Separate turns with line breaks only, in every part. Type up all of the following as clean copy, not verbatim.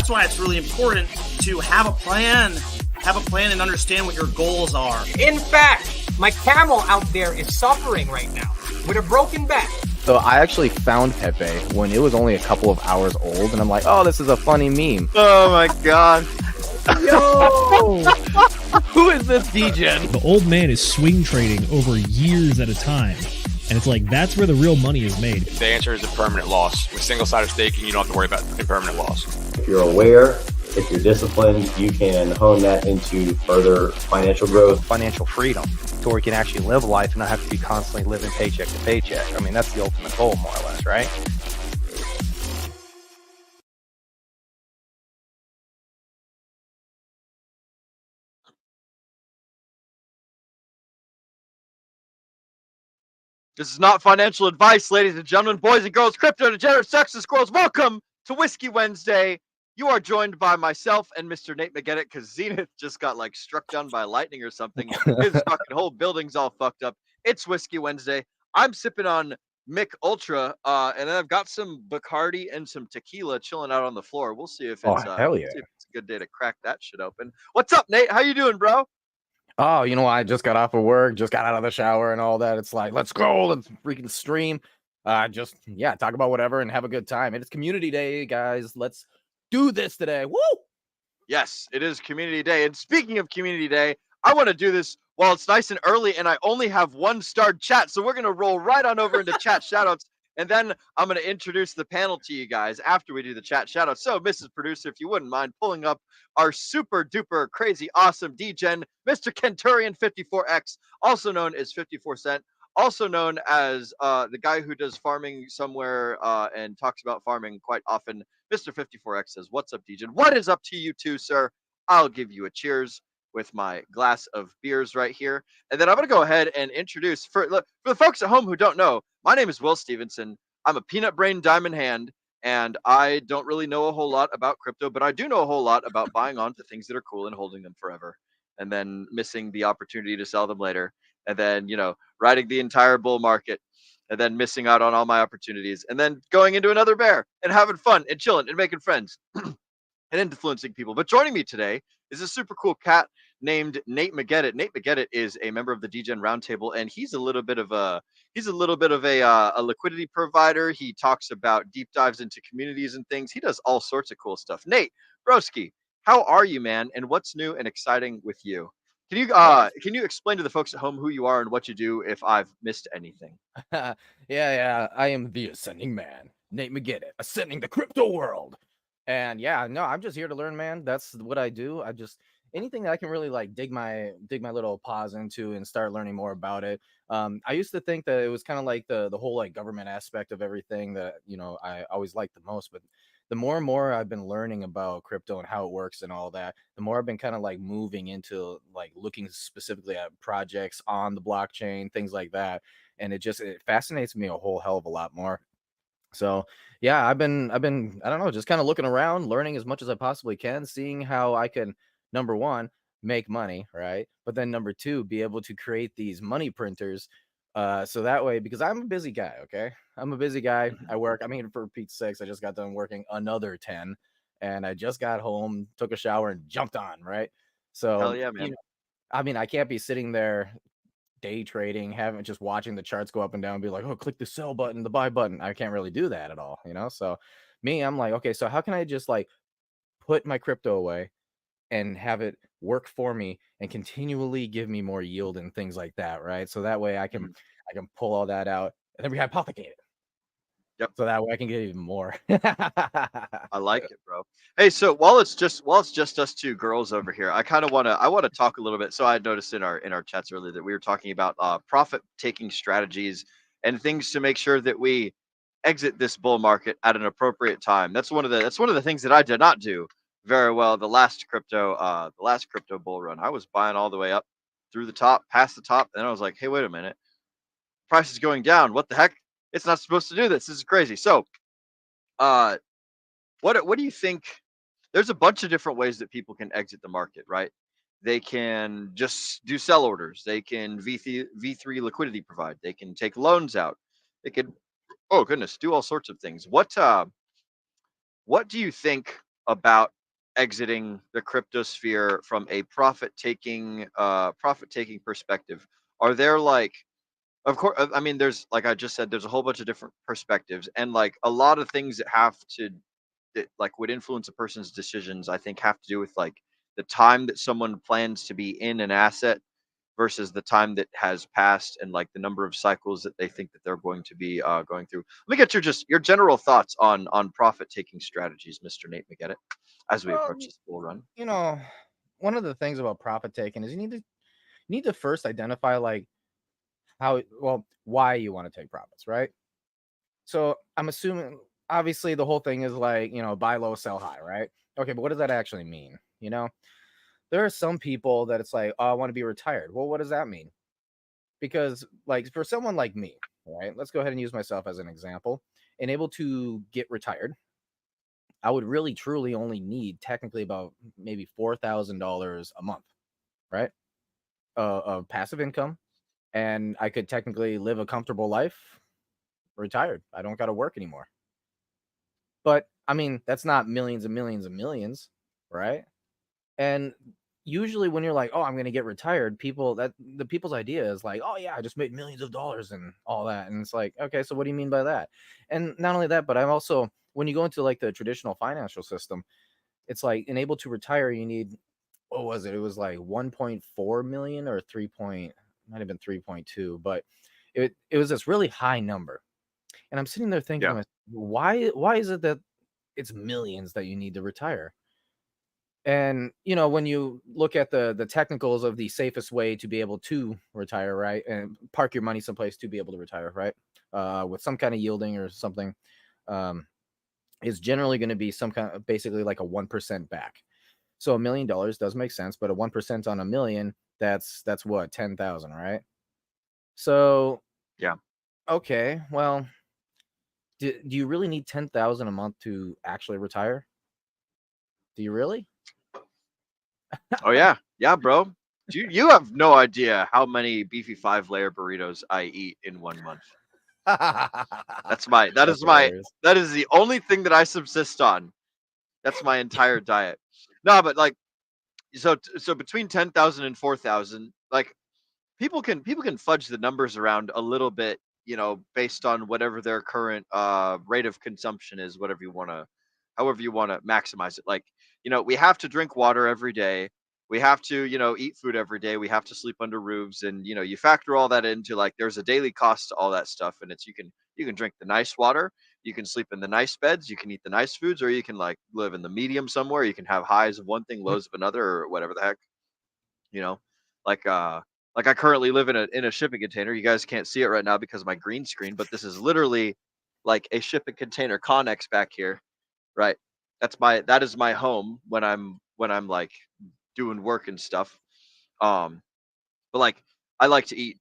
that's why it's really important to have a plan and understand what your goals are.
In fact, my camel out there is suffering right now with a broken back.
So I actually found Pepe when it was only a couple of hours old, and I'm like, oh, this is a funny meme.
Oh my god.
Yo! Who is this DJ?
The old man is swing trading over years at a time. And it's like, that's where the real money is made.
The answer is a permanent loss. With single-sided staking, you don't have to worry about impermanent loss.
If you're aware, if you're disciplined, you can hone that into further financial growth.
Financial freedom, to where you can actually live life and not have to be constantly living paycheck to paycheck. I mean, that's the ultimate goal, more or less, right?
This is not financial advice, ladies and gentlemen, boys and girls, crypto degenerates, sex and squirrels. Welcome to Whiskey Wednesday. You are joined by myself and Mr. Nate McGettit, because Zenith just got like struck down by lightning or something. His fucking whole building's all fucked up. It's Whiskey Wednesday. I'm sipping on Mick Ultra, and then I've got some Bacardi and some tequila chilling out on the floor. We'll see if it's,
hell yeah.
see if it's a good day to crack that shit open. What's up, Nate? How you doing, bro?
Oh, you know, I just got off of work, just got out of the shower and all that. It's like, let's go, let's freaking stream. Talk about whatever and have a good time. And it's community day, guys. Let's do this today. Woo!
Yes, it is community day. And speaking of community day, I want to do this while it's nice and early and I only have one starred chat. So we're going to roll right on over into chat shoutouts. And then I'm going to introduce the panel to you guys after we do the chat shoutouts. So, Mrs. Producer, if you wouldn't mind pulling up our super duper crazy awesome DGen, Mr. Kenturian 54X, also known as 54 Cent, also known as the guy who does farming somewhere and talks about farming quite often. Mr. 54X says, "What's up, DGen? What is up to you too, sir? I'll give you a cheers with my glass of beers right here." And then I'm going to go ahead and introduce, for the folks at home who don't know, my name is Will Stevenson. I'm a peanut brain diamond hand, and I don't really know a whole lot about crypto, but I do know a whole lot about buying on to things that are cool and holding them forever, and then missing the opportunity to sell them later, and then, riding the entire bull market, and then missing out on all my opportunities, and then going into another bear and having fun and chilling and making friends and influencing people. But joining me today is a super cool cat named Nate McGettit. Nate McGettit is a member of the DGen Roundtable, and he's a little bit of a liquidity provider. He talks about deep dives into communities and things. He does all sorts of cool stuff. Nate, broski, how are you, man? And what's new and exciting with you? Can you explain to the folks at home who you are and what you do if I've missed anything?
Yeah. I am the Ascending Man, Nate McGettit, ascending the crypto world. And I'm just here to learn, man. That's what I do. I just anything that I can really like dig my little paws into and start learning more about it. I used to think that it was kind of like the whole like government aspect of everything that I always liked the most, but the more and more I've been learning about crypto and how it works and all that, the more I've been kind of like moving into like looking specifically at projects on the blockchain, things like that. And it fascinates me a whole hell of a lot more. So yeah, I've been, I don't know, just kind of looking around, learning as much as I possibly can, seeing how I can, number one, make money, right? But then number two, be able to create these money printers. So that way, because I'm a busy guy, okay? I'm a busy guy. I work, for Pete's sakes, I just got done working another 10 and I just got home, took a shower and jumped on, right? So,
hell yeah, man.
I can't be sitting there day trading, just watching the charts go up and down and be like, oh, click the sell button, the buy button. I can't really do that at all, So me, I'm like, okay, so how can I just like put my crypto away and have it work for me and continually give me more yield and things like that, right? So that way I can pull all that out and then we hypothecate it.
Yep.
So that way I can get even more.
I like it, bro. Hey, so while it's just us two girls over here, I want to talk a little bit. So I noticed in our chats earlier that we were talking about profit taking strategies and things to make sure that we exit this bull market at an appropriate time. That's one of the things that I did not do very well the last crypto bull run. I was buying all the way up through the top, past the top, and then I was like, hey, wait a minute, price is going down. What the heck? It's not supposed to do this. This is crazy. So, what do you think? There's a bunch of different ways that people can exit the market, right? They can just do sell orders. They can V3 liquidity provide. They can take loans out. They could, oh goodness, do all sorts of things. What do you think about exiting the cryptosphere from a profit-taking perspective, are there like, of course, I mean, there's, like I just said, there's a whole bunch of different perspectives, and like a lot of things that like would influence a person's decisions, I think have to do with like the time that someone plans to be in an asset versus the time that has passed, and like the number of cycles that they think that they're going to be going through. Let me get your general thoughts on profit taking strategies, Mr. Nate McGettit, as we
Well,
approach this bull run.
you know, one of the things about profit taking is you need to first identify like why you want to take profits, right? So I'm assuming obviously the whole thing is like, buy low, sell high, right? Okay, but what does that actually mean? There are some people that it's like, oh, I want to be retired. Well, what does that mean? Because like for someone like me, right? Let's go ahead and use myself as an example. And able to get retired, I would really truly only need technically about maybe $4,000 a month, right? Of passive income, and I could technically live a comfortable life retired. I don't got to work anymore. But I mean, that's not millions and millions and millions, right? And usually when you're like, oh, I'm going to get retired, the people's idea is like, oh yeah, I just made millions of dollars and all that. And it's like, okay, so what do you mean by that? And not only that, but I'm also, when you go into like the traditional financial system, it's like able to retire, you need, what was it? It was like 1.4 million or might have been 3.2, but it was this really high number. And I'm sitting there thinking, to myself, why is it that it's millions that you need to retire? And when you look at the technicals of the safest way to be able to retire, right, and park your money someplace to be able to retire, right, with some kind of yielding or something, is generally going to be some kind of basically like a 1% back. So $1 million does make sense, but a 1% on $1 million, that's what, 10,000, right? So
Yeah.
Okay, well, do you really need 10,000 a month to actually retire? Do you really?
Oh yeah, bro. You have no idea how many beefy 5-layer burritos I eat in 1 month. That is the only thing that I subsist on. That's my entire diet. No, but like, so between 10,000 and 4,000, like people can fudge the numbers around a little bit, based on whatever their current rate of consumption is, however you want to maximize it. Like, we have to drink water every day. We have to, eat food every day. We have to sleep under roofs, and you factor all that into like there's a daily cost to all that stuff, and it's you can drink the nice water, you can sleep in the nice beds, you can eat the nice foods, or you can like live in the medium somewhere. You can have highs of one thing, lows of another, or whatever the heck, you know, like I currently live in a shipping container. You guys can't see it right now because of my green screen, but this is literally like a shipping container Connex back here, right? That is my home when I'm like doing work and stuff. But like I like to eat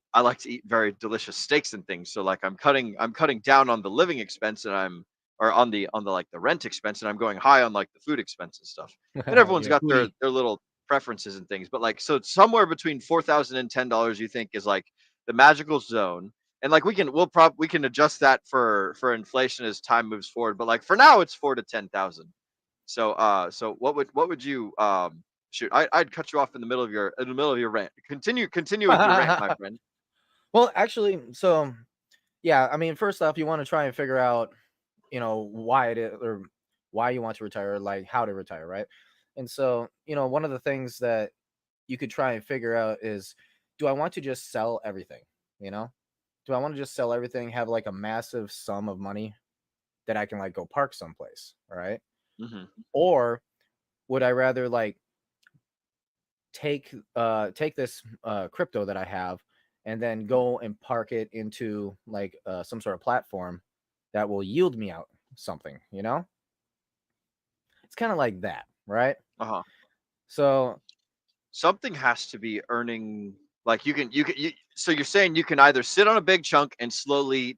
very delicious steaks and things. So like I'm cutting down on the living expense, and on the like the rent expense, and I'm going high on like the food expense and stuff. And everyone's
Yeah,
got
foodie.
their little preferences and things. But like, so somewhere between 4,000 and $10 you think is like the magical zone. And like we can adjust that for inflation as time moves forward. But like for now it's 4 to 10,000. So what would you shoot? I'd cut you off in the middle of your rant. Continue with your rant, my friend.
Well, actually, so yeah, I mean, first off, you want to try and figure out, why it is, or why you want to retire, like how to retire, right? And so, one of the things that you could try and figure out is, do I want to just sell everything? Do I want to just sell everything, have like a massive sum of money that I can like go park someplace, right?
Mm-hmm.
Or would I rather like take this crypto that I have and then go and park it into like some sort of platform that will yield me out something, It's kind of like that, right?
Uh-huh.
So
Something has to be earning, like so you're saying you can either sit on a big chunk and slowly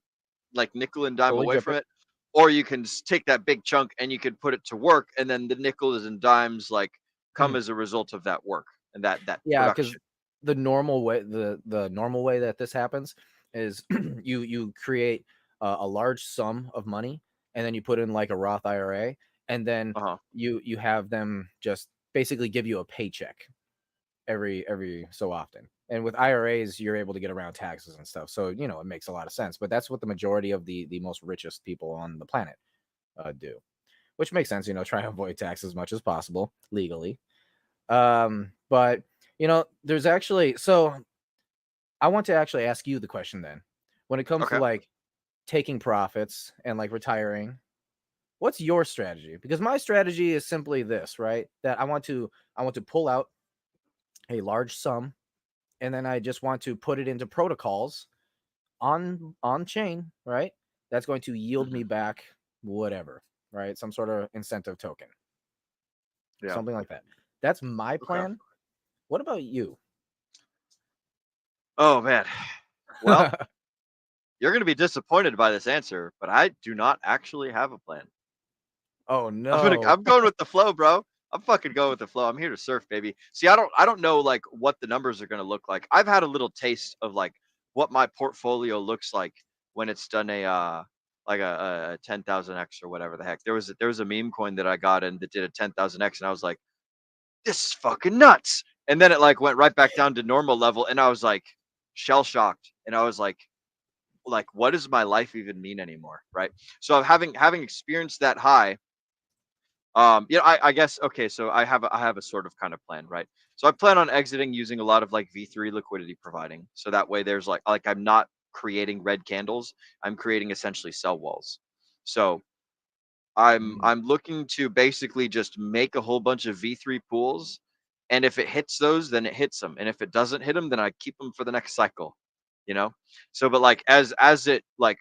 like nickel and dime
slowly
away
drip
from
it.
it, or you can take that big chunk and you can put it to work, and then the nickels and dimes like come as a result of that work and that
Yeah, because
production.
the normal way that this happens is you create a large sum of money, and then you put in like a Roth IRA, and then
Uh-huh.
you have them just basically give you a paycheck every so often. And with IRAs, you're able to get around taxes and stuff. So, you know, it makes a lot of sense. But that's what the majority of the most richest people on the planet do, which makes sense. You know, try to avoid tax as much as possible legally. But you know, there's actually, so I want to actually ask you the question then. When it comes to
Okay.
like taking profits and like retiring, what's your strategy? Because my strategy is simply this, right? That I want to pull out a large sum, and then I just want to put it into protocols on chain, right? That's going to yield me back whatever, right? Some sort of incentive token,
Yeah.
something like that. That's my
Okay.
plan. What about you?
Oh man. Well, you're gonna be disappointed by this answer, but I do not actually have a plan.
Oh no.
I'm going with the flow, bro. I'm fucking going with the flow. I'm here to surf, baby. See, I don't know like what the numbers are gonna look like. I've had a little taste of like what my portfolio looks like when it's done a like a 10,000x or whatever the heck. There was a meme coin that I got and that did a 10,000x, and I was like, this is fucking nuts. And then it like went right back down to normal level, and I was like shell shocked, and I was like what does my life even mean anymore, right? So having experienced that high, you know, I guess okay, so I have a sort of kind of plan, right? So I plan on exiting using a lot of like V3 liquidity providing, so that way there's like I'm not creating red candles, I'm creating essentially sell walls. So I'm looking to basically just make a whole bunch of V3 pools, and if it hits those, then it hits them, and if it doesn't hit them, then I keep them for the next cycle, you know. So but like as it like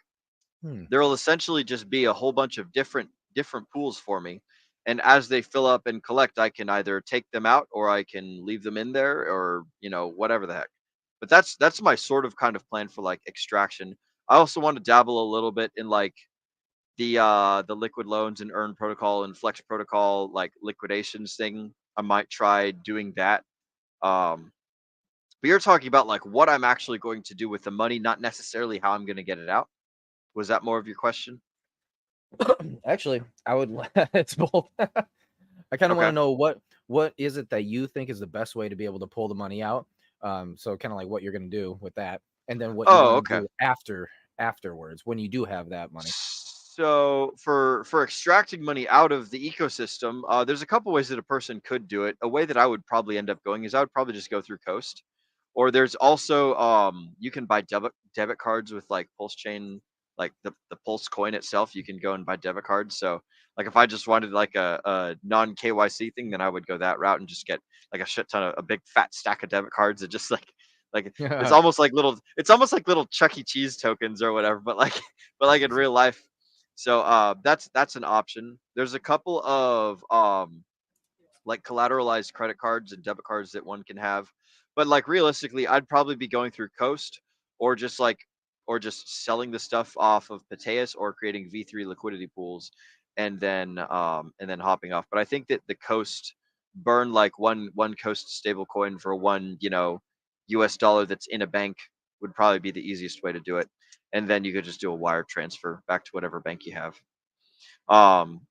there will essentially just be a whole bunch of different pools for me, and as they fill up and collect, I can either take them out or I can leave them in there, or you know, whatever the heck. But that's my sort of kind of plan for like extraction. I also want to dabble a little bit in like the liquid loans and earn protocol and flex protocol like liquidations thing. I might try doing that. um but you're talking about like what I'm actually going to do with the money, not necessarily how I'm going to get it out. Was that more of your question?
Actually, I would. It's both. I kind of want
Okay.
to know what is it that you think is the best way to be able to pull the money out. So kind of like what you're going to do with that, and then what you
Oh,
want to
okay.
do afterwards when you do have that money.
So for extracting money out of the ecosystem, there's a couple ways that a person could do it. A way that I would probably end up going is I would probably just go through Coast, or there's also you can buy debit cards with like Pulse Chain, like the Pulse coin itself. You can go and buy debit cards. So like if I just wanted like a non KYC thing, then I would go that route and just get like a shit ton of a big fat stack of debit cards and just like it's almost like little Chuck E. Cheese tokens or whatever, but like but like in real life. So that's an option. There's a couple of like collateralized credit cards and debit cards that one can have. But like realistically, I'd probably be going through Coast, or just like or just selling the stuff off of Pateus, or creating V3 liquidity pools and then hopping off. But I think that the Coast burn like one Coast stable coin for one, you know, US dollar that's in a bank would probably be the easiest way to do it. And then you could just do a wire transfer back to whatever bank you have.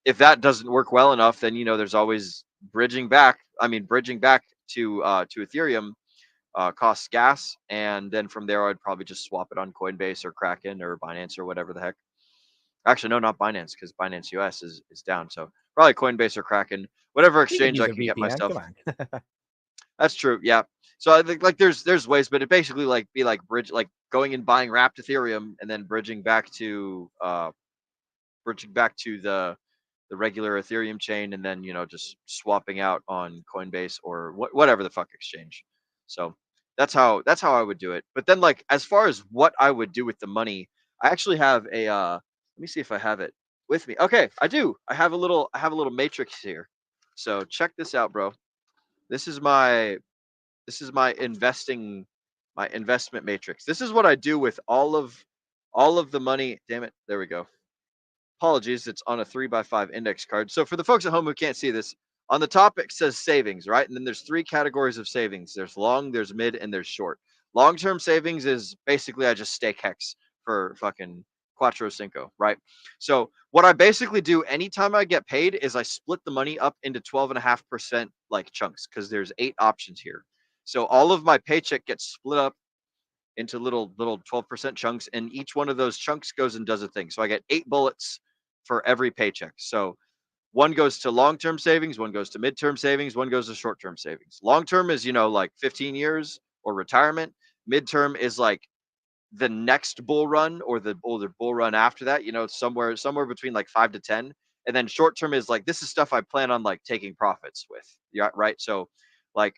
If that doesn't work well enough, then you know there's always bridging back. I mean, bridging back to Ethereum costs gas, and then from there I'd probably just swap it on Coinbase or Kraken or Binance or whatever the heck. Actually, no, not Binance, because Binance US is down. So probably Coinbase or Kraken, whatever
You can
exchange
use
I
a
can get my
VPN.
stuff.
Come on.
That's true. Yeah. So I think like there's ways, but it basically like be like bridge like going and buying wrapped Ethereum and then bridging back to the regular Ethereum chain, and then you know just swapping out on Coinbase or whatever the fuck exchange. So that's how I would do it. But then like as far as what I would do with the money, I actually have a let me see if I have it with me. Okay, I do. I have a little matrix here. So check this out, bro. This is my my investment matrix. This is what I do with all of the money. Damn it. There we go. Apologies, it's on a 3x5 index card. So for the folks at home who can't see this, on the top it says savings, right? And then there's three categories of savings. There's long, there's mid, and there's short. Long-term savings is basically I just stake Hex for fucking Cuatro Cinco, right? So what I basically do anytime I get paid is I split the money up into 12.5% like chunks, because there's 8 options here. So all of my paycheck gets split up into little 12% chunks, and each one of those chunks goes and does a thing. So I get 8 bullets for every paycheck. So one goes to long-term savings, one goes to midterm savings, one goes to short-term savings. Long-term is, like 15 years or retirement. Midterm is like the next bull run or the bull run after that, somewhere between like 5 to 10. And then short-term is like, this is stuff I plan on like taking profits with. Yeah, right. So like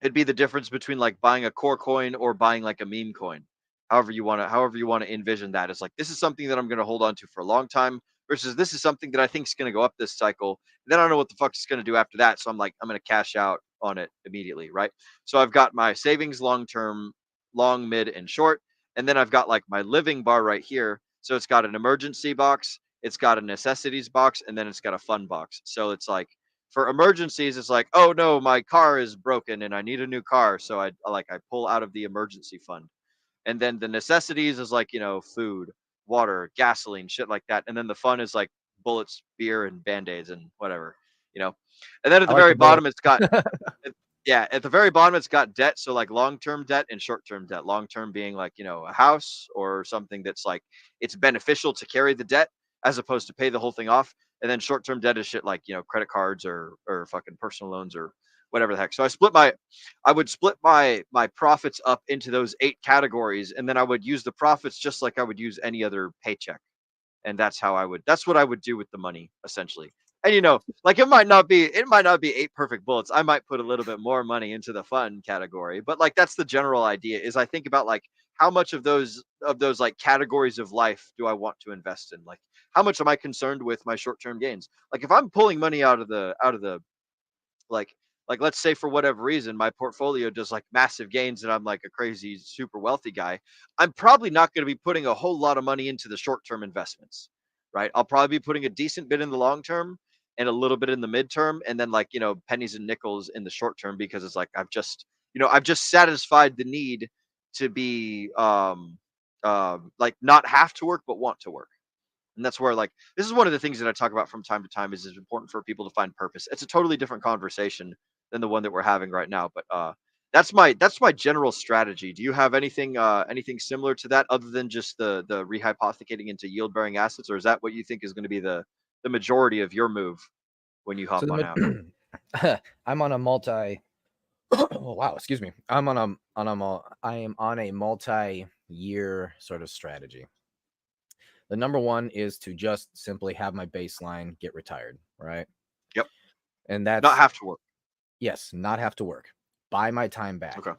it'd be the difference between like buying a core coin or buying like a meme coin. However you want to envision that. It's like, this is something that I'm going to hold on to for a long time versus this is something that I think is going to go up this cycle. Then I don't know what the fuck it's going to do after that. So I'm like, I'm going to cash out on it immediately. Right. So I've got my savings long-term, long, mid, and short. And then I've got like my living bar right here. So it's got an emergency box, it's got a necessities box, and then it's got a fun box. So it's like, for emergencies, it's like, oh no, my car is broken and I need a new car. So I pull out of the emergency fund. And then the necessities is like, food, water, gasoline, shit like that. And then the fun is like bullets, beer, and band-aids and whatever, And then at the very bottom, it's got yeah, at the very bottom, it's got debt. So like long-term debt and short-term debt. Long-term being like, a house or something that's like, it's beneficial to carry the debt as opposed to pay the whole thing off. And then short-term debt is shit like, credit cards or fucking personal loans or whatever the heck. So I would split my profits up into those 8 categories. And then I would use the profits just like I would use any other paycheck. And that's what I would do with the money essentially. And like it might not be 8 perfect bullets. I might put a little bit more money into the fun category, but like that's the general idea. Is I think about like how much of those like categories of life do I want to invest in? Like how much am I concerned with my short-term gains? Like if I'm pulling money out of the like let's say for whatever reason my portfolio does like massive gains and I'm like a crazy super wealthy guy, I'm probably not going to be putting a whole lot of money into the short-term investments, right? I'll probably be putting a decent bit in the long term and a little bit in the midterm, and then like pennies and nickels in the short term, because it's like I've just satisfied the need to be like not have to work but want to work. And that's where like this is one of the things that I talk about from time to time is it's important for people to find purpose. It's a totally different conversation than the one that we're having right now, but that's my general strategy. Do you have anything similar to that other than just the rehypothecating into yield bearing assets, or is that what you think is going to be the majority of your move when you hop on out?
I'm on a multi. Oh, wow, excuse me. I am on a multi-year sort of strategy. The number one is to just simply have my baseline get retired, right?
Yep.
And that's
not have to work.
Yes, not have to work. Buy my time back.
Okay.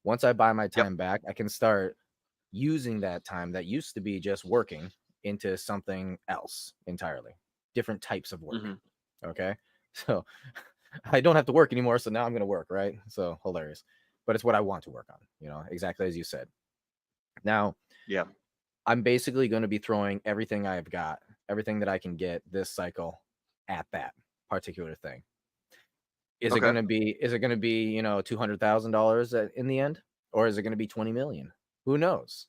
Once I buy my time back, I can start using that time that used to be just working into something else entirely. Different types of work. Mm-hmm. Okay. So I don't have to work anymore. So now I'm going to work, right? So hilarious. But it's what I want to work on, exactly as you said. Now,
yeah,
I'm basically going to be throwing everything I've got, everything that I can get this cycle at that particular thing. Is it going to be $200,000 in the end, or is it going to be 20 million? Who knows?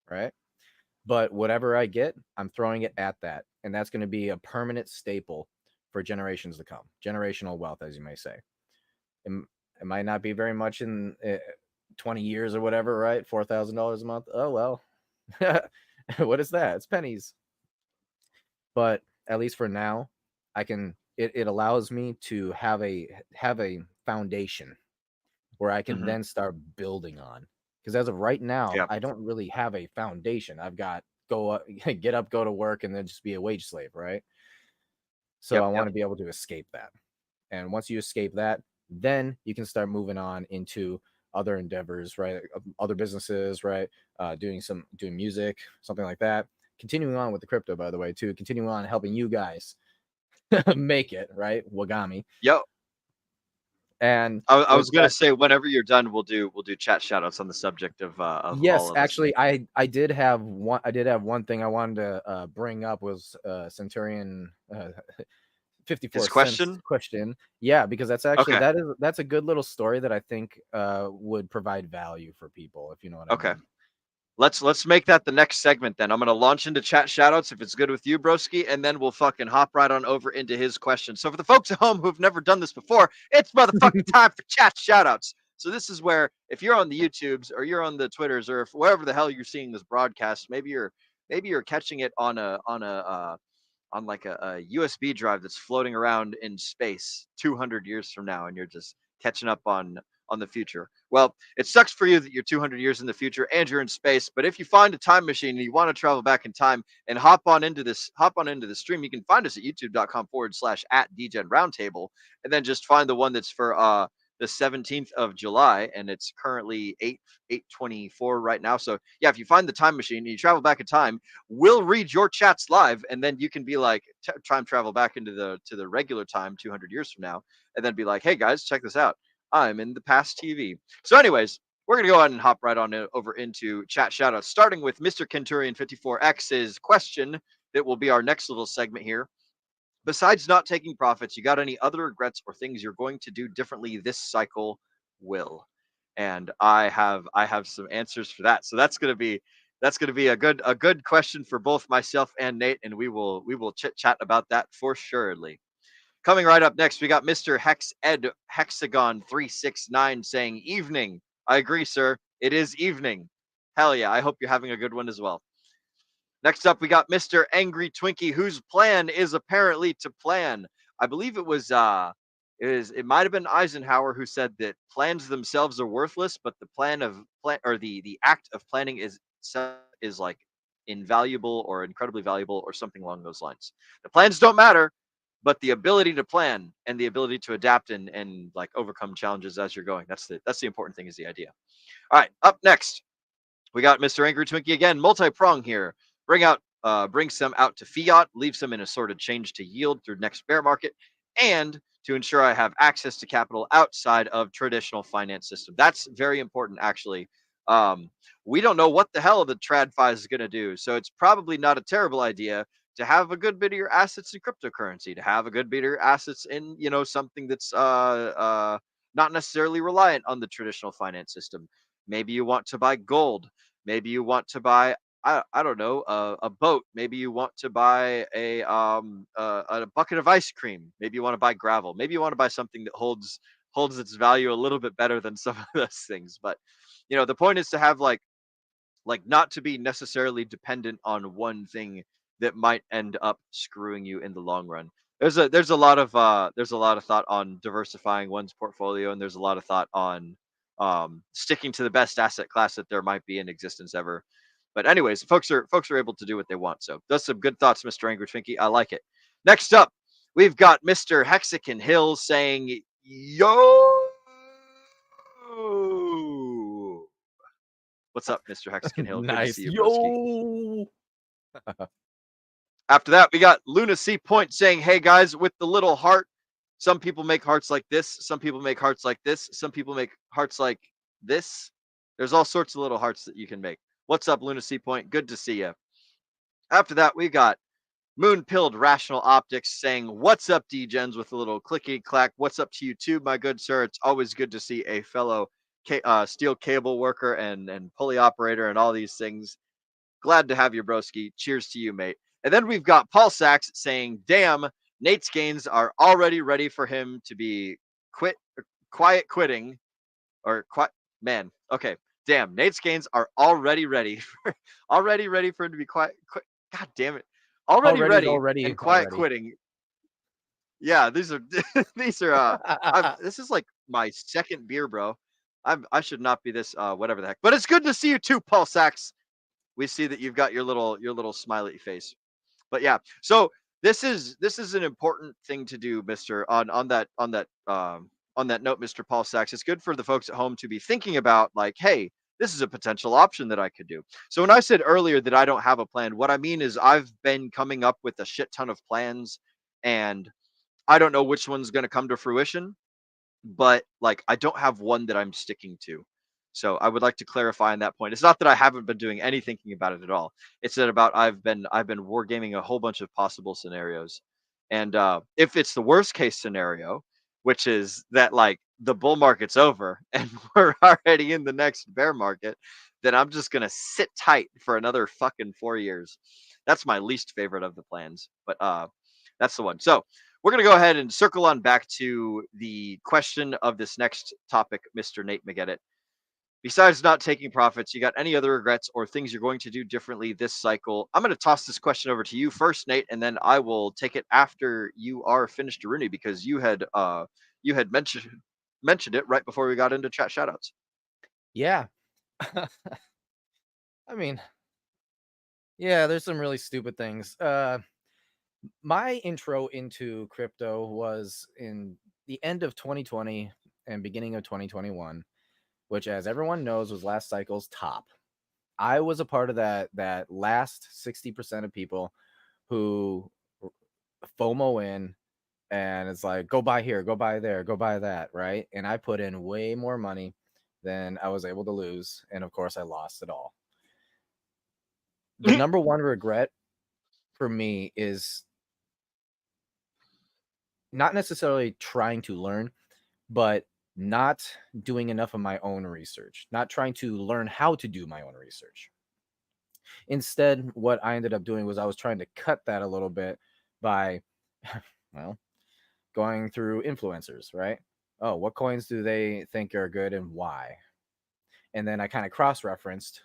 Right. But whatever I get, I'm throwing it at that. And that's going to be a permanent staple for generations to come. Generational wealth, as you may say. It might not be very much in 20 years or whatever, right? $4,000 a month. Oh, well, what is that? It's pennies. But at least for now, it allows me to have a foundation where I can then start building on. Because as of right now, I don't really have a foundation. I've got get up, go to work, and then just be a wage slave, right? So I want to be able to escape that. And once you escape that, then you can start moving on into other endeavors, right? Other businesses, right? Doing music, something like that. Continuing on with the crypto, by the way, too. Continuing on helping you guys make it, right? Wagami.
Yep.
And
I was gonna say, whenever you're done, we'll do chat shoutouts on the subject of
yes,
all of
actually, I did have one thing I wanted to bring up was Centurion 54 question. Yeah, because that's actually that's a good little story that I think would provide value for people, if you know what I mean.
let's make that the next segment then. I'm gonna launch into chat shoutouts if it's good with you, broski, and then we'll fucking hop right on over into his question. So for the folks at home who've never done this before, it's motherfucking time for chat shoutouts. So this is where if you're on the YouTubes or you're on the Twitters or if wherever the hell you're seeing this broadcast, maybe you're catching it on like a USB drive that's floating around in space 200 years from now, and you're just catching up on the future. Well, it sucks for you that you're 200 years in the future and you're in space. But if you find a time machine and you want to travel back in time and hop on into the stream, you can find us at youtube.com/@DGen Roundtable, and then just find the one that's for the 17th of July, and it's currently 8:24 right now. So yeah, if you find the time machine and you travel back in time, we'll read your chats live, and then you can be like time travel back into the regular time 200 years from now, and then be like, hey guys, check this out. I'm in the past TV. So anyways, we're going to go ahead and hop right on over into chat shoutouts, starting with Mr. Kenturian54X's question that will be our next little segment here. Besides not taking profits, you got any other regrets or things you're going to do differently this cycle, Will? And I have some answers for that. So that's going to be a good question for both myself and Nate, and we will chit chat about that for surely. Coming right up next, we got Mr. Hexagon369 saying evening. I agree, sir. It is evening. Hell yeah. I hope you're having a good one as well. Next up, we got Mr. Angry Twinkie, whose plan is apparently to plan. I believe it was it might have been Eisenhower who said that plans themselves are worthless, but the the act of planning is like invaluable or incredibly valuable or something along those lines. The plans don't matter, but the ability to plan and the ability to adapt and like overcome challenges as you're going. That's the important thing, is the idea. All right, up next, we got Mr. Angry Twinkie again, multi-prong here. Bring some out to fiat, leave some in assorted change to yield through next bear market, and to ensure I have access to capital outside of traditional finance system. That's very important, actually. We don't know what the hell the TradFi is going to do, so it's probably not a terrible idea to have a good bit of your assets in cryptocurrency, to have a good bit of your assets in, something that's not necessarily reliant on the traditional finance system. Maybe you want to buy gold. Maybe you want to buy, I don't know, a boat. Maybe you want to buy a bucket of ice cream. Maybe you want to buy gravel. Maybe you want to buy something that holds its value a little bit better than some of those things. But the point is to have like not to be necessarily dependent on one thing that might end up screwing you in the long run. There's a lot of thought on diversifying one's portfolio, and there's a lot of thought on sticking to the best asset class that there might be in existence ever. But anyways, folks are able to do what they want. So that's some good thoughts, Mr. Angry Twinkie. I like it. Next up, we've got Mr. Hexican Hill saying, yo. What's up, Mr. Hexican Hill? Good to see you, broski. After that, we got Luna C. Point saying, hey guys, with the little heart, some people make hearts like this. Some people make hearts like this. Some people make hearts like this. There's all sorts of little hearts that you can make. What's up, Luna C. Point? Good to see you. After that, we got Moon-Pilled Rational Optics saying, what's up, D-Gens, with a little clicky clack. What's up to you too, my good sir? It's always good to see a fellow steel cable worker and pulley operator and all these things. Glad to have you, broski. Cheers to you, mate. And then we've got Paul Sachs saying, damn, Nate's gains are already ready for him to be quiet quitting. Man, okay. Damn, Nate's gains are already ready for him to be quiet. God damn it. Already ready and quiet quitting. Yeah, these are this is like my second beer, bro. I should not be this whatever the heck. But it's good to see you too, Paul Sachs. We see that you've got your little smiley face. But yeah, so this is an important thing to do, Mr. On that note, Mr. Paul Sachs. It's good for the folks at home to be thinking about, like, hey, this is a potential option that I could do. So when I said earlier that I don't have a plan, what I mean is I've been coming up with a shit ton of plans, and I don't know which one's going to come to fruition, but like I don't have one that I'm sticking to. So I would like to clarify on that point. It's not that I haven't been doing any thinking about it at all. It's that about I've been wargaming a whole bunch of possible scenarios. And if it's the worst case scenario, which is that like the bull market's over and we're already in the next bear market, then I'm just gonna sit tight for another fucking 4 years. That's my least favorite of the plans, but that's the one. So we're gonna go ahead and circle on back to the question of this next topic, Mr. Nate McGettit. Besides not taking profits, you got any other regrets or things you're going to do differently this cycle? I'm going to toss this question over to you first, Nate, and then I will take it after you are finished, Rooney, because you had mentioned it right before we got into chat shoutouts.
Yeah. I mean, yeah, there's some really stupid things. My intro into crypto was in the end of 2020 and beginning of 2021, which, as everyone knows, was last cycle's top. I was a part of that last 60% of people who FOMO in, and it's like, go buy here, go buy there, go buy that, right? And I put in way more money than I was able to lose, and of course I lost it all. The number one regret for me is not necessarily trying to learn, but not doing enough of my own research, not trying to learn how to do my own research. Instead, what I ended up doing was I was trying to cut that a little bit by, well, going through influencers, right? Oh, what coins do they think are good and why? And then I kind of cross-referenced,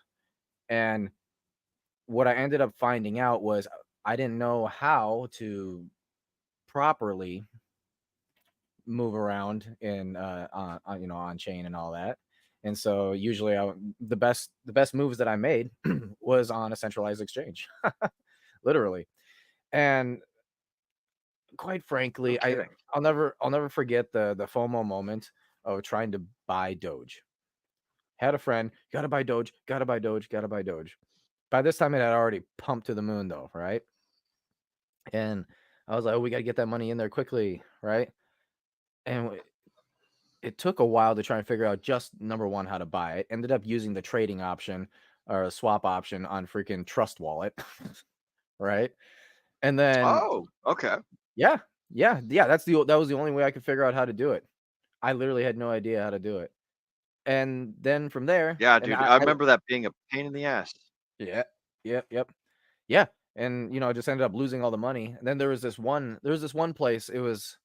and what I ended up finding out was I didn't know how to properly move around in on chain and all that. And so usually the best moves that I made was on a centralized exchange. Literally. And quite frankly, I'll never forget the FOMO moment of trying to buy Doge. Had a friend, gotta buy Doge, gotta buy Doge, gotta buy Doge. By this time it had already pumped to the moon though, right? And I was like, oh, we gotta get that money in there quickly, right? And it took a while to try and figure out just number one how to buy it. Ended up using the trading option or a swap option on freaking Trust Wallet, right? And then
Oh, okay.
yeah, that was the only way I could figure out how to do it. I literally had no idea how to do it. And then from there,
Yeah,
and
dude, I remember that being a pain in the ass.
yeah, yeah, and I just ended up losing all the money. And then there was this one place. It was,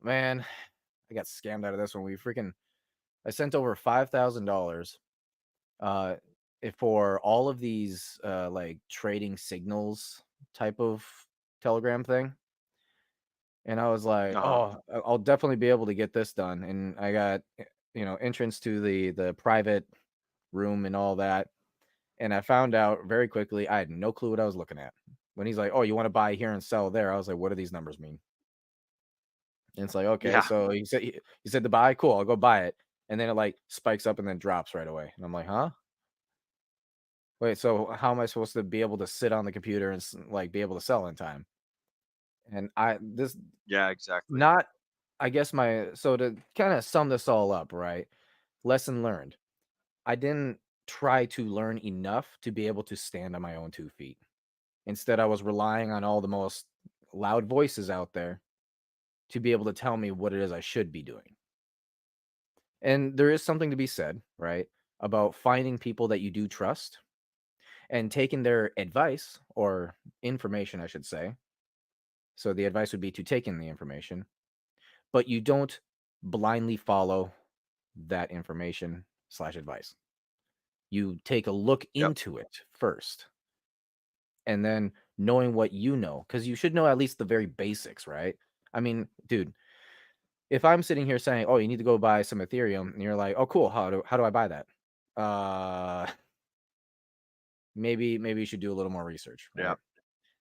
man, I got scammed out of this one. I sent over $5,000 for all of these like trading signals type of Telegram thing. And I was like, oh, I'll definitely be able to get this done. And I got entrance to the private room and all that. And I found out very quickly I had no clue what I was looking at. When he's like, oh, you want to buy here and sell there, I was like, what do these numbers mean? And it's like, okay, so he said to buy, cool, I'll go buy it. And then it like spikes up and then drops right away. And I'm like, huh? Wait, so how am I supposed to be able to sit on the computer and like be able to sell in time? And
exactly.
I guess so to kind of sum this all up, right? Lesson learned. I didn't try to learn enough to be able to stand on my own 2 feet. Instead, I was relying on all the most loud voices out there to be able to tell me what it is I should be doing. And there is something to be said, right, about finding people that you do trust and taking their advice or information, I should say. So the advice would be to take in the information, but you don't blindly follow that information / advice. You take a look into it first. And then knowing what you know, because you should know at least the very basics, right? I mean, dude, if I'm sitting here saying, oh, you need to go buy some Ethereum, and you're like, oh, cool, how do I buy that? Maybe you should do a little more research. Right?
Yeah.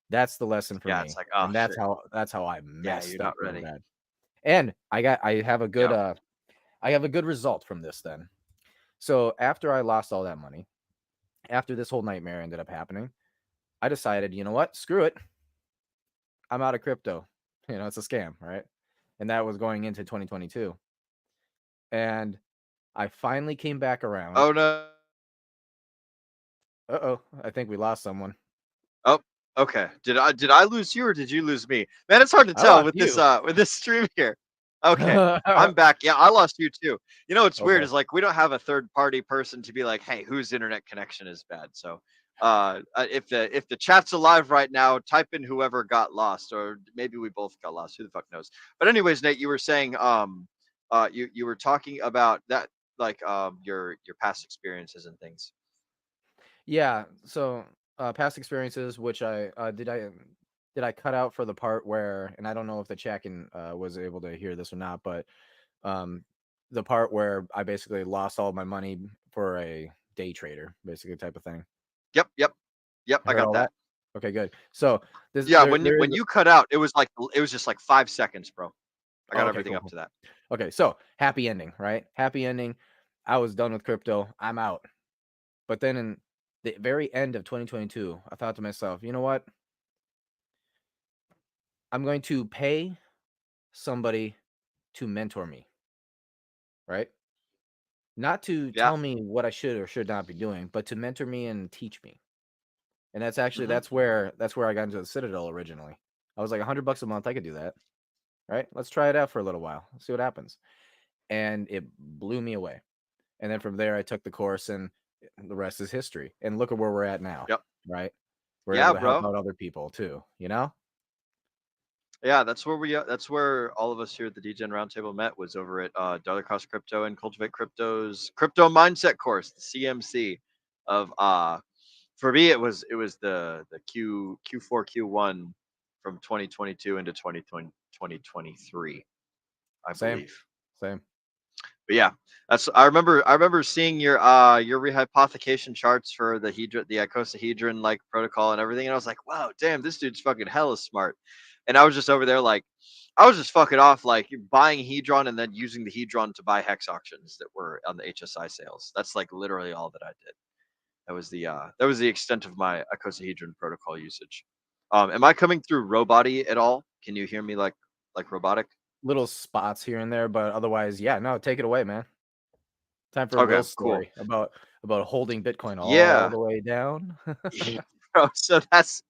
That's the lesson for me.
It's like,
and that's how I messed
you're
up.
not ready.
Bad. And I have a good result from this then. So after I lost all that money, after this whole nightmare ended up happening, I decided, you know what? Screw it. I'm out of crypto. It's a scam, right? And that was going into 2022. And I finally came back around.
Oh no.
Uh-oh. I think we lost someone.
Oh, okay. Did I lose you or did you lose me? Man, it's hard to tell with this stream here. Okay, I'm back. Yeah, I lost you too. You know what's weird
Okay.
is like we don't have a third party person to be like, hey, whose internet connection is bad? So if the chat's alive right now, type in whoever got lost, or maybe we both got lost. Who the fuck knows? But anyways, Nate, you were saying you were talking about that, like your past experiences and things.
Yeah. So past experiences, which did I cut out for the part where, and I don't know if the chat was able to hear this or not, but um the part where I basically lost all my money for a day trader, basically type of thing.
Yep. I
Heard
got
all
that.
that? Okay, good. So
Yeah,
there
when
is.
you cut out, it was just like 5 seconds, bro. I got
Oh, okay,
everything
cool,
up
cool.
to that.
Okay, so happy ending, right? Happy ending. I was done with crypto. I'm out. But then in the very end of 2022, I thought to myself, you know what? I'm going to pay somebody to mentor me, right? Not to
Yeah.
tell me what I should or should not be doing, but to mentor me and teach me. And that's actually
Mhm.
that's where I got into the Citadel originally. I was like $100 a month, I could do that. Right? Let's try it out for a little while. See what happens. And it blew me away. And then from there I took the course and the rest is history. And look at where we're at now,
Yep.
right? We're
Yeah,
able to help
bro.
out other people too, you know?
Yeah, that's where all of us here at the DGen Roundtable met, was over at Dollar Cost Crypto and Cultivate Crypto's Crypto Mindset course, the CMC of for me it was the Q4 Q1 from 2022 into 2023, I
Same.
believe.
Same.
But yeah, I remember seeing your rehypothecation charts for the icosahedron like protocol and everything, and I was like, wow, damn, this dude's fucking hella smart. And I was just over there like, I was just fucking off, like buying Hedron and then using the Hedron to buy hex auctions that were on the HSI sales. That's like literally all that I did. That was the extent of my icosahedron protocol usage. Am I coming through robot-y at all? Can you hear me like robotic?
Little spots here and there, but otherwise, yeah, no, take it away, man. Time for
Okay,
Will's
cool.
story about holding Bitcoin all
Yeah.
the way down.
Bro, so that's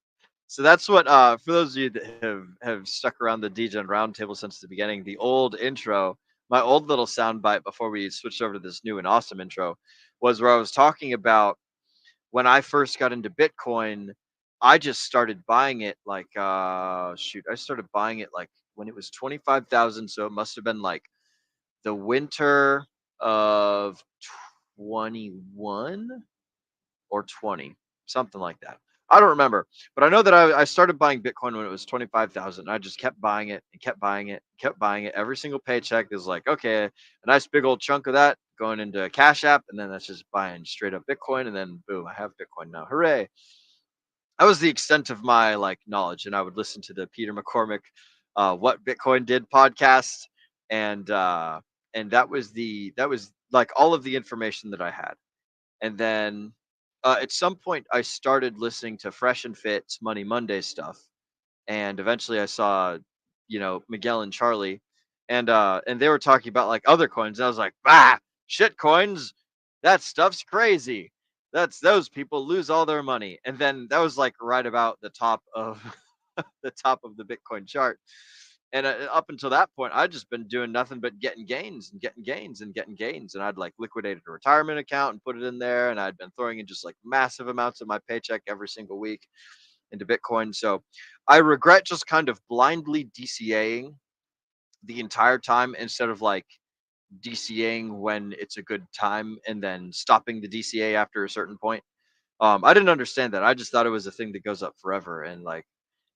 what for those of you that have stuck around the DGen Roundtable since the beginning, the old intro, my old little soundbite before we switched over to this new and awesome intro, was where I was talking about when I first got into Bitcoin. I just started buying it like I started buying it like when it was 25,000, so it must have been like the winter of 21 or 20, something like that. I don't remember, but I know that I started buying Bitcoin when it was 25,000. I just kept buying it and kept buying it, and kept buying it. Every single paycheck is like, okay, a nice big old chunk of that going into a Cash App, and then that's just buying straight up Bitcoin, and then boom, I have Bitcoin now. Hooray! That was the extent of my like knowledge, and I would listen to the Peter McCormick "What Bitcoin Did" podcast, and that was like all of the information that I had. And then at some point, I started listening to Fresh and Fit's Money Monday stuff, and eventually, I saw, Miguel and Charlie, and they were talking about like other coins. And I was like, bah, shit coins, that stuff's crazy. Those people lose all their money. And then that was like right about the top of the top of the Bitcoin chart. And up until that point, I'd just been doing nothing but getting gains and getting gains and getting gains. And I'd like liquidated a retirement account and put it in there. And I'd been throwing in just like massive amounts of my paycheck every single week into Bitcoin. So I regret just kind of blindly DCAing the entire time instead of like DCAing when it's a good time and then stopping the DCA after a certain point. I didn't understand that. I just thought it was a thing that goes up forever and like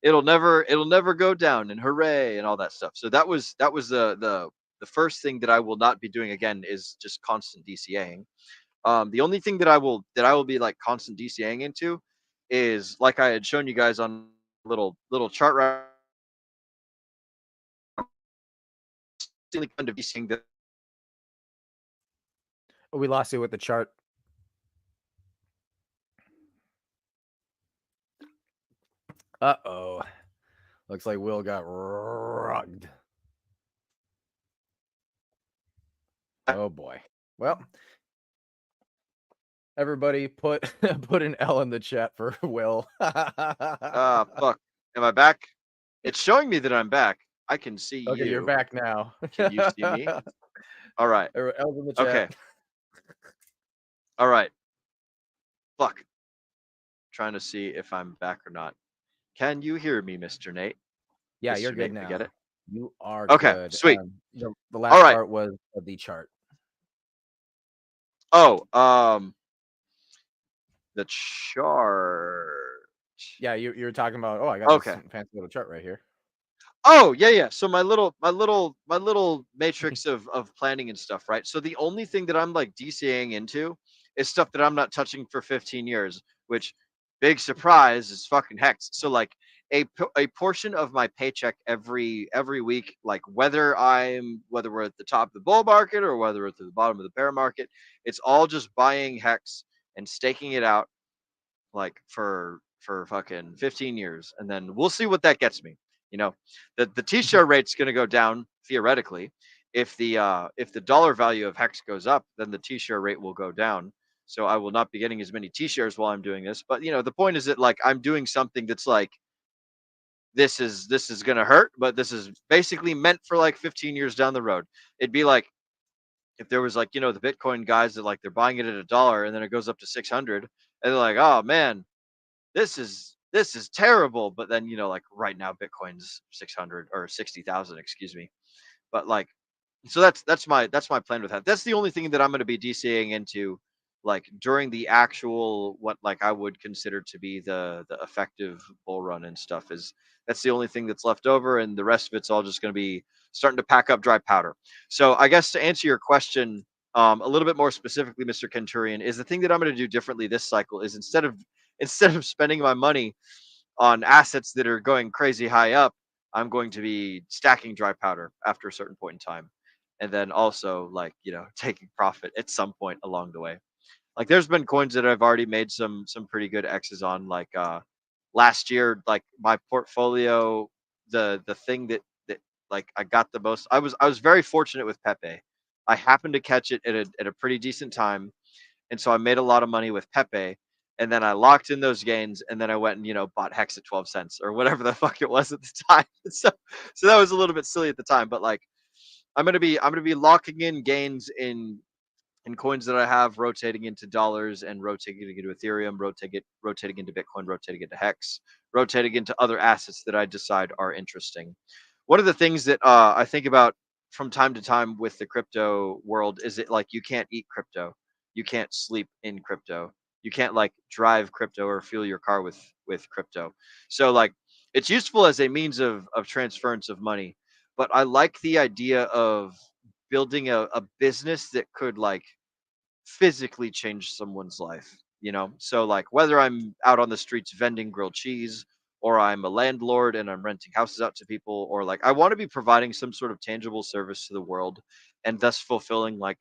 it'll never go down and hooray and all that stuff. So that was the first thing that I will not be doing again is just constant DCAing. The only thing that I will be like constant DCAing into is like I had shown you guys on little chart right kind of DCAing that.
We lost you with the chart. Uh-oh. Looks like Will got rugged. Oh boy. Well, everybody put put an L in the chat for Will.
Fuck. Am I back? It's showing me that I'm back. I can see
Okay,
you.
you're back now.
Can you see me? All right.
L's in the chat.
Okay. All right. Fuck. Trying to see if I'm back or not. Can you hear me, Mr. Nate?
Yeah,
Mr.
you're good
Nate,
now.
Get it?
You are
Okay,
good.
sweet.
The last
right.
part was of the chart.
Oh, the chart.
Yeah, you're talking about. Oh, I got
Okay.
this fancy little chart right here.
Oh, yeah. So my little matrix of planning and stuff, right? So the only thing that I'm like DCing into is stuff that I'm not touching for 15 years, which big surprise is fucking Hex. So like a portion of my paycheck every week, like whether we're at the top of the bull market or whether we're at the bottom of the bear market, it's all just buying Hex and staking it out like for fucking 15 years, and then we'll see what that gets me. You know, the t-share rate's going to go down theoretically. If the dollar value of Hex goes up, then the t-share rate will go down. So I will not be getting as many t-shares while I'm doing this. But the point is that like I'm doing something that's like this is going to hurt, but this is basically meant for like 15 years down the road. It'd be like if there was like the Bitcoin guys that like they're buying it at $1 and then it goes up to 600 and they're like, oh man, this is terrible. But then like right now Bitcoin's 600 or 60,000, excuse me. But like, so that's my plan with that. That's the only thing that I'm going to be DCing into, like during the actual what like I would consider to be the effective bull run and stuff. That's the only thing that's left over, and the rest of it's all just going to be starting to pack up dry powder. So I guess to answer your question a little bit more specifically, Mr. Kenturian, is the thing that I'm going to do differently this cycle is instead of spending my money on assets that are going crazy high up, I'm going to be stacking dry powder after a certain point in time. And then also like, taking profit at some point along the way. Like there's been coins that I've already made some pretty good X's on. Like last year, like my portfolio, the thing that like I got the most, I was very fortunate with Pepe. I happened to catch it at a pretty decent time. And so I made a lot of money with Pepe. And then I locked in those gains, and then I went and bought Hex at 12 cents or whatever the fuck it was at the time. So that was a little bit silly at the time, but like I'm gonna be locking in gains in coins that I have, rotating into dollars and rotating into Ethereum, rotating into Bitcoin, rotating into Hex, rotating into other assets that I decide are interesting. One of the things that I think about from time to time with the crypto world is that like you can't eat crypto, you can't sleep in crypto, you can't like drive crypto or fuel your car with crypto. So like it's useful as a means of transference of money, but I like the idea of building a business that could like physically change someone's life. So like whether I'm out on the streets vending grilled cheese, or I'm a landlord and I'm renting houses out to people, or like I want to be providing some sort of tangible service to the world, and thus fulfilling like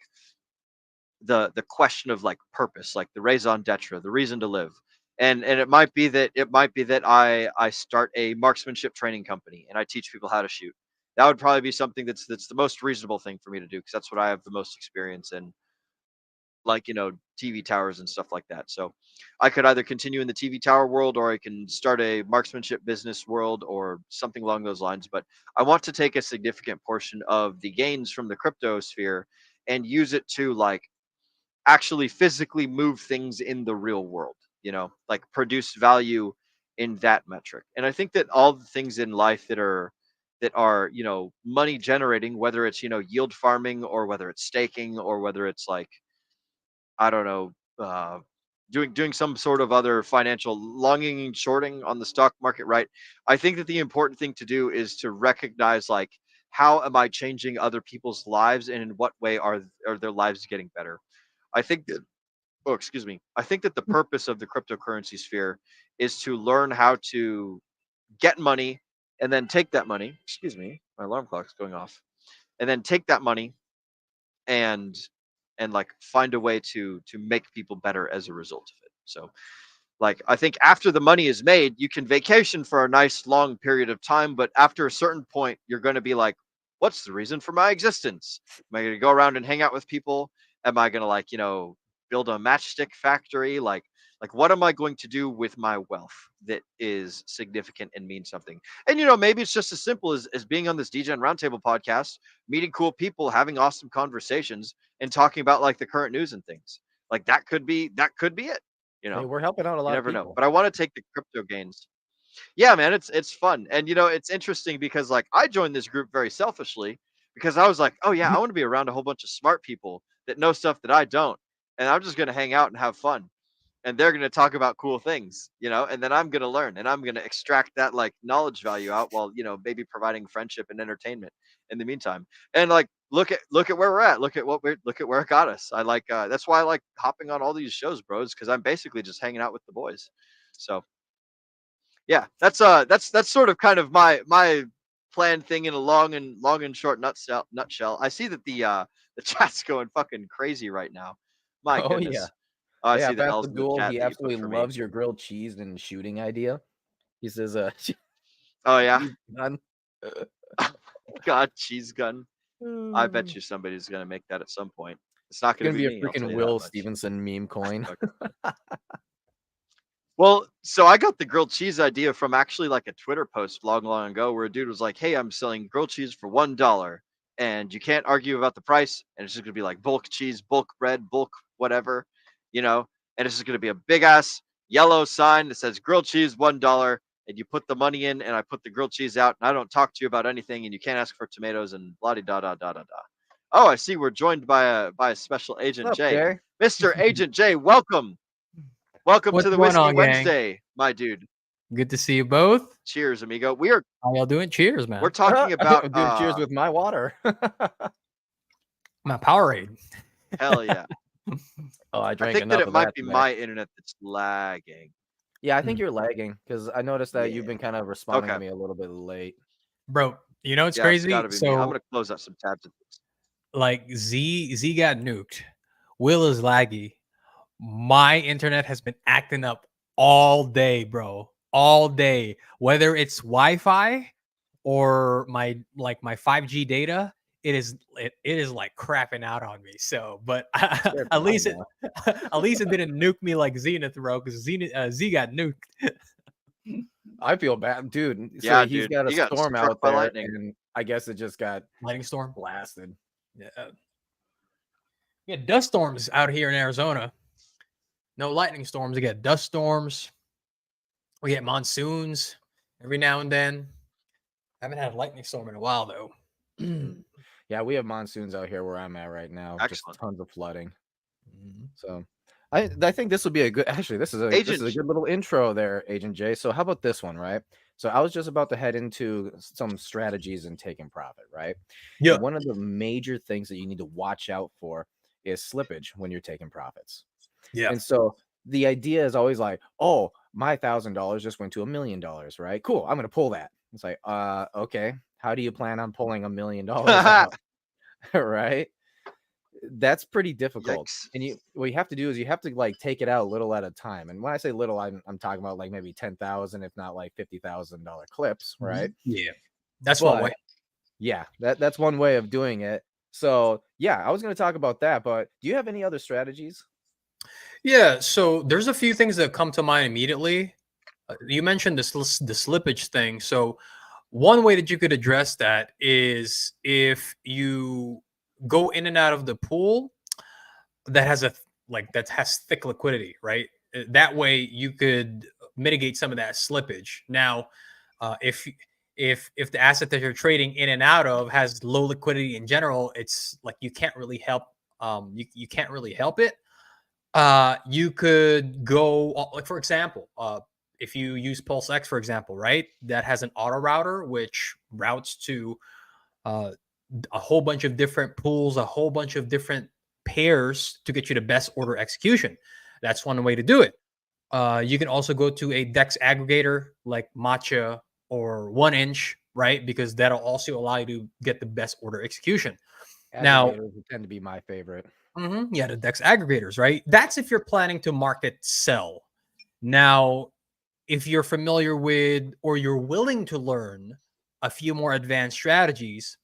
the question of like purpose, like the raison d'etre, the reason to live. And it might be that I start a marksmanship training company and I teach people how to shoot. That would probably be something that's the most reasonable thing for me to do, because that's what I have the most experience in, like TV towers and stuff like that. So I could either continue in the TV tower world, or I can start a marksmanship business world or something along those lines. But I want to take a significant portion of the gains from the crypto sphere and use it to like actually physically move things in the real world, like produce value in that metric. And I think that all the things in life that are money generating, whether it's yield farming, or whether it's staking, or whether it's like I don't know, doing some sort of other financial longing and shorting on the stock market, right? I think that the important thing to do is to recognize like how am I changing other people's lives, and in what way are their lives getting better? I think that excuse me. I think that the purpose of the cryptocurrency sphere is to learn how to get money and then take that money. Excuse me, my alarm clock's going off. And then take that money and like find a way to make people better as a result of it. So like I think after the money is made, you can vacation for a nice long period of time, but after a certain point you're going to be like, what's the reason for my existence? Am I going to go around and hang out with people? Am I going to like build a matchstick factory? Like what am I going to do with my wealth that is significant and means something? And maybe it's just as simple as being on this DGen Roundtable podcast, meeting cool people, having awesome conversations, and talking about like the current news and things. Like that could be it.
Hey, we're helping out a
You
lot of
never know.
people.
But I want to take the crypto gains. Yeah, man, it's fun. And it's interesting because like I joined this group very selfishly because I was like, oh yeah, I want to be around a whole bunch of smart people that know stuff that I don't. And I'm just gonna hang out and have fun. And they're gonna talk about cool things, and then I'm gonna learn and I'm gonna extract that like knowledge value out while, maybe providing friendship and entertainment in the meantime. And like look at where we're at. Look at where it got us. I like that's why I like hopping on all these shows, bros, because I'm basically just hanging out with the boys. So yeah, that's sort of kind of my planned thing in a long and short nutshell. I see that the chat's going fucking crazy right now. My
Oh
goodness.
yeah.
Oh, I
Yeah,
see the
Fast
L's in the
Abdul,
chat
he
that you put
absolutely
for me.
loves your grilled cheese and shooting idea. He says,
Oh yeah,
cheese gun.
God, cheese gun. I bet
It's
you somebody's gonna make that at some point. It's not gonna
gonna
be
be a
me. I'll tell
freaking
you that
Will
much.
Stevenson meme coin.
Well, so I got the grilled cheese idea from actually like a Twitter post long ago where a dude was like, "Hey, I'm selling grilled cheese for $1, and you can't argue about the price, and it's just gonna be like bulk cheese, bulk bread, bulk whatever, and it's just gonna be a big ass yellow sign that says grilled cheese $1, and you put the money in, and I put the grilled cheese out, and I don't talk to you about anything, and you can't ask for tomatoes and blah da da da da da." Oh, I see. We're joined by a special Agent
What's up,
J,
Jay?
Mr. Agent J. Welcome. Welcome
What's
to the
going
Whiskey
on, gang?
Wednesday, my dude.
Good to see you both.
Cheers, amigo. We're
How y'all doing? Cheers, man.
talking about
Dude, cheers with my water.
My Powerade.
hell yeah.
Oh, I
I
drank
think
enough
that it
of
might
that
be
today.
my internet that's lagging.
Yeah, I think you're lagging because I noticed that you've
Yeah.
been kind of responding
Okay.
to me a little bit late.
Bro, you know it's
Yeah, it's
crazy?
gotta be me. I'm
So
gonna close up some tabs.
like Z got nuked. Will is laggy. My internet has been acting up all day, bro. All day. Whether it's Wi-Fi or my 5G data, it is like crapping out on me. So, but
Scared
at
me
least
now.
at least it didn't nuke me like Zenith, bro, because Z got nuked.
I feel bad, dude.
Yeah,
So he's
dude.
got a
He got
storm
struck
out
by
there,
lightning.
and I guess it just got
Lightning storm.
blasted.
Yeah. Yeah, dust storms out here in Arizona. No lightning storms. We get dust storms. We get monsoons every now and then. Haven't had a lightning storm in a while though.
Yeah, we have monsoons out here where I'm at right now.
Excellent.
Just tons of flooding.
Mhm.
So I think this would be a good. Actually, this is a
Agent-
good little intro there, Agent J. So how about this one, right? So I was just about to head into some strategies in taking profit, right?
Yeah.
And one of the major things that you need to watch out for is slippage when you're taking profits.
Yeah.
And so the idea is always like, oh, my $1,000 just went to $1 million, right? Cool, I'm gonna pull that. It's like, okay, how do you plan on pulling $1 million out? Right? That's pretty difficult.
Yikes.
And what you have to do is you have to like take it out little at a time. And when I say little, I'm talking about like maybe 10,000, if not like $50,000 clips, right?
Yeah. That's one way.
Yeah, that's one way of doing it. So yeah, I was going to talk about that, but do you have any other strategies?
Yeah, so there's a few things that come to mind immediately. You mentioned the slippage thing. So one way that you could address that is if you go in and out of the pool that has thick liquidity, right? That way you could mitigate some of that slippage. Now, if the asset that you're trading in and out of has low liquidity in general, it's like you can't really help. You can't really help it. You could go like, for example, if you use Pulse X, for example, right, that has an auto router which routes to a whole bunch of different pools, a whole bunch of different pairs to get you the best order execution. That's one way to do it. You can also go to a DEX aggregator like Matcha or 1inch, right, because that'll also allow you to get the best order execution. Now,
Aggregators would tend to be my favorite.
yeah, the DEX aggregators, right? That's if you're planning to market sell. Now, if you're familiar with or you're willing to learn a few more advanced strategies,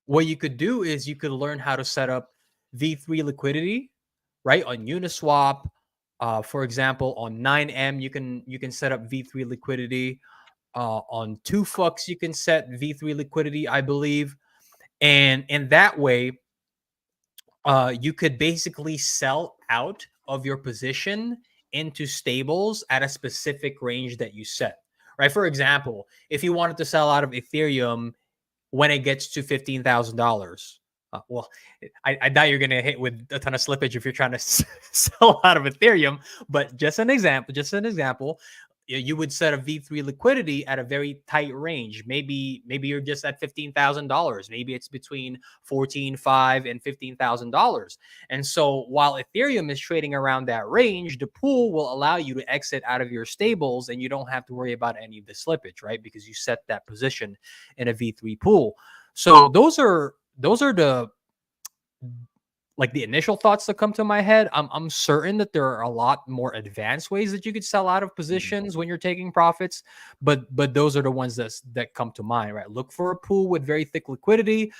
what you could do is you could learn how to set up V3 liquidity,
right? On Uniswap, for example, on 9M, you can set up V3 liquidity. On 2FUX, you can set V3 liquidity, I believe. And in that way, you could basically sell out of your position into stables at a specific range that you set, right? For example, if you wanted to sell out of Ethereum when it gets to $15,000, well, I doubt you're going to hit with a ton of slippage if you're trying to sell out of Ethereum, but just an example, you would set a V3 liquidity at a very tight range. Maybe you're just at $15,000. Maybe it's between $14,500 and $15,000. And so while Ethereum is trading around that range, the pool will allow you to exit out of your stables, and you don't have to worry about any of the slippage, right? Because you set that position in a V3 pool. So those are the the initial thoughts that come to my head. I'm certain that there are a lot more advanced ways that you could sell out of positions when you're taking profits, but those are the ones that come to mind, right? Look for a pool with very thick liquidity.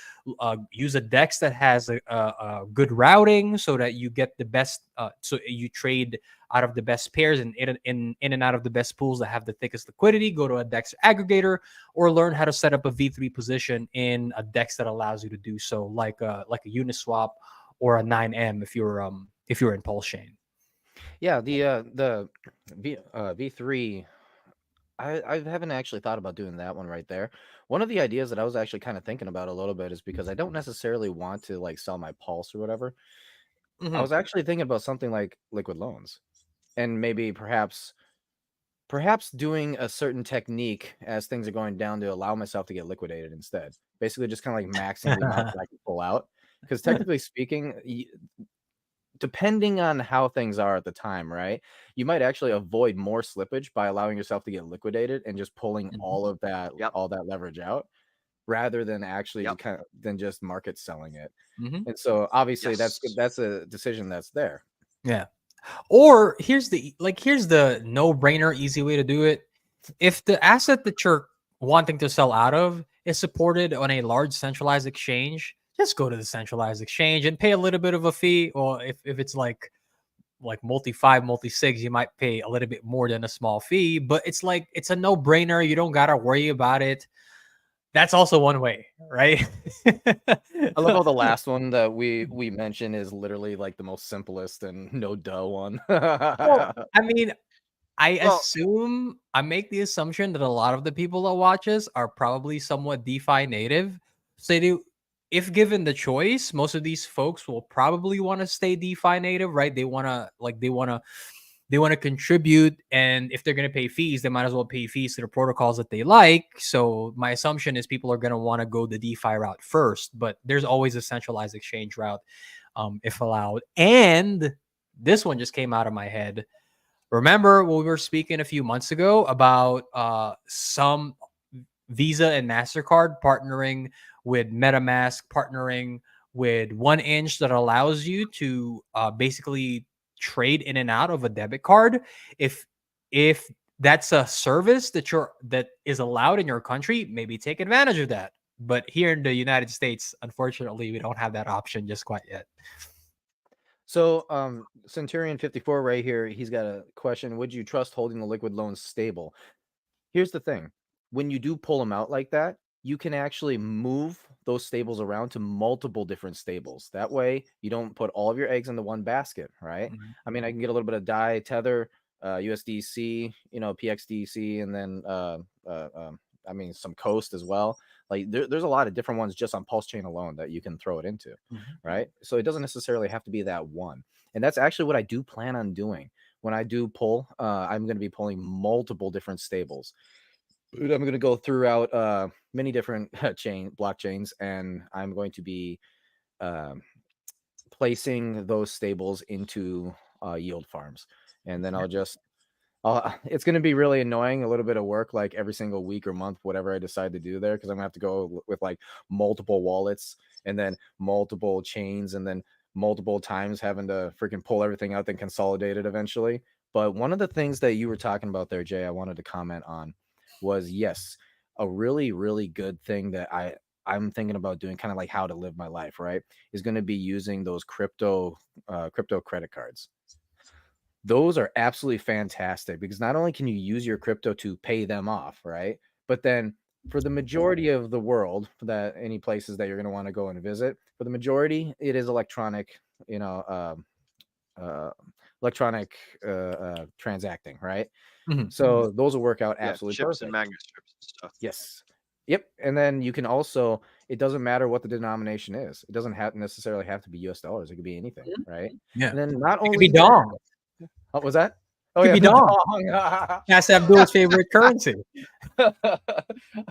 Use a DEX that has a good routing so that you get the best. So you trade out of the best pairs and in and out of the best pools that have the thickest liquidity. Go to a DEX aggregator, or learn how to set up a V3 position in a DEX that allows you to do so, like a Uniswap or a 9M if you're in Pulse Chain.
Yeah, the V3. I haven't actually thought about doing that one right there. One of the ideas that I was actually kind of thinking about a little bit is because I don't necessarily want to like sell my Pulse or whatever. I was actually thinking about something like liquid loans, and maybe perhaps doing a certain technique as things are going down to allow myself to get liquidated instead. Basically, just kind of like maxing the amount that I can pull out. Because technically speaking, depending on how things are at the time, right, you might actually avoid more slippage by allowing yourself to get liquidated and just pulling all of that all that leverage out, rather than actually than just market selling it. And so obviously that's a decision that's there.
Yeah. Or here's the no-brainer easy way to do it. If the asset that you're wanting to sell out of is supported on a large centralized exchange, just go to the centralized exchange and pay a little bit of a fee. Or if it's like multi-5, multi-6, you might pay a little bit more than a small fee, but it's a no-brainer. You don't got to worry about it. That's also one way, right?
I love how the last one that we mentioned is literally like the most simplest and no duh one.
Well, I mean, I make the assumption that a lot of the people that watch us are probably somewhat DeFi native. So if given the choice, most of these folks will probably want to stay DeFi native, right? They want to contribute, and if they're going to pay fees, they might as well pay fees to the protocols that they like. So my assumption is people are going to want to go the DeFi route first, but there's always a centralized exchange route if allowed. And this one just came out of my head. Remember when we were speaking a few months ago about some Visa and MasterCard partnering with MetaMask, partnering with 1inch that allows you to basically trade in and out of a debit card? If that's a service that is allowed in your country, maybe take advantage of that. But here in the United States, unfortunately, we don't have that option just quite yet.
So Centurion 54 right here, he's got a question. Would you trust holding the liquid loans stable? Here's the thing. When you do pull them out like that, you can actually move those stables around to multiple different stables. That way you don't put all of your eggs into one basket, right? I mean, I can get a little bit of DAI, Tether, USDC, PXDC, and then I mean some Coast as well. Like there's a lot of different ones just on Pulse Chain alone that you can throw it into, right? So it doesn't necessarily have to be that one. And that's actually what I do plan on doing. When I do pull, I'm going to be pulling multiple different stables. I'm going to go throughout many different blockchains, and I'm going to be placing those stables into yield farms. And then it's going to be really annoying, a little bit of work like every single week or month, whatever I decide to do there, because I'm going to have to go with like multiple wallets and then multiple chains and then multiple times having to freaking pull everything out, then consolidate it eventually. But one of the things that you were talking about there, Jay, I wanted to comment on was, yes, a really, really good thing that I'm thinking about doing, kind of like how to live my life, right, is going to be using those crypto credit cards. Those are absolutely fantastic because not only can you use your crypto to pay them off, right, but then for the majority of the world, that any places that you're going to want to go and visit, for the majority, it is electronic, uh, electronic transacting, right?
Mhm.
So those will work out
Yeah,
absolutely
chips and
perfect.
manuscripts and stuff.
Yes. Yep. And then you can also, it doesn't matter what the denomination is. It doesn't necessarily have to be US dollars. It could be anything, right?
Yeah.
And then not
It could be
only
dong.
what was that? Oh
Could
yeah,
be
the
dong.
dong.
That's Abdul's favorite currency.
I'm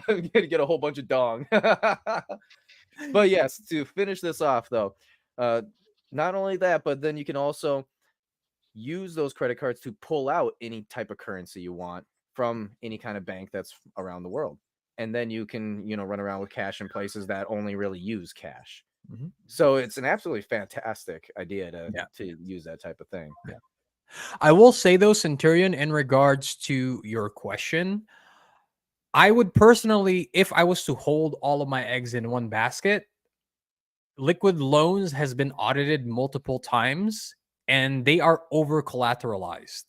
gonna get a whole bunch of dong. But yes, to finish this off though, not only that, but then you can also use those credit cards to pull out any type of currency you want from any kind of bank that's around the world. And then you can, run around with cash in places that only really use cash.
Mhm.
So it's an absolutely fantastic idea
Yeah.
to use that type of thing.
Yeah. I will say though, Centurion, in regards to your question, I would personally, if I was to hold all of my eggs in one basket, Liquid Loans has been audited multiple times and they are over collateralized.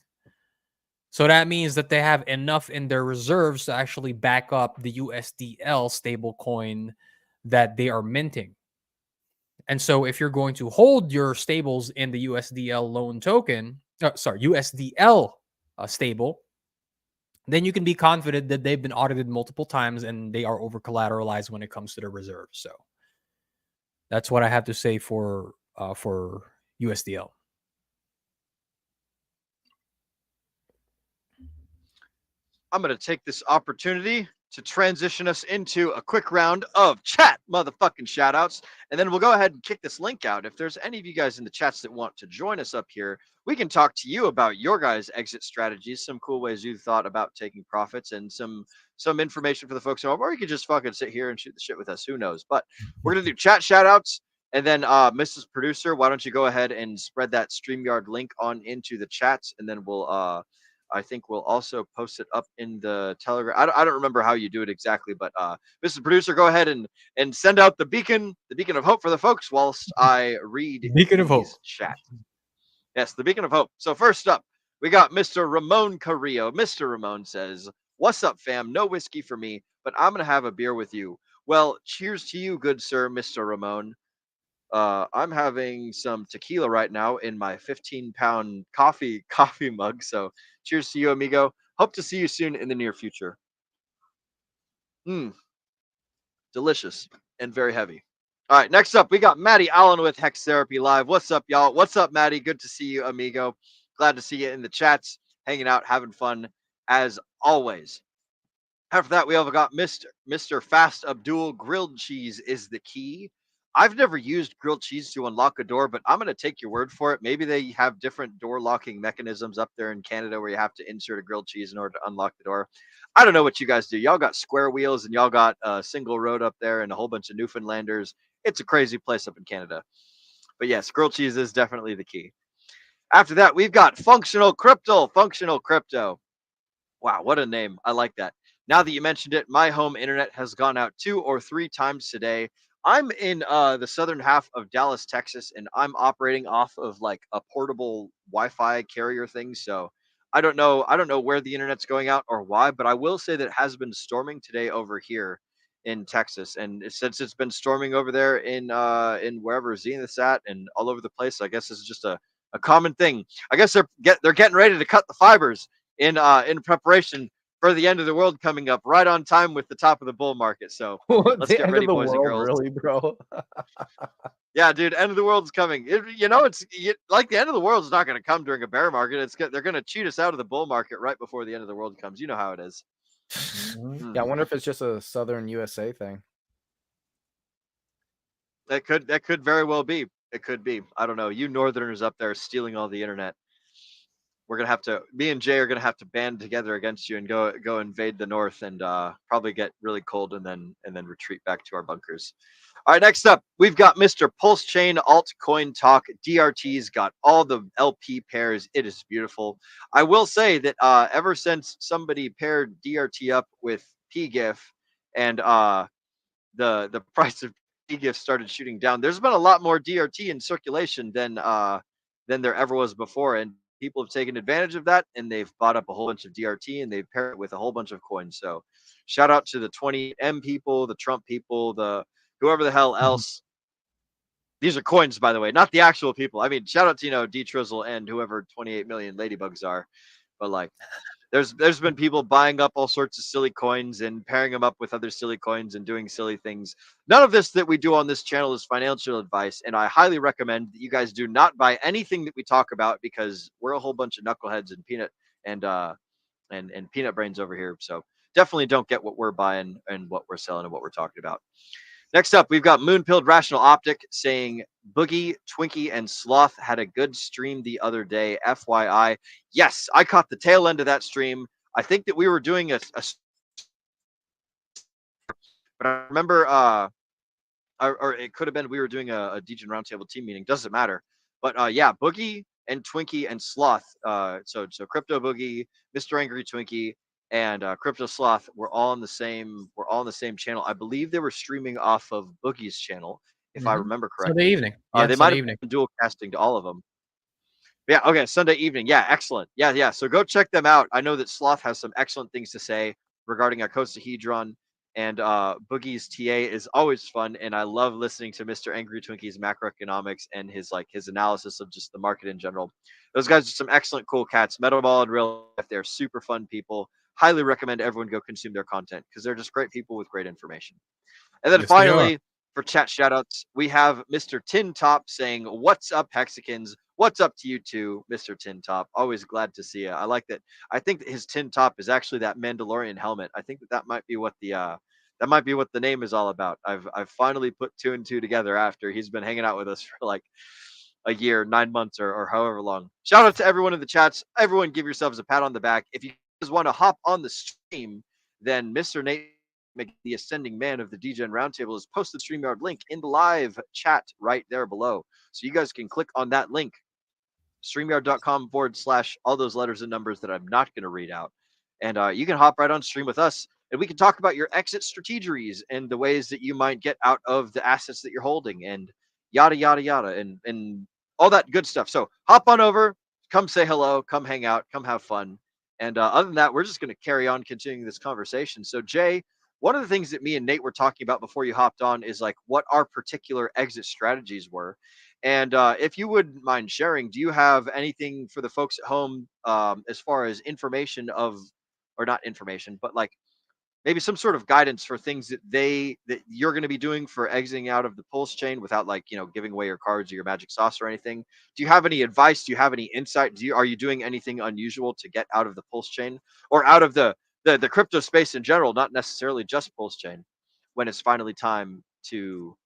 So that means that they have enough in their reserves to actually back up the USDL stablecoin that they are minting. And so if you're going to hold your stables in the USDL loan token, USDL stable, then you can be confident that they've been audited multiple times and they are over collateralized when it comes to the reserves. So that's what I have to say for USDL.
I'm going to take this opportunity to transition us into a quick round of chat motherfucking shout outs. And then we'll go ahead and kick this link out. If there's any of you guys in the chats that want to join us up here, we can talk to you about your guys' exit strategies, some cool ways you thought about taking profits, and some information for the folks at home. Or you could just fucking sit here and shoot the shit with us. Who knows? But we're going to do chat shout outs. And then, Mrs. Producer, why don't you go ahead and spread that StreamYard link on into the chats, and then we'll I think we'll also post it up in the Telegram. I don't remember how you do it exactly, but Mr. Producer, go ahead and send out the beacon of hope for the folks whilst I read
Beacon of hope.
chat. Yes, the beacon of hope. So first up, we got Mr. Ramon Carrillo. Mr. Ramon says, "What's up, fam? No whiskey for me, but I'm gonna have a beer with you." Well, cheers to you, good sir, Mr. Ramon. I'm having some tequila right now in my 15-pound coffee mug. So cheers to you, amigo. Hope to see you soon in the near future. Delicious and very heavy. All right, next up, we got Maddie Allen with Hex Therapy Live. What's up, y'all? What's up, Maddie? Good to see you, amigo. Glad to see you in the chats, hanging out, having fun, as always. After that, we have got Mr. Fast Abdul. Grilled cheese is the key. I've never used grilled cheese to unlock a door, but I'm going to take your word for it. Maybe they have different door locking mechanisms up there in Canada where you have to insert a grilled cheese in order to unlock the door. I don't know what you guys do. Y'all got square wheels and y'all got a single road up there and a whole bunch of Newfoundlanders. It's a crazy place up in Canada. But yes, grilled cheese is definitely the key. After that, we've got Functional Crypto. Functional Crypto. Wow, what a name. I like that. Now that you mentioned it, my home internet has gone out 2 or 3 times today. I'm in the southern half of Dallas, Texas, and I'm operating off of like a portable Wi-Fi carrier thing. So I don't know where the internet's going out or why, but I will say that it has been storming today over here in Texas. And since it's been storming over there in wherever Zenith's at and all over the place, I guess this is just a common thing. I guess they're getting ready to cut the fibers in preparation for the end of the world coming up right on time with the top of the bull market. So let's get ready, boys and girls.
Really, bro?
Yeah, dude, end of the world's coming. It's like the end of the world is not going to come during a bear market. They're going to cheat us out of the bull market right before the end of the world comes. You know how it is.
Yeah, I wonder if it's just a Southern USA thing.
That could very well be. It could be. I don't know. You Northerners up there stealing all the internet. We're gonna have to. Me and Jay are gonna have to band together against you and go invade the North and probably get really cold and then retreat back to our bunkers. All right, next up, we've got Mr. Pulse Chain Altcoin Talk. DRT's got all the LP pairs. It is beautiful. I will say that ever since somebody paired DRT up with PGIF and the price of gifts started shooting down. There's been a lot more DRT in circulation than there ever was before, and people have taken advantage of that, and they've bought up a whole bunch of DRT, and they've paired it with a whole bunch of coins. So shout out to the 20M people, the Trump people, the whoever the hell else. These are coins, by the way, not the actual people. I mean, shout out to D Trizzle and whoever 28 million ladybugs are, but like. There's been people buying up all sorts of silly coins and pairing them up with other silly coins and doing silly things. None of this that we do on this channel is financial advice, and I highly recommend that you guys do not buy anything that we talk about, because we're a whole bunch of knuckleheads and peanut brains over here. So definitely don't get what we're buying and what we're selling and what we're talking about. Next up, we've got Moonpilled Rational Optic saying Boogie, Twinkie, and Sloth had a good stream the other day. FYI. Yes, I caught the tail end of that stream. I think that we were doing but I remember or it could have been we were doing a Degen Roundtable team meeting. Doesn't matter. But yeah, Boogie and Twinkie and Sloth. So Crypto Boogie, Mr. Angry Twinkie, and Crypto Sloth were all on the same channel. I believe they were streaming off of Boogie's channel, if I remember correctly.
Sunday evening. Yeah,
they might have been dual casting to all of them. Yeah, okay, Sunday evening. Yeah, excellent. Yeah. So go check them out. I know that Sloth has some excellent things to say regarding Icosahedron, and Boogie's TA is always fun, and I love listening to Mr. Angry Twinkie's macroeconomics and his analysis of just the market in general. Those guys are some excellent, cool cats. Metaball in real life, they're super fun people. Highly recommend everyone go consume their content, because they're just great people with great information. And then finally, for chat shoutouts, we have Mr. Tin Top saying, "What's up, Hexicans? What's up to you too, Mr. Tin Top? Always glad to see you." I like that. I think that his Tin Top is actually that Mandalorian helmet. I think that might be what the name is all about. I've finally put 2 and 2 together after he's been hanging out with us for like a year, 9 months, or however long. Shout out to everyone in the chats. Everyone, give yourselves a pat on the back. If you guys want to hop on the stream, then Mr. Nate, the ascending man of the Degen Roundtable, has posted the StreamYard link in the live chat right there below. So you guys can click on that link, StreamYard.com / all those letters and numbers that I'm not going to read out. And you can hop right on stream with us, and we can talk about your exit strategies and the ways that you might get out of the assets that you're holding, and yada, yada, yada, and all that good stuff. So hop on over, come say hello, come hang out, come have fun. And other than that, we're just going to carry on continuing this conversation. So Jay, one of the things that me and Nate were talking about before you hopped on is like what our particular exit strategies were. And if you wouldn't mind sharing, do you have anything for the folks at home as far as information or not information, but like maybe some sort of guidance for things that you're going to be doing for exiting out of the Pulse chain without giving away your cards or your magic sauce or anything? Do you have any advice? Do you have any insight? Are you doing anything unusual to get out of the Pulse chain or out of the crypto space in general, not necessarily just Pulse chain, when it's finally time to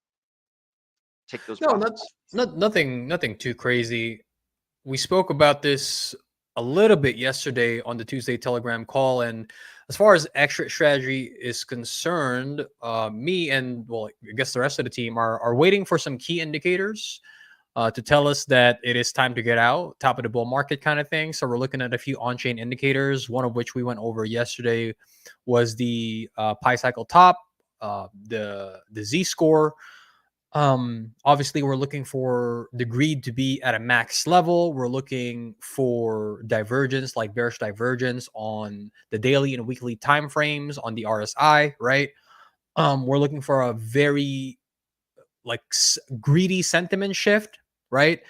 take those profits?
Nothing too crazy. We spoke about this a little bit yesterday on the Tuesday Telegram call, and as far as exit strategy is concerned, me and I guess the rest of the team are waiting for some key indicators to tell us that it is time to get out, top of the bull market kind of thing. So we're looking at a few on-chain indicators, one of which we went over yesterday was the Pi Cycle top, the Z-score. Obviously, we're looking for the greed to be at a max level. We're looking for divergence, like bearish divergence on the daily and weekly time frames on the RSI, right? We're looking for a very greedy sentiment shift, right?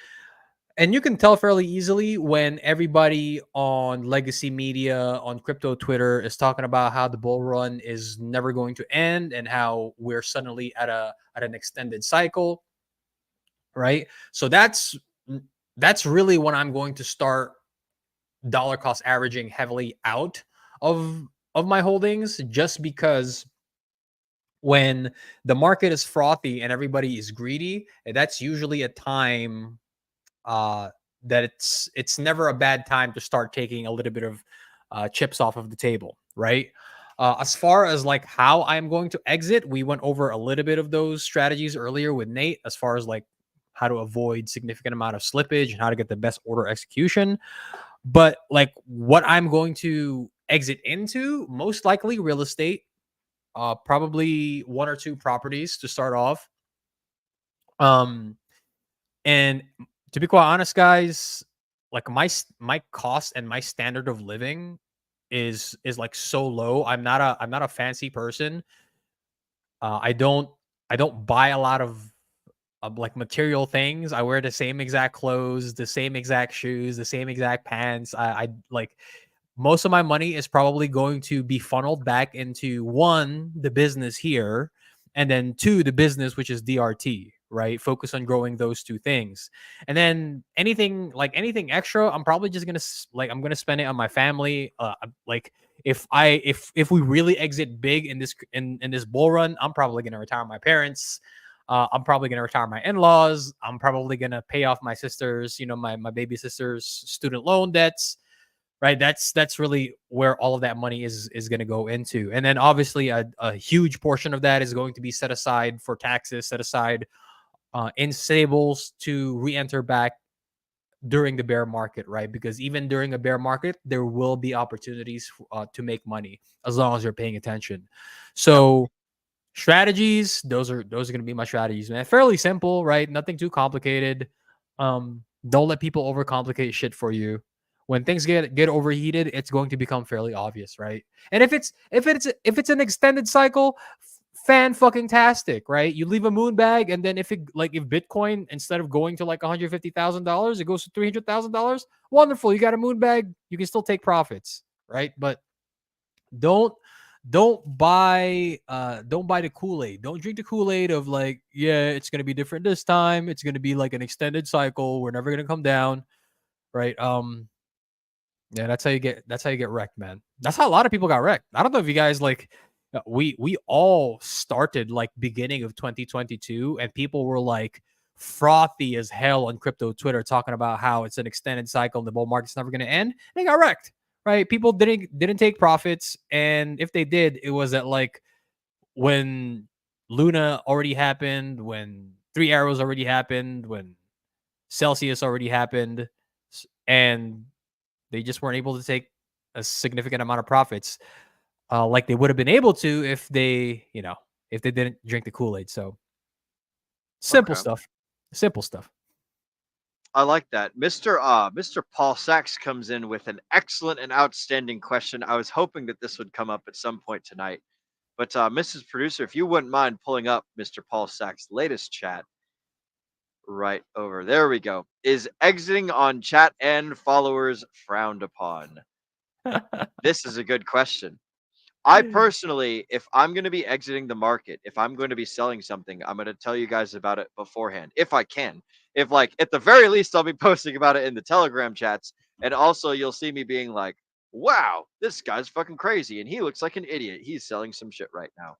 And you can tell fairly easily when everybody on legacy media, on crypto Twitter is talking about how the bull run is never going to end and how we're suddenly at an extended cycle, right? So that's really when I'm going to start dollar cost averaging heavily out of my holdings, just because when the market is frothy and everybody is greedy, that's usually a time that it's never a bad time to start taking a little bit of chips off of the table, right? As far as like how I'm going to exit, we went over a little bit of those strategies earlier with Nate, as far as like how to avoid significant amount of slippage and how to get the best order execution. But like what I'm going to exit into, most likely real estate, probably 1 or 2 properties to start off. And to be quite honest, guys, like my cost and my standard of living is like so low. I'm not a fancy person. I don't buy a lot of like material things. I wear the same exact clothes, the same exact shoes, the same exact pants. I like most of my money is probably going to be funneled back into one, the business here, and then two, the business, which is DRT, right? Focus on growing those two things. And then anything extra, I'm probably just going to I'm going to spend it on my family. Like if we really exit big in this bull run, I'm probably going to retire my parents. I'm probably going to retire my in-laws. I'm probably going to pay off my sisters, my baby sister's student loan debts. Right, that's really where all of that money is going to go into, and then obviously a huge portion of that is going to be set aside for taxes, set aside in stables to re-enter back during the bear market, right? Because even during a bear market, there will be opportunities to make money as long as you're paying attention. So strategies, those are going to be my strategies, man. Fairly simple, right? Nothing too complicated. Don't let people overcomplicate shit for you. When things get overheated, it's going to become fairly obvious, right? And if it's an extended cycle, fan fucking tastic, right? You leave a moon bag, and then if Bitcoin, instead of going to like $150,000, it goes to $300,000. Wonderful, you got a moon bag. You can still take profits, right? But don't buy the Kool-Aid. Don't drink the Kool-Aid of like, yeah, it's gonna be different this time. It's gonna be like an extended cycle. We're never gonna come down, right? Yeah, that's how you get wrecked, man. That's how a lot of people got wrecked. I don't know if you guys we all started like beginning of 2022, and people were like frothy as hell on crypto Twitter talking about how it's an extended cycle and the bull market's never going to end. They got wrecked, right? People didn't take profits, and if they did, it was at like when Luna already happened, when Three Arrows already happened, when Celsius already happened, and they just weren't able to take a significant amount of profits like they would have been able to if they didn't drink the Kool-Aid. So simple stuff.
I like that. Mr. Paul Sachs comes in with an excellent and outstanding question. I was hoping that this would come up at some point tonight. But Mrs. Producer, if you wouldn't mind pulling up Mr. Paul Sachs' latest chat right over there, we go. Is exiting on chat and followers frowned upon? This is a good question. I personally, if I'm going to be exiting the market, if I'm going to be selling something, I'm going to tell you guys about it beforehand, if I can. If like at the very least, I'll be posting about it in the Telegram chats, and also you'll see me being like, "Wow, this guy's fucking crazy, and he looks like an idiot. He's selling some shit right now."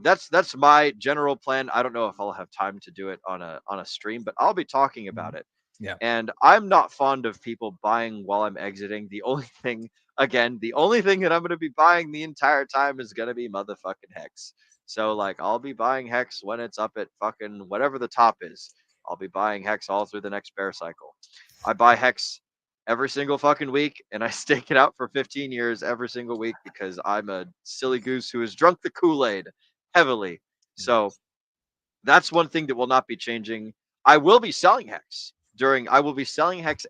That's my general plan. I don't know if I'll have time to do it on a stream, but I'll be talking about it.
Yeah.
And I'm not fond of people buying while I'm exiting. The only thing that I'm going to be buying the entire time is going to be motherfucking Hex. So like I'll be buying Hex when it's up at fucking whatever the top is. I'll be buying Hex all through the next bear cycle. I buy Hex every single fucking week, and I stake it out for 15 years every single week because I'm a silly goose who has drunk the Kool-Aid heavily. So that's one thing that will not be changing. I will be selling Hex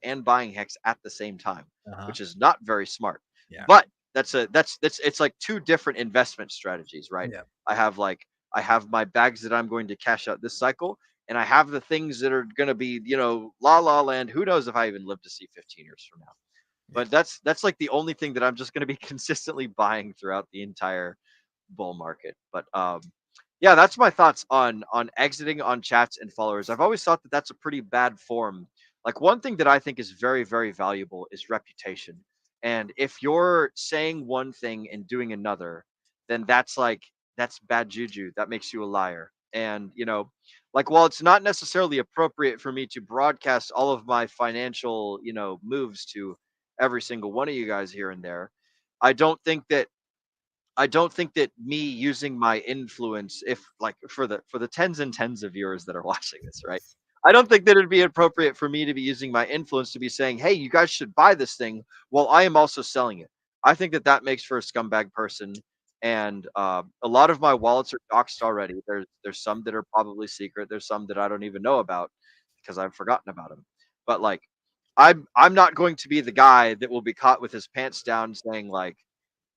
and buying Hex at the same time, which is not very smart.
Yeah.
But it's like two different investment strategies, right?
Yeah.
I have my bags that I'm going to cash out this cycle, and I have the things that are going to be, la la land. Who knows if I even live to see 15 years from now. But that's like the only thing that I'm just going to be consistently buying throughout the entire bull market. But yeah, that's my thoughts on exiting on chats and followers. I've always thought that that's a pretty bad form. Like one thing that I think is very, very valuable is reputation. And if you're saying one thing and doing another, then that's bad juju. That makes you a liar. And like while it's not necessarily appropriate for me to broadcast all of my financial, moves to every single one of you guys here and there, I don't think that me using my influence, if like for the tens and tens of viewers that are watching this, right? I don't think that it'd be appropriate for me to be using my influence to be saying, "Hey, you guys should buy this thing," while I am also selling it. I think that makes for a scumbag person, and a lot of my wallets are doxxed already. There's some that are probably secret. There's some that I don't even know about because I've forgotten about them. But like, I'm not going to be the guy that will be caught with his pants down saying like,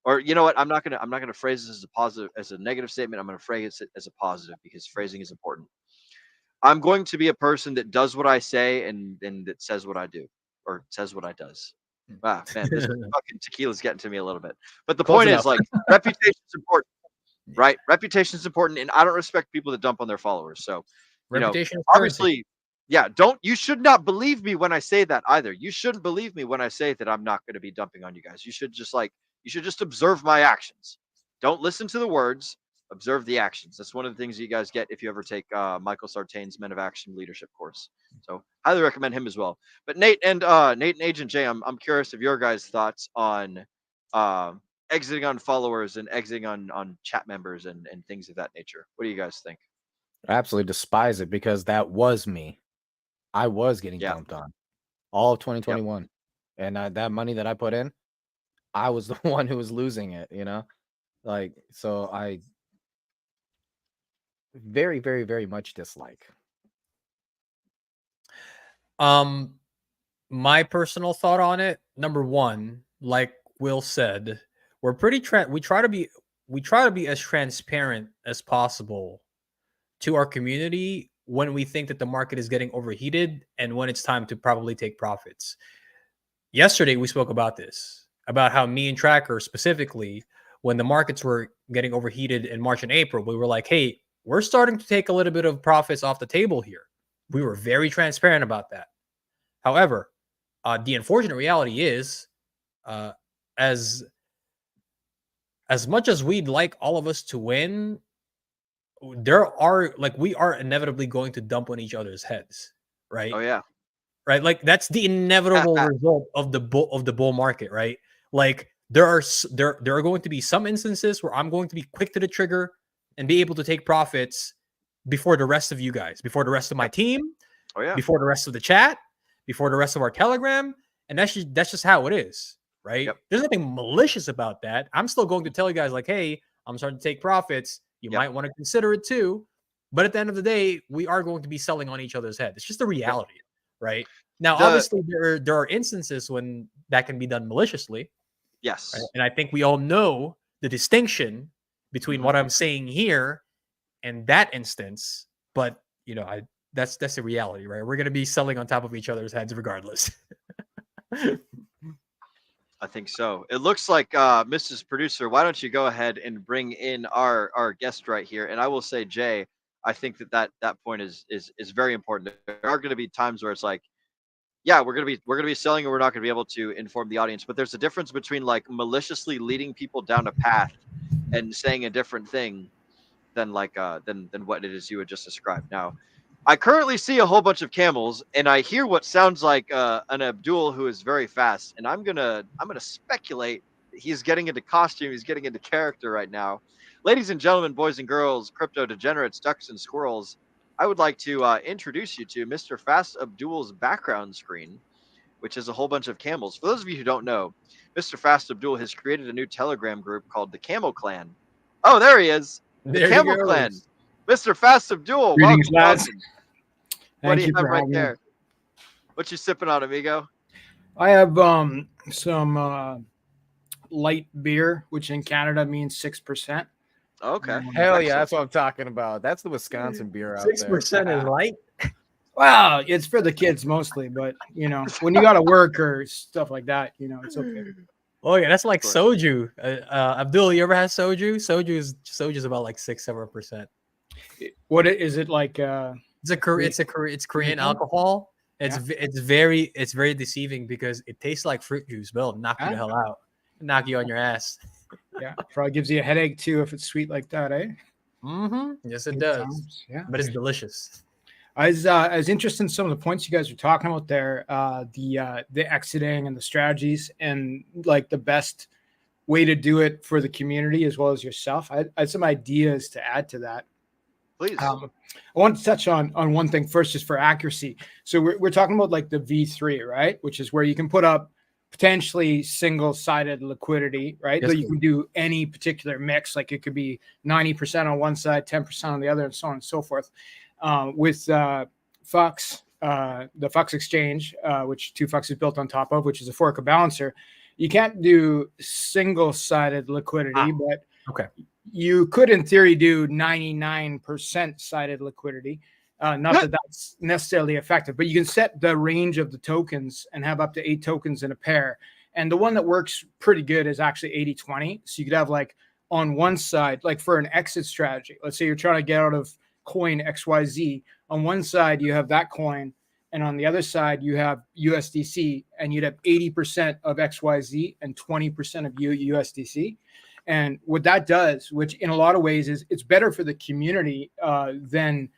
or you know what? I'm not gonna phrase this as a positive, as a negative statement. I'm gonna phrase it as a positive because phrasing is important. I'm going to be a person that does what I say and that says what I do or says what I does. Ah, man, this fucking tequila's getting to me a little bit. But the
Close
point
enough.
is, like, reputation is important, right? Reputation is important, and I don't respect people that dump on their followers. So, you know,
Reputation is currency.
obviously, yeah, you should not believe me when I say that either. You shouldn't believe me when I say that I'm not going to be dumping on you guys. You should just observe my actions. Don't listen to the words. Observe the actions. That's one of the things you guys get if you ever take Michael Sartain's Men of Action leadership course. So highly recommend him as well. But Nate and Agent J, I'm curious of your guys' thoughts on exiting on followers and exiting on chat members and things of that nature. What do you guys think?
I absolutely despise it because that was me. I was getting dumped on all of 2021. And that money that I put in, I was the one who was losing it, you know? Like, so I very, very, very much dislike.
My personal thought on it, number one, like Will said, we're pretty we try to be as transparent as possible to our community when we think that the market is getting overheated and when it's time to probably take profits. Yesterday we spoke about this, about how me and Tracker specifically, when the markets were getting overheated in March and April, we were like, hey, we're starting to take a little bit of profits off the table here. We were very transparent about that. However, the unfortunate reality is, as much as we'd like all of us to win, we are inevitably going to dump on each other's heads, right?
Oh yeah,
right. Like that's the inevitable result of the bull market, right? Like there are going to be some instances where I'm going to be quick to the trigger and be able to take profits before the rest of you guys, before the rest of my team, before the rest of the chat, before the rest of our Telegram, and that's just how it is, right? There's nothing malicious about that. I'm still going to tell you guys like, hey, I'm starting to take profits. You might want to consider it too. But at the end of the day, we are going to be selling on each other's head. It's just the reality, right? Now, obviously, there are instances when that can be done maliciously.
Yes.
Right? And I think we all know the distinction between what I'm saying here and that instance. But, you know, that's the reality, right? We're going to be selling on top of each other's heads regardless.
I think so. It looks like Mrs. Producer, why don't you go ahead and bring in our guest right here? And I will say, Jay, I think that point is very important. There are going to be times where it's like, yeah, we're going to be selling and we're not going to be able to inform the audience. But there's a difference between like maliciously leading people down a path and saying a different thing than like than what it is you had just described. Now, I currently see a whole bunch of camels, and I hear what sounds like an Abdul who is very fast. And I'm gonna speculate that he's getting into costume, he's getting into character right now. Ladies and gentlemen, boys and girls, crypto degenerates, ducks and squirrels, I would like to introduce you to Mr. Fast Abdul's background screen, which is a whole bunch of camels. For those of you who don't know, Mr. Fast Abdul has created a new Telegram group called the Camel Clan. Oh, there he is, the Camel Clan. Mr. Fast Abdul,
Greetings, lads.
What do you have right there? What you sipping on, amigo?
I have some light beer, which in Canada means 6%.
Okay.
Hell yeah, that's what I'm talking about. That's the Wisconsin beer out there.
6% is light.
Well, it's for the kids mostly, but you know, when you got to work or stuff like that, you know, it's okay.
Oh yeah, that's like soju. Abdul, you ever had soju? Soju is about like 6-7%.
What is it like?
It's Korean alcohol. It's very deceiving because it tastes like fruit juice, but it'll knock you the hell out, knock you on your ass.
Yeah, probably gives you a headache too if it's sweet like that, eh?
Yes, it
Good
does.
times. Yeah,
but it's delicious.
I was interested in some of the points you guys were talking about there, the exiting and the strategies and like the best way to do it for the community as well as yourself. I had some ideas to add to that.
Please.
I want to touch on one thing first, just for accuracy. So we're talking about like the V3, right? Which is where you can put up potentially single-sided liquidity, right?
Yes,
So you
sir.
can do any particular mix, like it could be 90% on one side, 10% on the other, and so on and so forth. With Fux, the Fux exchange, which 2Fux is built on top of, which is a fork of Balancer, you can't do single-sided liquidity, but
okay.
you could, in theory, do 99% sided liquidity. Not that that's necessarily effective, but you can set the range of the tokens and have up to 8 tokens in a pair. And the one that works pretty good is actually 80-20. So you could have like on one side, like for an exit strategy, let's say you're trying to get out of coin XYZ. On one side, you have that coin, and on the other side, you have USDC, and you'd have 80% of XYZ and 20% of USDC. And what that does, which in a lot of ways is it's better for the community than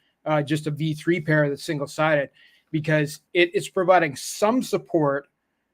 just a V3 pair that's single-sided, because it's providing some support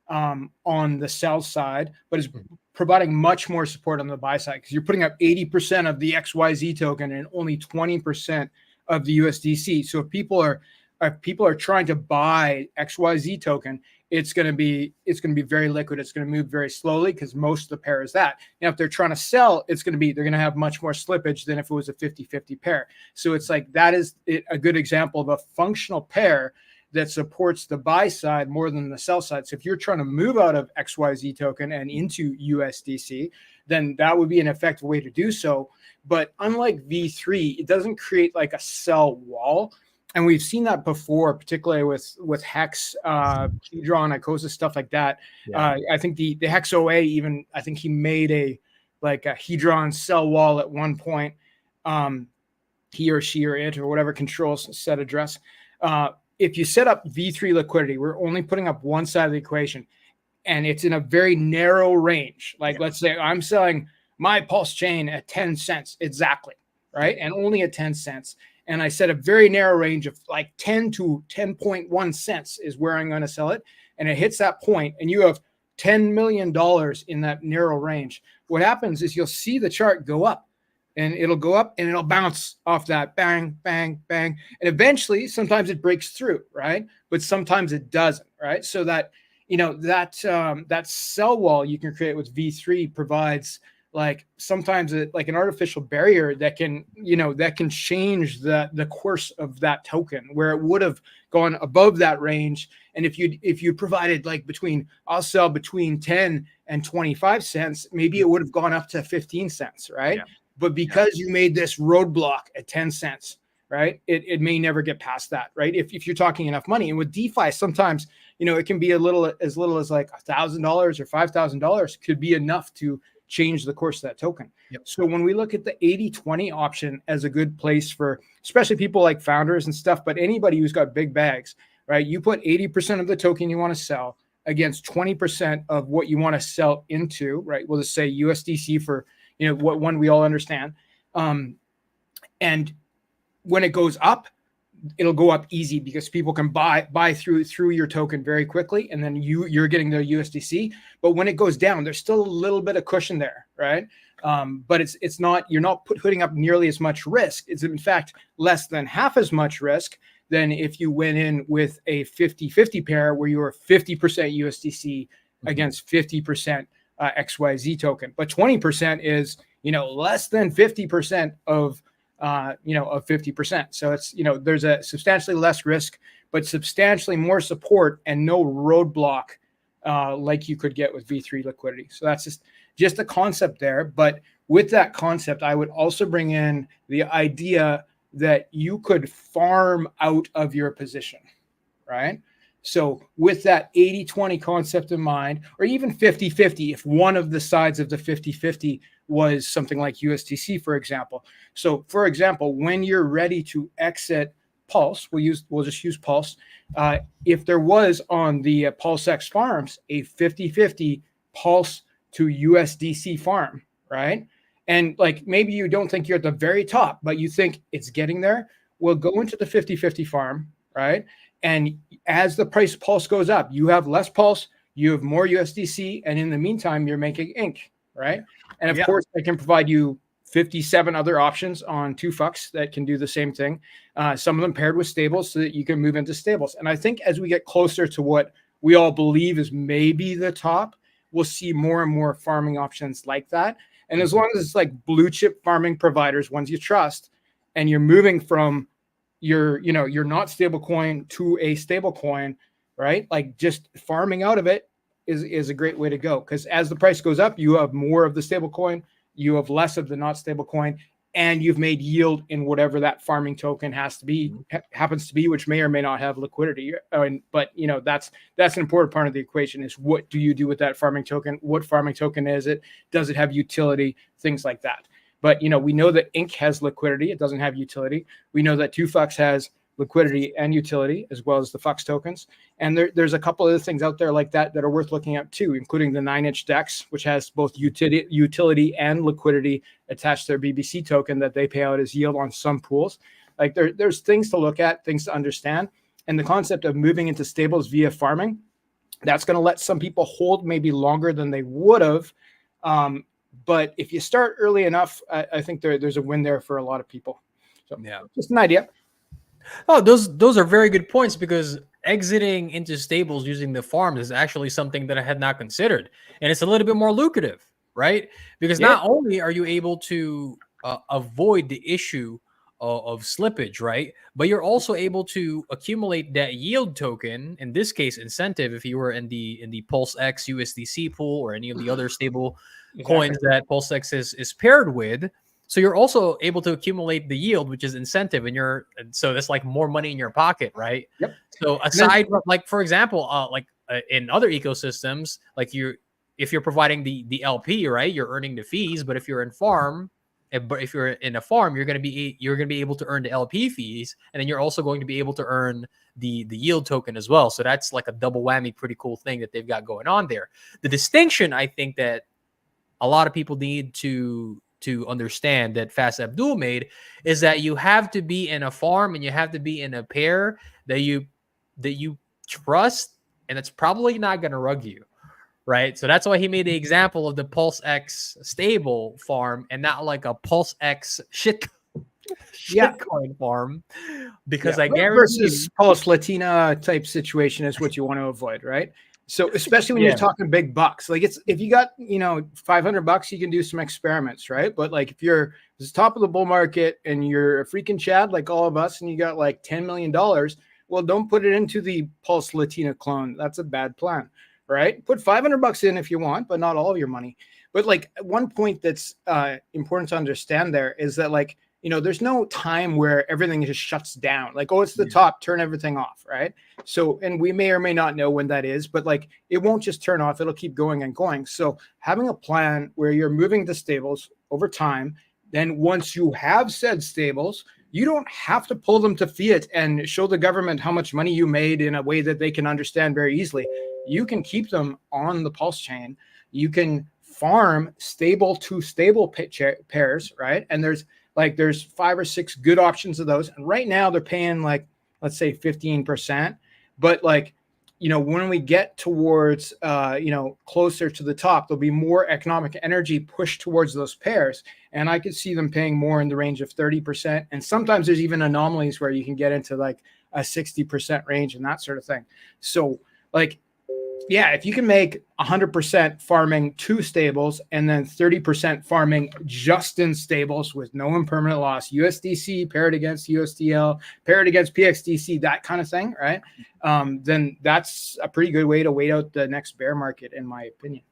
on the sell side, but it's providing much more support on the buy side, because you're putting up 80% of the XYZ token and only 20% of the USDC. So if people are trying to buy XYZ token, it's going to be very liquid. It's going to move very slowly because most of the pair is that. Now, if they're trying to sell, they're going to have much more slippage than if it was a 50-50 pair. So it's like that is a good example of a functional pair that supports the buy side more than the sell side. So if you're trying to move out of XYZ token and into USDC, then that would be an effective way to do so. But unlike V3, it doesn't create like a sell wall. And we've seen that before, particularly with Hex, Hedron, Icosa, stuff like that.
Yeah.
I think the Hex OA even, I think he made a Hedron sell wall at one point. He or she or it or whatever controls set address. If you set up V3 liquidity, we're only putting up one side of the equation, and it's in a very narrow range. Like, let's say I'm selling my Pulse chain at 10 cents exactly, right? And only at 10 cents. And I set a very narrow range of like 10 to 10.1 cents is where I'm going to sell it. And it hits that point, and you have $10 million in that narrow range. What happens is you'll see the chart go up, and it'll go up and it'll bounce off that bang, bang, bang. And eventually, sometimes it breaks through, right? But sometimes it doesn't, right? So that, that sell wall you can create with V3 provides like sometimes like an artificial barrier that can change the course of that token, where it would have gone above that range. And if you provided like I'll sell between 10 and 25 cents, maybe it would have gone up to 15 cents, right? Yeah. But because you made this roadblock at 10 cents, right, it may never get past that, right? If you're talking enough money. And with DeFi, sometimes, it can be as little as like $1,000 or $5,000 could be enough to change the course of that token. Yep. So when we look at the 80-20 option as a good place for, especially people like founders and stuff, but anybody who's got big bags, right? You put 80% of the token you want to sell against 20% of what you want to sell into, right? We'll just say USDC for, what one we all understand. And when it goes up, it'll go up easy because people can buy through your token very quickly, and then you're getting the USDC. But when it goes down, there's still a little bit of cushion there, right? But it's not, you're not putting up nearly as much risk. It's in fact less than half as much risk than if you went in with a 50-50 pair where you were 50% USDC against 50% XYZ token. But 20% is, less than 50% of 50%. So it's, there's a substantially less risk, but substantially more support and no roadblock like you could get with V3 liquidity. So that's just a concept there. But with that concept, I would also bring in the idea that you could farm out of your position, right? So with that 80-20 concept in mind, or even 50-50, if one of the sides of the 50-50 was something like USDC, for example. So for example, when you're ready to exit Pulse, we'll just use Pulse. If there was on the PulseX farms a 50-50 Pulse to USDC farm, right? And like maybe you don't think you're at the very top, but you think it's getting there. We'll go into the 50-50 farm, right? And as the price of Pulse goes up, you have less Pulse, you have more USDC, and in the meantime, you're making ink, right? And of course, I can provide you 57 other options on 2Fux that can do the same thing. Some of them paired with stables so that you can move into stables. And I think as we get closer to what we all believe is maybe the top, we'll see more and more farming options like that. And as long as it's like blue chip farming providers, ones you trust, and you're moving from your not stable coin to a stable coin, right? Like just farming out of it is a great way to go, because as the price goes up, you have more of the stable coin, you have less of the not stable coin, and you've made yield in whatever that farming token happens to be, which may or may not have liquidity. But that's an important part of the equation, is what do you do with that farming token? What farming token is it? Does it have utility? Things like that. But we know that Ink has liquidity. It doesn't have utility. We know that 2Fux has liquidity and utility, as well as the Fux tokens. And there's a couple other things out there like that are worth looking at too, including the 9-inch DEX, which has both utility and liquidity attached to their BBC token that they pay out as yield on some pools. Like there's things to look at, things to understand. And the concept of moving into stables via farming, that's going to let some people hold maybe longer than they would have. But if you start early enough, I think there's a win there for a lot of people. So
Yeah,
just an idea.
Oh, those are very good points, because exiting into stables using the farms is actually something that I had not considered, and it's a little bit more lucrative, right? Because not only are you able to avoid the issue of slippage, right, but you're also able to accumulate that yield token. In this case, incentive. If you were in the Pulse X USDC pool or any of the other stable coins that Pulse X is paired with. So you're also able to accumulate the yield, which is incentive, and so that's like more money in your pocket, right?
Yep.
So aside from, like, for example, in other ecosystems, like if you're providing the LP, right, you're earning the fees. But if you're in farm, if you're in a farm, you're gonna be able to earn the LP fees, and then you're also going to be able to earn the yield token as well. So that's like a double whammy, pretty cool thing that they've got going on there. The distinction, I think, that a lot of people need to understand that Fast Abdul made is that you have to be in a farm and you have to be in a pair that you trust, and it's probably not going to rug you, right? So that's why he made the example of the Pulse X stable farm and not like a Pulse X shitcoin farm, because I guarantee
versus Pulse Latina type situation is what you want to avoid, right? So especially when you're talking big bucks, like if you got, $500, you can do some experiments, right? But like if you're the top of the bull market and you're a freaking Chad like all of us, and you got like $10 million, well, don't put it into the Pulse Latina clone. That's a bad plan, right? Put $500 in if you want, but not all of your money. But like one point that's important to understand there is that, like, there's no time where everything just shuts down. Like, oh, it's the top, turn everything off, right? So, and we may or may not know when that is, but like, it won't just turn off. It'll keep going and going. So having a plan where you're moving to stables over time, then once you have said stables, you don't have to pull them to fiat and show the government how much money you made in a way that they can understand very easily. You can keep them on the Pulse chain. You can farm stable to stable pairs, right? And there's 5 or 6 good options of those. And right now they're paying, like, let's say 15%. But like, when we get towards, closer to the top, there'll be more economic energy pushed towards those pairs. And I could see them paying more in the range of 30%. And sometimes there's even anomalies where you can get into like a 60% range and that sort of thing. So like, yeah, if you can make 100% farming 2 stables and then 30% farming just in stables with no impermanent loss, USDC paired against USDL, paired against PXDC, that kind of thing, right? Then that's a pretty good way to wait out the next bear market, in my opinion.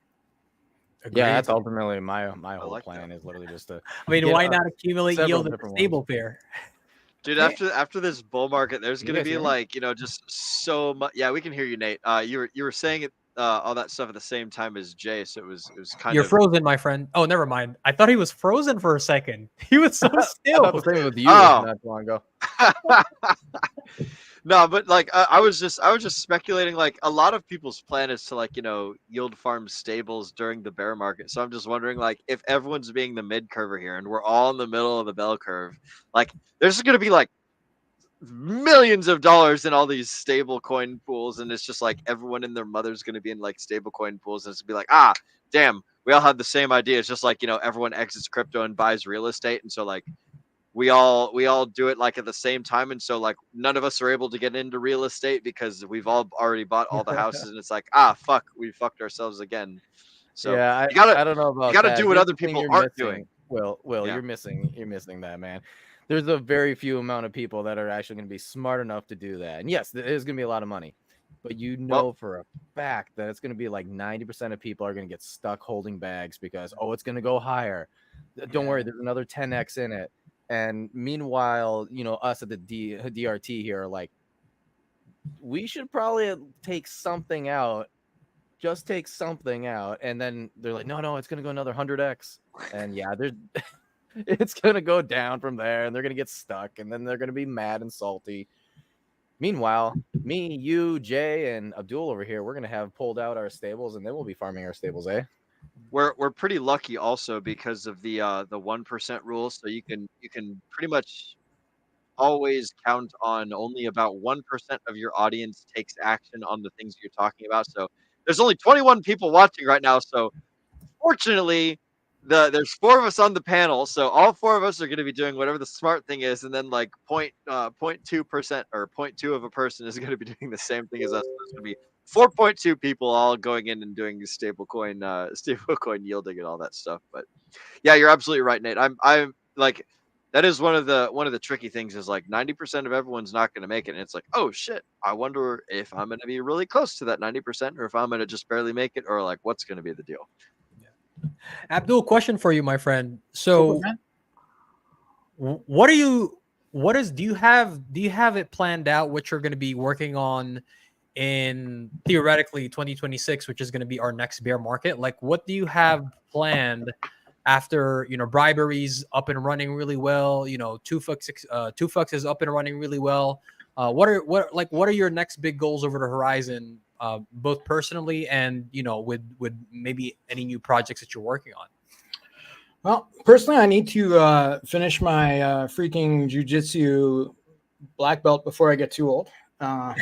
Agreed.
Yeah, that's ultimately my whole plan is literally just to.
I mean, why not accumulate yield in a stable pair?
Dude, after this bull market, there's gonna be like, just so much. Yeah, we can hear you, Nate. You were saying it, all that stuff at the same time as Jay, so it was kind
You're
of.
frozen, my friend. Oh, never mind. I thought he was frozen for a second. He was so still.
I thought the same with you not too long ago.
No, but like I was just speculating. Like, a lot of people's plan is to, like, yield farm stables during the bear market. So I'm just wondering, like, if everyone's being the mid curver here and we're all in the middle of the bell curve, like, there's going to be like millions of dollars in all these stable coin pools, and it's just like everyone and their mother's going to be in like stable coin pools, and it's going to be like, damn, we all had the same idea. It's just like, everyone exits crypto and buys real estate, and so like we all do it like at the same time, and so like none of us are able to get into real estate because we've all already bought all the houses, and it's like, fuck, we fucked ourselves again. So
Yeah,
you gotta
I don't know about
gotta
that.
do what
Here's
other
the thing
people
you're
aren't
missing.
doing.
Will,
Yeah.
you're missing that, man. There's a very few amount of people that are actually going to be smart enough to do that. And yes, there's going to be a lot of money, but you know for a fact that it's going to be like 90% of people are going to get stuck holding bags because it's going to go higher. Don't worry, there's another 10x in it. And meanwhile, us at the DRT here are like, we should probably take something out. Just take something out, and then they're like, no, it's gonna go another 100x, and yeah, it's gonna go down from there, and they're gonna get stuck, and then they're gonna be mad and salty. Meanwhile, me, you, Jay, and Abdul over here, we're gonna have pulled out our stables, and then we'll be farming our stables, eh?
We're pretty lucky also because of the 1% rule, so you can pretty much always count on only about 1% of your audience takes action on the things you're talking about. So there's only 21 people watching right now. So fortunately, there's 4 of us on the panel. So all 4 of us are going to be doing whatever the smart thing is. And then like 0.2% or 0.2 of a person is going to be doing the same thing as us. So there's going to be 4.2 people all going in and doing stablecoin yielding and all that stuff. But yeah, you're absolutely right, Nate. I'm like, that is one of the tricky things is like 90% of everyone's not going to make it. And it's like, oh shit, I wonder if I'm going to be really close to that 90% or if I'm going to just barely make it, or like what's going to be the deal.
Abdul, question for you, my friend. So do you have it planned out what you're going to be working on in theoretically 2026, which is going to be our next bear market? Like, what do you have planned after bribery's up and running really well? Two fucks is up and running really well. What are your next big goals over the horizon, both personally and with maybe any new projects that you're working on?
Well, personally, I need to finish my freaking jiu-jitsu black belt before I get too old. I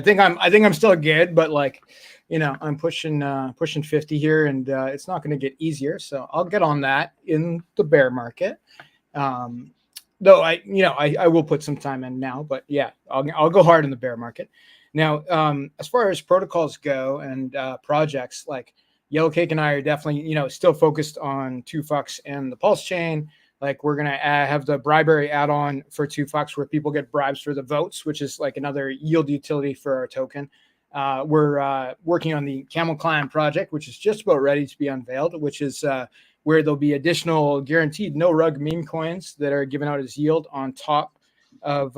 think I'm still good, but like, I'm pushing 50 here, and it's not going to get easier. So I'll get on that in the bear market. Though I will put some time in now, but yeah, I'll go hard in the bear market. Now, as far as protocols go and projects, like Yellow Cake and I are definitely, still focused on 2 fucks and the pulse chain. Like, we're going to have the bribery add-on for 2 fucks where people get bribes for the votes, which is like another yield utility for our token. We're working on the Camel Clan project, which is just about ready to be unveiled, which is where there'll be additional guaranteed no rug meme coins that are given out as yield on top of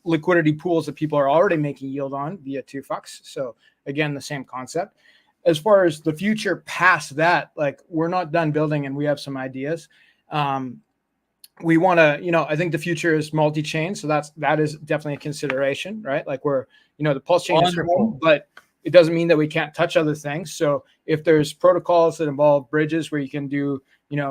liquidity pools that people are already making yield on via 2 fucks. So again, the same concept. As far as the future past that, like, we're not done building and we have some ideas. We want to, I think the future is multi-chain. So that is definitely a consideration, right? Like, we're, the pulse chain is home, but it doesn't mean that we can't touch other things. So if there's protocols that involve bridges where you can do,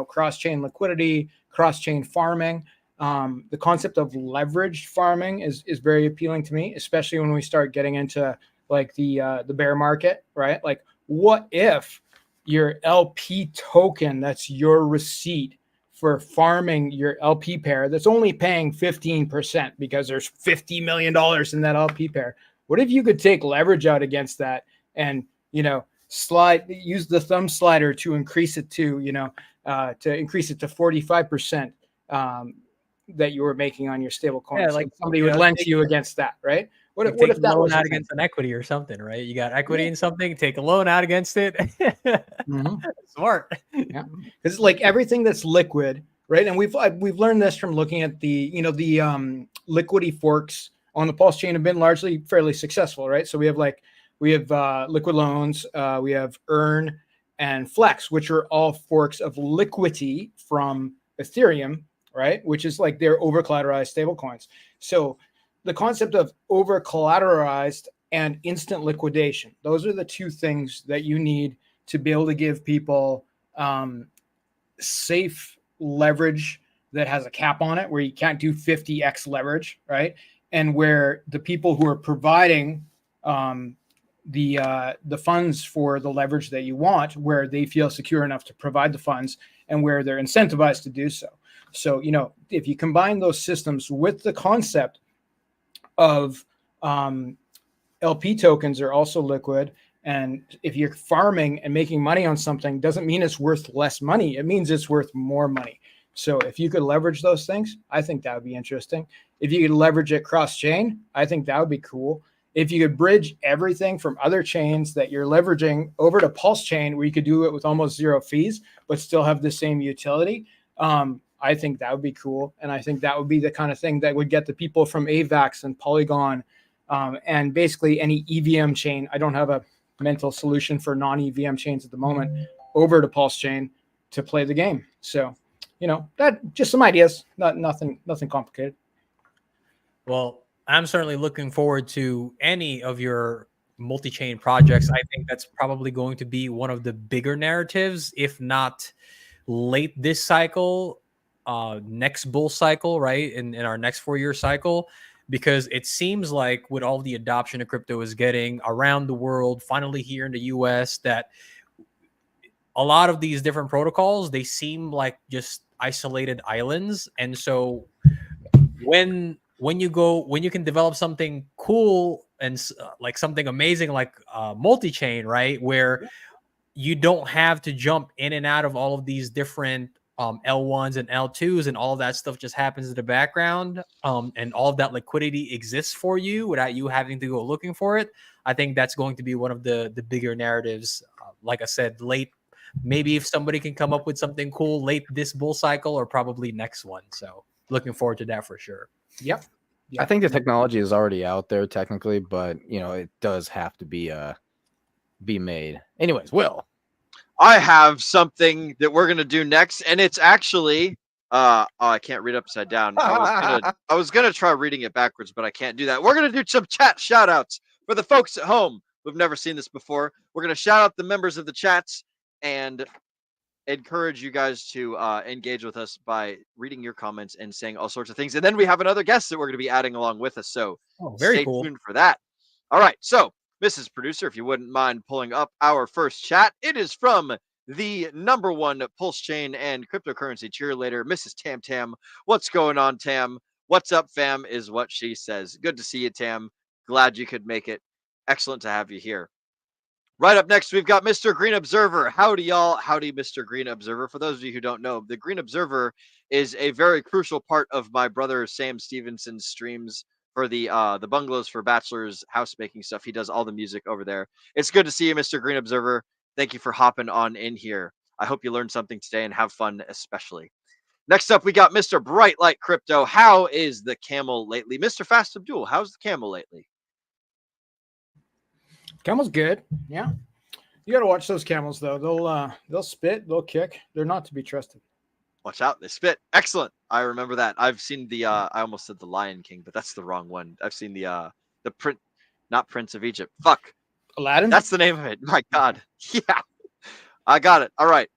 cross-chain liquidity, cross-chain farming, the concept of leveraged farming is very appealing to me, especially when we start getting into like the bear market, right? Like, what if your LP token, that's your receipt for farming your LP pair, that's only paying 15% because there's $50 million in that LP pair? What if you could take leverage out against that and, use the thumb slider to increase it to 45% that you were making on your stable coin?
Yeah,
so
like
somebody would lend to you against that, right? What if that was
out against an equity or something, right? You got equity in something, take a loan out against it. Smart.
Yeah, because like everything that's liquid, right? And we've learned this from looking at the liquidity forks on the Pulse chain have been largely fairly successful, right? So we have liquid loans, we have Earn and Flex, which are all forks of liquidity from Ethereum, right? Which is like their over collateralized stable coins. So the concept of over collateralized and instant liquidation, those are the 2 things that you need to be able to give people safe leverage that has a cap on it, where you can't do 50x leverage, right? And where the people who are providing the funds for the leverage that you want, where they feel secure enough to provide the funds and where they're incentivized to do so. So, you know, if you combine those systems with the concept of LP tokens are also liquid, and if you're farming and making money on something, doesn't mean it's worth less money. It means it's worth more money. So if you could leverage those things, I think that would be interesting. If you could leverage it cross-chain, I think that would be cool. If you could bridge everything from other chains that you're leveraging over to Pulse Chain, where you could do it with almost zero fees, but still have the same utility, I think that would be cool. And I think that would be the kind of thing that would get the people from AVAX and Polygon and basically any EVM chain. I don't have a mental solution for non-EVM chains at the moment over to Pulse Chain to play the game. So, you know, that just some ideas, nothing complicated.
Well, I'm certainly looking forward to any of your multi-chain projects. I think that's probably going to be one of the bigger narratives, if not late this cycle, next bull cycle, right? In our next 4-year cycle, because it seems like with all the adoption of crypto is getting around the world, finally here in the US, that a lot of these different protocols, they seem like just isolated islands. And so when you can develop something cool and like something amazing like multi-chain, right, where you don't have to jump in and out of all of these different L1s and L2s, and all of that stuff just happens in the background, and all of that liquidity exists for you without you having to go looking for it. I think that's going to be one of the bigger narratives. Like I said, late, maybe if somebody can come up with something cool late this bull cycle, or probably next one. So looking forward to that for sure.
Yep.
I think the technology is already out there technically, but you know, it does have to be made. Anyways, Will,
I have something that we're gonna do next, and it's actually oh, I can't read upside down. I was gonna try reading it backwards, but I can't do that. We're gonna do some chat shout outs for the folks at home who've never seen this before. We're gonna shout out the members of the chats and encourage you guys to engage with us by reading your comments and saying all sorts of things. And then we have another guest that we're going to be adding along with us. So
very
stay
cool.
tuned for that. All right. So, Mrs. Producer, if you wouldn't mind pulling up our first chat, it is from the #1 Pulse Chain and cryptocurrency cheerleader, Mrs. Tam Tam. What's going on, Tam? What's up, fam, is what she says. Good to see you, Tam. Glad you could make it. Excellent to have you here. Right up next, we've got Mr. Green Observer. Howdy, y'all. Howdy, Mr. Green Observer. For those of you who don't know, the Green Observer is a very crucial part of my brother Sam Stevenson's streams for the Bungalows for Bachelors housemaking stuff. He does all the music over there. It's good to see you, Mr. Green Observer. Thank you for hopping on in here. I hope you learned something today and have fun, especially. Next up, we got Mr. Bright Light Crypto. How is the camel lately? Mr. Fast Abdul, how's the camel lately?
Camel's good. Yeah. You got to watch those camels though. They'll spit, they'll kick. They're not to be trusted.
Watch out, they spit. Excellent. I remember that. I've seen the I almost said the Lion King, but that's the wrong one. I've seen the not Prince of Egypt. Fuck.
Aladdin?
That's the name of it. My God. Yeah. I got it. All right.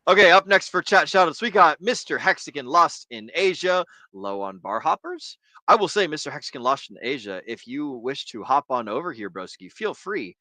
Okay, up next for chat shoutouts, we got Mr. Hexagon Lost in Asia, low on bar hoppers. I will say, Mr. Hexagon Lost in Asia, if you wish to hop on over here, broski, feel free.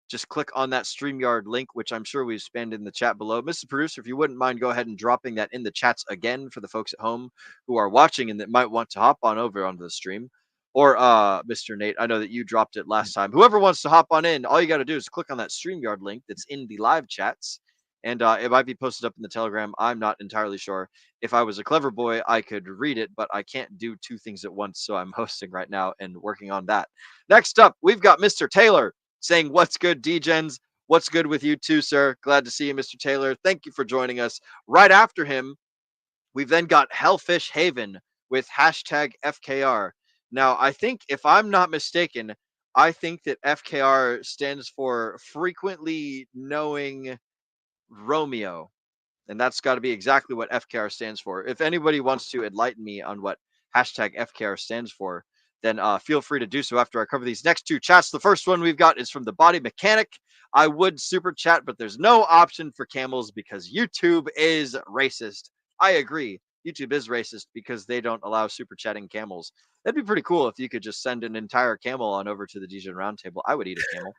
Just click on that StreamYard link, which I'm sure we've spammed in the chat below. Mr. Producer, if you wouldn't mind, go ahead and dropping that in the chats again for the folks at home who are watching and that might want to hop on over onto the stream. Or Mr. Nate, I know that you dropped it last time. Whoever wants to hop on in, all you got to do is click on that StreamYard link that's in the live chats. And it might be posted up in the Telegram. I'm not entirely sure. If I was a clever boy, I could read it, but I can't do two things at once. So I'm hosting right now and working on that. Next up, we've got Mr. Taylor saying, "What's good, D-Gens? What's good with you too, sir? Glad to see you, Mr. Taylor. Thank you for joining us." Right after him, we've then got Hellfish Haven with hashtag FKR. Now, I think, if I'm not mistaken, I think that FKR stands for frequently knowing Romeo, and that's got to be exactly what FKR stands for. If anybody wants to enlighten me on what hashtag FKR stands for, then feel free to do so after I cover these next two chats. The first one we've got is from the Body Mechanic. I would super chat, but there's no option for camels because YouTube is racist. I agree. YouTube is racist because they don't allow super chatting camels. That'd be pretty cool if you could just send an entire camel on over to the DJ Roundtable. I would eat a camel.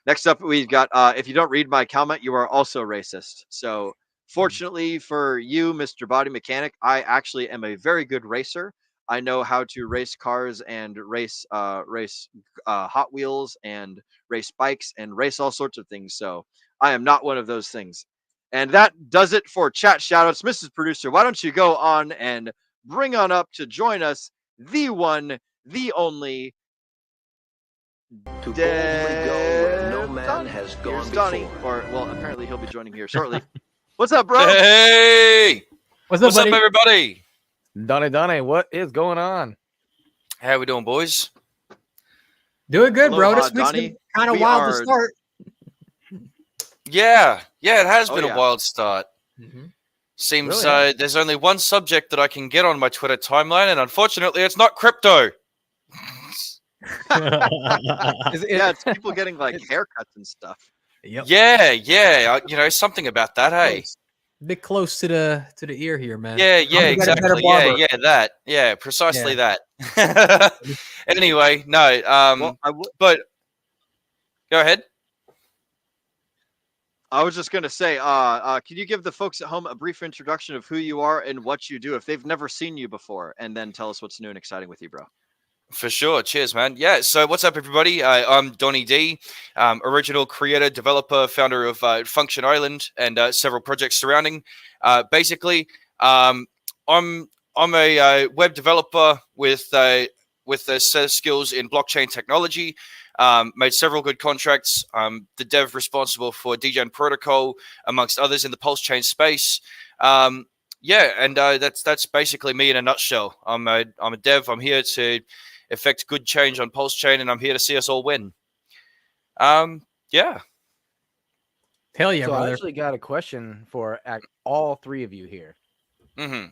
Next up, we've got, if you don't read my comment, you are also racist. So Fortunately for you, Mr. Body Mechanic, I actually am a very good racer. I know how to race cars and race Hot Wheels and race bikes and race all sorts of things. So I am not one of those things. And that does it for chat shoutouts. Mrs. Producer, why don't you go on and bring on up to join us the one, the only
To boldly go where no man has gone
Here's Donnie,
before.
or well, apparently he'll be joining here shortly. What's up, bro?
Hey,
What's up, buddy?
everybody?
Donnie, what is going on?
How we doing, boys?
Doing good, bro.
Aloha,
This week's
Donnie.
been kind of
We
wild
are-
to start.
Yeah, it has
Oh,
been
yeah.
a wild start. Seems
Really?
there's only one subject that I can get on my Twitter timeline, and unfortunately, it's not crypto.
Yeah, it's people getting like haircuts and stuff.
Yep.
Yeah, something about that, hey.
Bit close to the ear here, man.
Yeah,
I'm gonna get a better
exactly.
barber.
That. Yeah, precisely that. Anyway, no,
Well,
but go ahead.
I was just gonna say, can you give the folks at home a brief introduction of who you are and what you do if they've never seen you before, and then tell us what's new and exciting with you, bro?
For sure. Cheers, man. Yeah. So what's up, everybody? I'm Donnie D, original creator, developer, founder of Function Island and several projects surrounding. Basically, I'm a web developer with a set of skills in blockchain technology. Made several good contracts. The dev responsible for DGen protocol, amongst others, in the Pulse chain space. That's basically me in a nutshell. I'm a dev. I'm here to effect good change on Pulse chain, and I'm here to see us all win. Yeah.
Hell yeah,
So I
brother.
actually got a question for all three of you here.
Mm-hmm.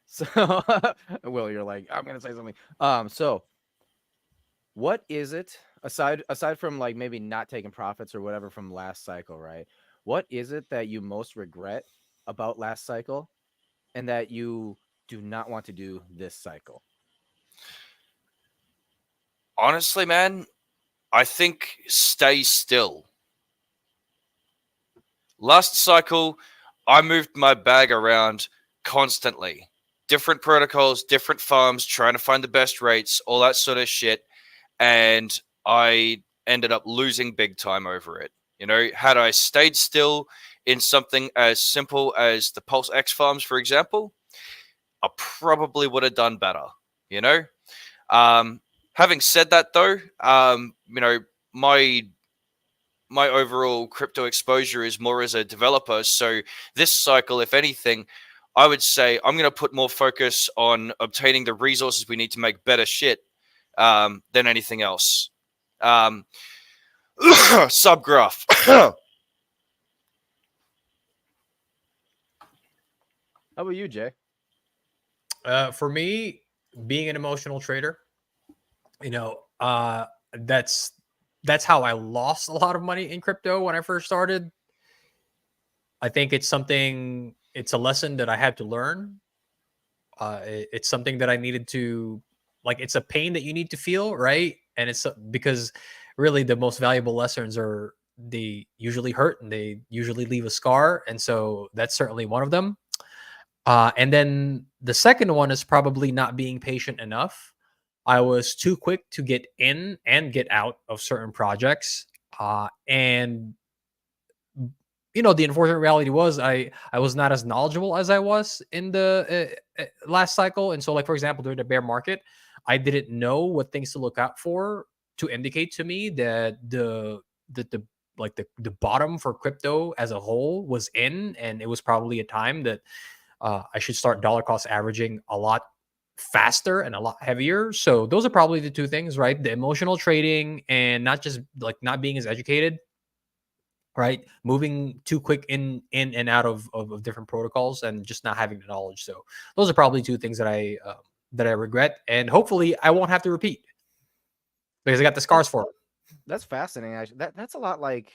So, Will, you're like, I'm gonna say something. So, what is it aside from like maybe not taking profits or whatever from last cycle, right? What is it that you most regret about last cycle, and that you do not want to do this cycle?
Honestly, man, I think stay still. Last cycle, I moved my bag around constantly. Different protocols, different farms, trying to find the best rates, all that sort of shit. And I ended up losing big time over it. Had I stayed still in something as simple as the Pulse X farms, for example, I probably would have done better, Having said that, though, my overall crypto exposure is more as a developer. So this cycle, if anything, I would say I'm going to put more focus on obtaining the resources we need to make better shit than anything else. Subgraph.
How about you, Jay?
For me, being an emotional trader, that's how I lost a lot of money in crypto when I first started. I think it's a lesson that I had to learn. It's something that I needed to, it's a pain that you need to feel, right? And it's because really the most valuable lessons they usually hurt and they usually leave a scar. And so that's certainly one of them. And then the second one is probably not being patient enough. I was too quick to get in and get out of certain projects. And the unfortunate reality was I was not as knowledgeable as I was in the last cycle. And so, for example, during the bear market, I didn't know what things to look out for to indicate to me that the bottom for crypto as a whole was in, and it was probably a time that I should start dollar cost averaging a lot faster and a lot heavier. So those are probably the two things, right? The emotional trading and not just not being as educated, right? Moving too quick in and out of different protocols and just not having the knowledge. So those are probably two things that I regret, and hopefully I won't have to repeat because I got the scars for it.
That's fascinating. Actually, that's a lot like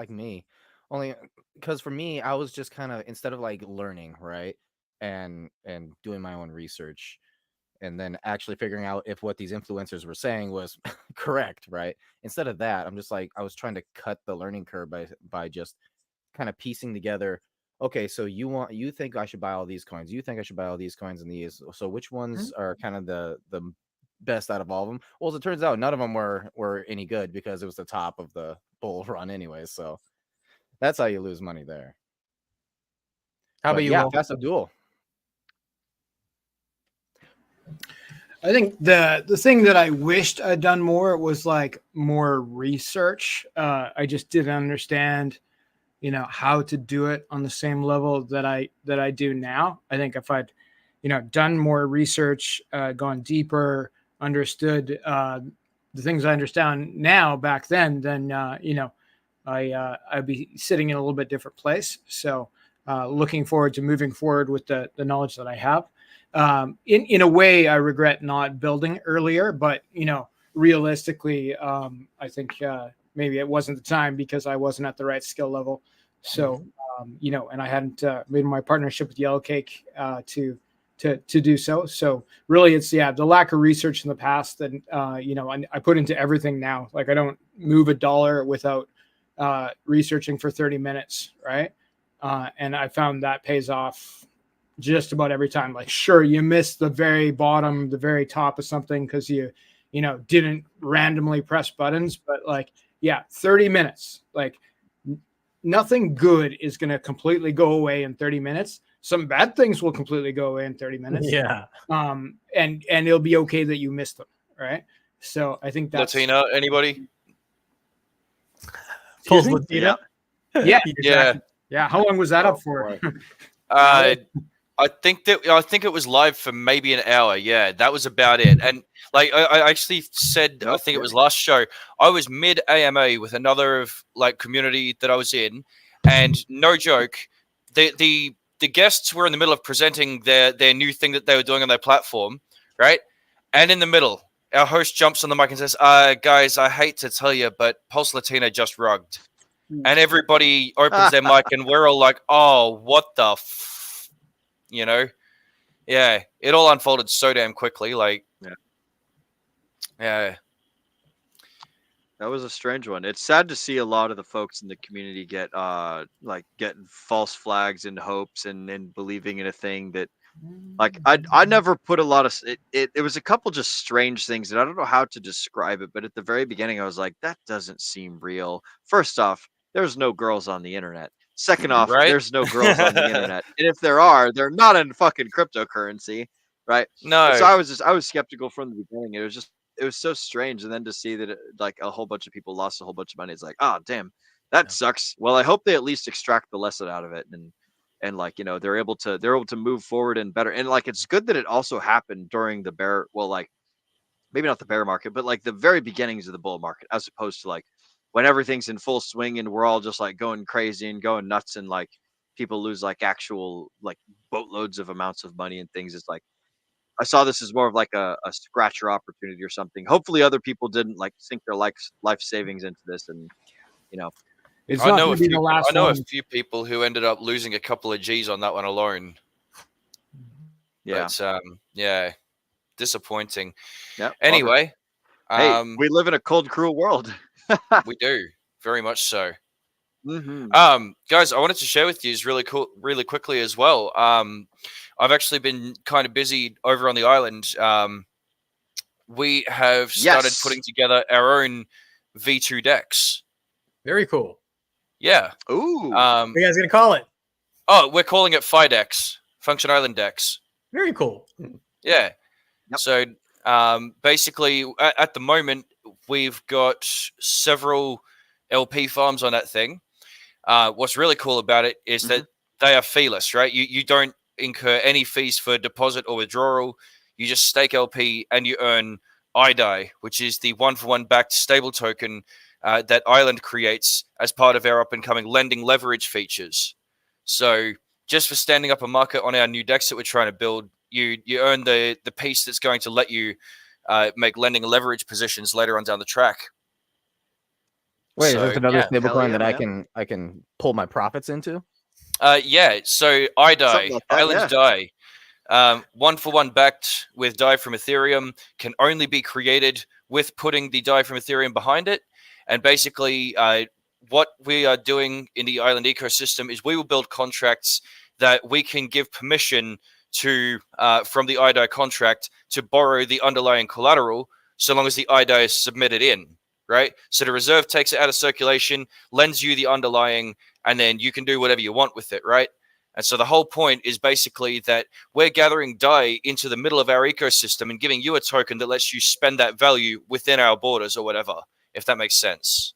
me. Only because for me, I was just kind of, instead of learning, right, and doing my own research, and then actually figuring out if what these influencers were saying was correct, right? Instead of that, I'm just I was trying to cut the learning curve by just kind of piecing together. Okay, so you think I should buy all these coins? You think I should buy all these coins and these? So which ones are kind of the best out of all of them? Well, as it turns out, none of them were any good because it was the top of the bull run anyway. So that's how you lose money there.
How about you?
Yeah,
Will?
Fast Abdul.
I think the thing that I wished I'd done more was like more research. I just didn't understand, how to do it on the same level that I do now. I think if I'd, done more research, gone deeper, understood the things I understand now back then I'd be sitting in a little bit different place. So looking forward to moving forward with the knowledge that I have. In a way, I regret not building earlier, but realistically, I think maybe it wasn't the time because I wasn't at the right skill level. So and I hadn't made my partnership with Yellow Cake to do so. So really, it's the lack of research in the past that I put into everything now. Like I don't move a dollar without researching for 30 minutes, right? And I found that pays off just about every time. Like, sure, you miss the very bottom, the very top of something because you didn't randomly press buttons, but 30 minutes, nothing good is going to completely go away in 30 minutes. Some bad things will completely go away in 30 minutes.
Yeah.
And it'll be okay that you missed them, right? So I think that's
Latina, anybody?
Pulse Latina.
Yeah.
Yeah.
Yeah. How long was that up for?
I think it was live for maybe an hour. Yeah, that was about it. And I actually said, I think it was last show, I was mid AMA with another community that I was in, and no joke, the guests were in the middle of presenting their new thing that they were doing on their platform, right? And in the middle, our host jumps on the mic and says, guys, I hate to tell you, but Pulse Latina just rugged. And everybody opens their mic and we're all like, oh, what the yeah, it all unfolded so damn quickly. Yeah,
that was a strange one. It's sad to see a lot of the folks in the community get getting false flags and hopes and believing in a thing that I never put a lot of it was a couple just strange things, and I don't know how to describe it, but at the very beginning I was like, that doesn't seem real. First off, there's no girls on the internet. Second off,
Right?
there's no girls on the internet. And if there are, they're not in fucking cryptocurrency, right?
no.
And so I was skeptical from the beginning. It was so strange. And then to see that a whole bunch of people lost a whole bunch of money, it's like, oh damn, that sucks. Well, I hope they at least extract the lesson out of it and they're able to move forward and better. And it's good that it also happened during the bear, maybe not the bear market, but the very beginnings of the bull market, as opposed to when everything's in full swing and we're all just going crazy and going nuts and people lose actual boatloads of amounts of money and things. It's I saw this as more of a scratcher opportunity or something. Hopefully other people didn't sink their life savings into this. And
it's
I
not
know
going to be the last
I know
one.
a few people who ended up losing a couple of G's on that one alone.
yeah.
But, yeah, disappointing.
Yeah.
Anyway,
Hey, we live in a cold, cruel world.
we do very much so.
Mm-hmm.
Guys, I wanted to share with you really quickly as well. I've actually been kind of busy over on the island. We have started putting together our own V2 decks.
Very cool.
Yeah.
Ooh.
What are you guys gonna call it?
Oh, we're calling it Phi decks, Function Island decks.
Very cool.
Yeah.
Yep.
So basically, at the moment, we've got several LP farms on that thing. What's really cool about it is that they are feeless, right? You don't incur any fees for deposit or withdrawal. You just stake LP and you earn IDAI, which is the 1-for-1 backed stable token that Island creates as part of our up-and-coming lending leverage features. So just for standing up a market on our new decks that we're trying to build, you earn the piece that's going to let you make lending leverage positions later on down the track.
Wait,
So,
is this another
yeah.
stablecoin that
man.
I can pull my profits into?
Yeah, so IDAI,
Something like that,
Island DAI, 1-for-1 backed with DAI from Ethereum, can only be created with putting the DAI from Ethereum behind it. And basically, what we are doing in the island ecosystem is we will build contracts that we can give permission to from the IDI contract to borrow the underlying collateral, so long as the IDI is submitted in, right? So the reserve takes it out of circulation, lends you the underlying, and then you can do whatever you want with it, right? And so the whole point is basically that we're gathering DAI into the middle of our ecosystem and giving you a token that lets you spend that value within our borders or whatever, if that makes sense.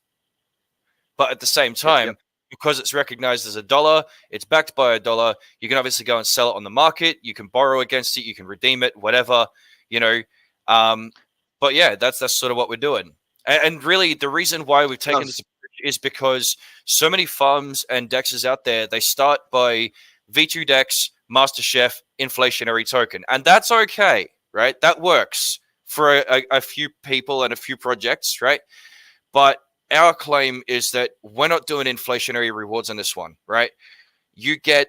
But at the same time, because it's recognized as a dollar, it's backed by a dollar, you can obviously go and sell it on the market, you can borrow against it, you can redeem it, whatever, you know. But yeah, that's sort of what we're doing. And really, the reason why we've taken this is because so many farms and dexes out there, they start by V2 Dex, Master Chef, inflationary token. And that's okay, right? That works for a few people and a few projects, right? But our claim is that we're not doing inflationary rewards on this one, right? You get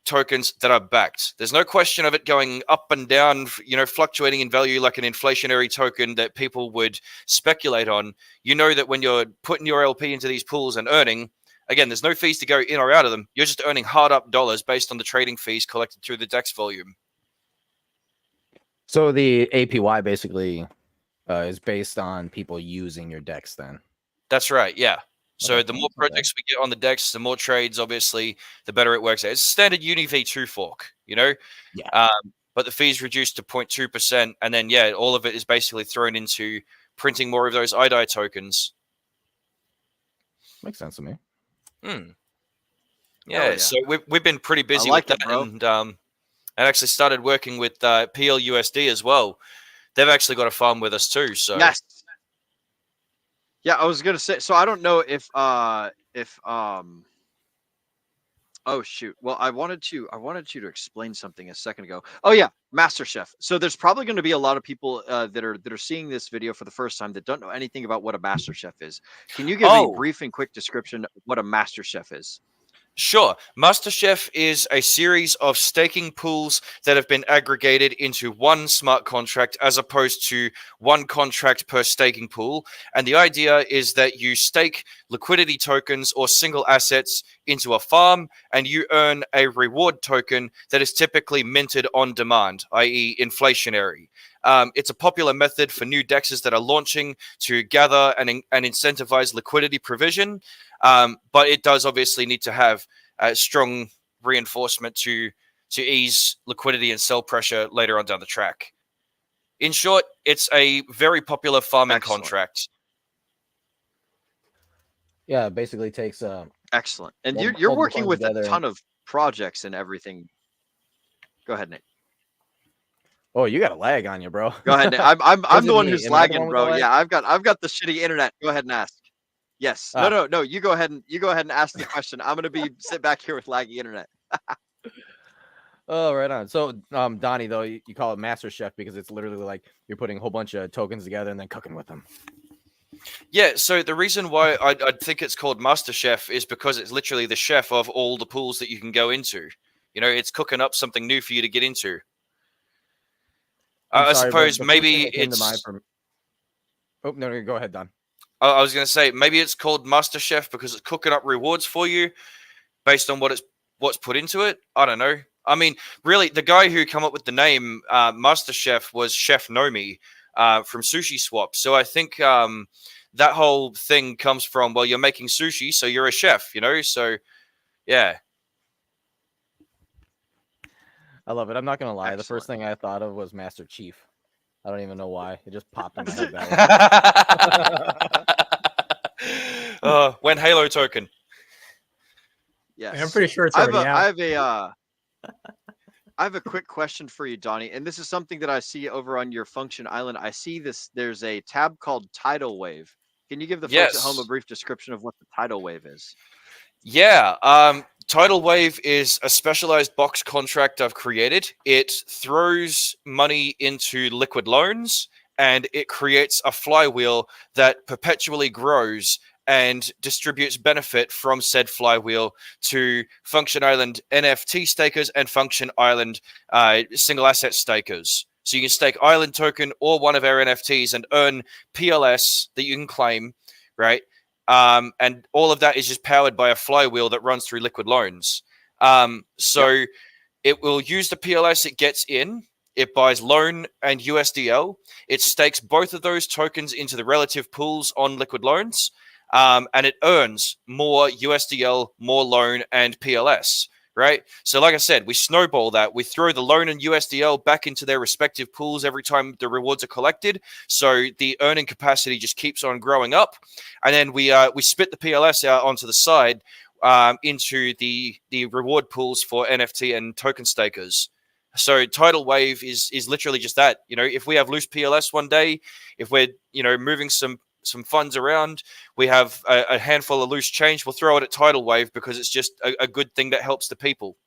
tokens that are backed. There's no question of it going up and down, you know, fluctuating in value like an inflationary token that people would speculate on. You know that when you're putting your LP into these pools and earning, again, there's no fees to go in or out of them. You're just earning hard up dollars based on the trading fees collected through the DEX volume.
So the APY basically is based on people using your DEX then?
That's right, yeah. So
Okay,
the more projects we get on the DEX, the more trades, obviously, the better it works out. It's a standard Uni V2 fork, you know?
Yeah.
But the fees reduced to 0.2%, and then, yeah, all of it is basically thrown into printing more of those IDI tokens.
Makes sense to me.
Yeah, so we've been pretty busy
like
with
it,
that,
bro.
and I actually started working with PLUSD as well. They've actually got a farm with us too, so...
Yes. Yeah, I was gonna say. So I don't know if oh shoot. Well, I wanted you to explain something a second ago. Oh yeah, Master Chef. So there's probably going to be a lot of people that are seeing this video for the first time that don't know anything about what a Master Chef is. Can you give a brief and quick description of what a Master Chef is?
Sure. Master Chef is a series of staking pools that have been aggregated into one smart contract as opposed to one contract per staking pool. And the idea is that you stake liquidity tokens or single assets into a farm and you earn a reward token that is typically minted on demand, i.e. inflationary. It's a popular method for new dexes that are launching to gather and incentivize liquidity provision. But it does obviously need to have strong reinforcement to ease liquidity and sell pressure later on down the track. In short, it's a very popular farming contract.
Yeah, it basically takes
excellent. And you're working with a ton of projects and everything. Go ahead, Nate.
Oh, you got a lag on you, bro.
Go ahead, Nate. I'm the one who's lagging, bro. Yeah, I've got the shitty internet. Go ahead and ask. Yes. No. You go ahead and ask the question. I'm gonna sit back here with laggy internet.
Oh, right on. So, Donnie, though, you call it Master Chef because it's literally like you're putting a whole bunch of tokens together and then cooking with them.
Yeah. So the reason why I think it's called Master Chef is because it's literally the chef of all the pools that you can go into. You know, it's cooking up something new for you to get into. I suppose maybe it's.
Oh no, go ahead, Don.
I was going to say maybe it's called Master Chef because it's cooking up rewards for you based on what's put into it. I don't know. I mean, really, the guy who came up with the name Master Chef was Chef Nomi from Sushi Swap. So I think that whole thing comes from, well, you're making sushi, so you're a chef, you know? So, yeah.
I love it. I'm not going to lie. Excellent. The first thing I thought of was Master Chief. I don't even know why. It just popped in my head that way.
When Halo token.
Yes.
I'm pretty sure it's already
out. I have a quick question for you, Donnie, and this is something that I see over on your Function Island. I see there's a tab called Tidal Wave. Can you give the folks at home a brief description of what the Tidal Wave is?
Yeah. Tidal Wave is a specialized box contract I've created. It throws money into liquid loans and it creates a flywheel that perpetually grows and distributes benefit from said flywheel to Function Island NFT stakers and Function Island single asset stakers. So you can stake Island token or one of our NFTs and earn PLS that you can claim, right? And all of that is just powered by a flywheel that runs through liquid loans. So it will use the PLS it gets in. It buys loan and USDL. It stakes both of those tokens into the relative pools on liquid loans. And it earns more USDL, more loan, and PLS. Right? So like I said, we snowball that. We throw the loan and USDL back into their respective pools every time the rewards are collected. So the earning capacity just keeps on growing up. And then we spit the PLS out onto the side into the reward pools for NFT and token stakers. So tidal wave is literally just that. You know, if we have loose PLS one day, if we're, you know, moving some funds around, we have a handful of loose change, we'll throw it at tidal wave because it's just a good thing that helps the people.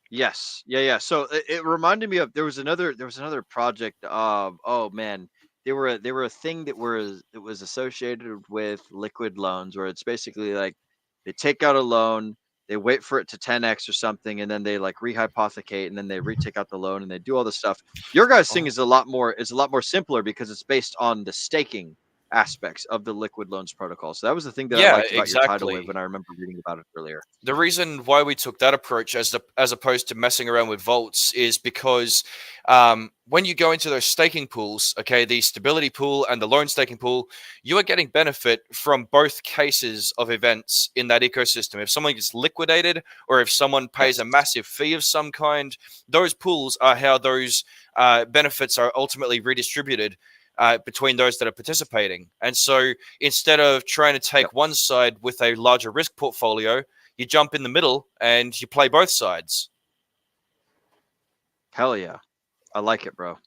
Yes. Yeah. So it reminded me of there was another project of, oh man, they were a thing that was associated with liquid loans, where it's basically like they take out a loan, they wait for it to 10x or something, and then they like rehypothecate, and then they retake out the loan, and they do all this stuff. Your guys' thing is a lot more simpler because it's based on the staking aspects of the liquid loans protocol. So that was the thing that I liked about your tidal wave when I remember reading about it earlier.
The reason why we took that approach as opposed to messing around with vaults is because when you go into those staking pools, okay, the stability pool and the loan staking pool, you are getting benefit from both cases of events in that ecosystem. If someone gets liquidated or if someone pays a massive fee of some kind, those pools are how those benefits are ultimately redistributed between those that are participating. And so instead of trying to take one side with a larger risk portfolio, you jump in the middle and you play both sides.
Hell yeah. I like it, bro.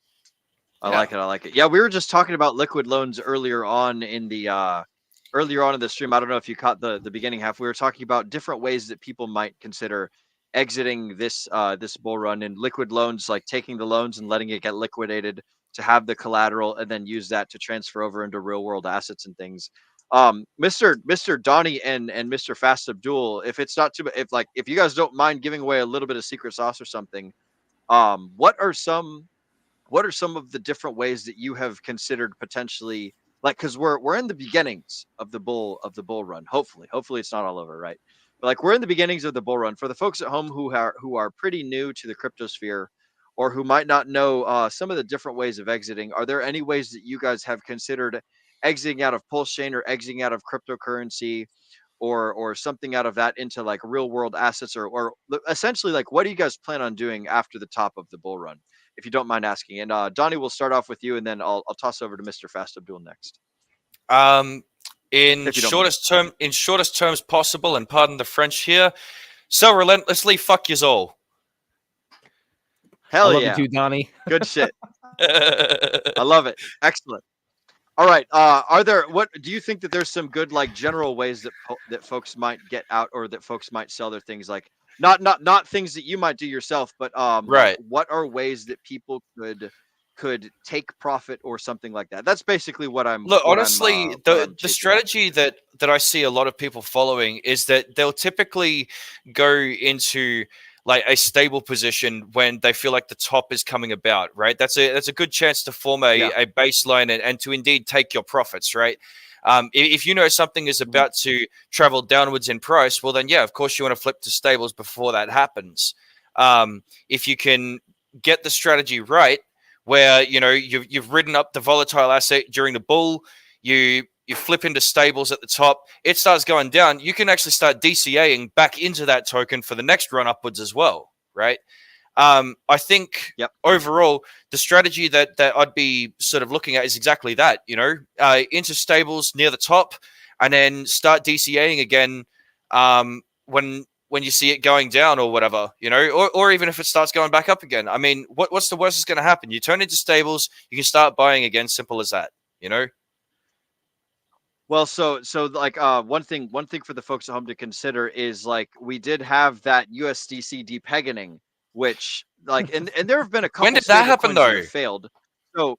I like it. Yeah, we were just talking about liquid loans earlier on in the stream. I don't know if you caught the beginning half. We were talking about different ways that people might consider exiting this bull run, in liquid loans, like taking the loans and letting it get liquidated to have the collateral and then use that to transfer over into real world assets and things. Mr. Donnie and Mr. Fast Abdul, if it's not too, if you guys don't mind giving away a little bit of secret sauce or something, what are some of the different ways that you have considered potentially, like, because we're in the beginnings of the bull run. Hopefully it's not all over, right? But like, we're in the beginnings of the bull run. For the folks at home who are pretty new to the cryptosphere, or who might not know some of the different ways of exiting, are there any ways that you guys have considered exiting out of Pulse Chain or exiting out of cryptocurrency, or something out of that into like real world assets, or essentially, like, what do you guys plan on doing after the top of the bull run, if you don't mind asking? And Donnie, we'll start off with you, and then I'll toss over to Mr. Fast Abdul next.
In shortest terms possible, and pardon the French here, so relentlessly fuck yous all.
Hell
I love
yeah,
you too, Donnie.
Good shit. I love it. Excellent. All right. What do you think that there's some good, like, general ways that folks might get out, or that folks might sell their things, like not things that you might do yourself, but
right.
Like, what are ways that people could take profit or something like that? That's basically what I'm.
Look, honestly, the strategy that I see a lot of people following is that they'll typically go into like a stable position when they feel like the top is coming about, right? That's a good chance to form a baseline and to indeed take your profits, right? If you know something is about to travel downwards in price, well then, yeah, of course you want to flip to stables before that happens. If you can get the strategy right, where, you know, you've ridden up the volatile asset during the bull, you flip into stables at the top, it starts going down, you can actually start DCAing back into that token for the next run upwards as well, right? I think overall, the strategy that I'd be sort of looking at is exactly that, you know, into stables near the top, and then start DCAing again when you see it going down or whatever, you know, or even if it starts going back up again. I mean, what's the worst that's going to happen? You turn into stables, you can start buying again, simple as that, you know?
Well, so like, one thing for the folks at home to consider is, like, we did have that USDC depegging, which, like, and there have been a couple.
When did that happen though?
Failed. So,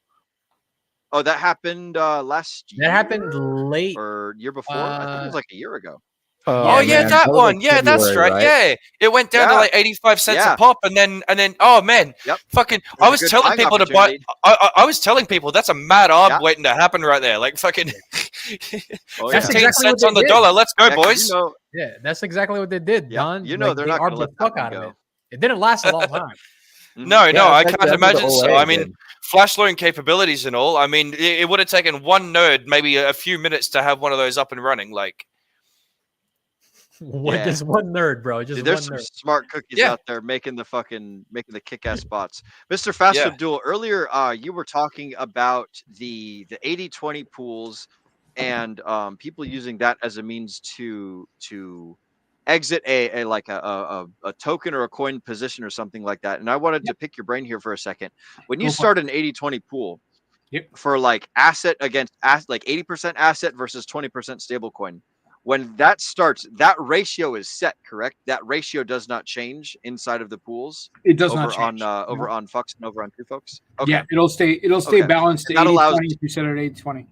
that happened last year.
That happened late
or year before. I think it was like a year ago.
That one. Yeah, that's right. Yeah, it went down to like 85 cents a pop, and then oh man, fucking. I was telling people to buy. I was telling people that's a mad arb waiting to happen right there. Like, fucking,
Oh,
That's
yeah.
15
exactly what
cents on
they
the
did.
dollar. Let's go,
Yeah, 'cause
boys.
you know,
Yeah, that's exactly what they did,
yeah,
Don.
you know they're
they
not gonna
arbed
let
the
that
fuck
one
out of
go.
it. It didn't last a long time.
No,
Yeah,
no, I
that's
can't
exactly what the
imagine so.
OA
I mean,
did.
flash loan capabilities and all. I mean, it would have taken one nerd maybe a few minutes to have one of those up and running. Like,
What?
Yeah.
Just one nerd, bro. Just
Dude, there's
one
some
nerd.
smart cookies
Yeah.
out there making the kick-ass bots. Mr. Fast
Yeah.
Abdul, earlier you were talking about the 80-20 pools and people using that as a means to exit a like a token or a coin position or something like that. And I wanted to pick your brain here for a second. When you
Go for
start an 80-20 pool,
Yep.
for like asset against like 80% asset versus 20% stable coin, when that starts, that ratio is set, correct? That ratio does not change inside of the pools
It does
over
not change.
over
No.
on Fux and over on Two Folks. Okay.
Yeah, it'll stay
Okay.
balanced to
And that
80
allows
20 if you set it at 80-20.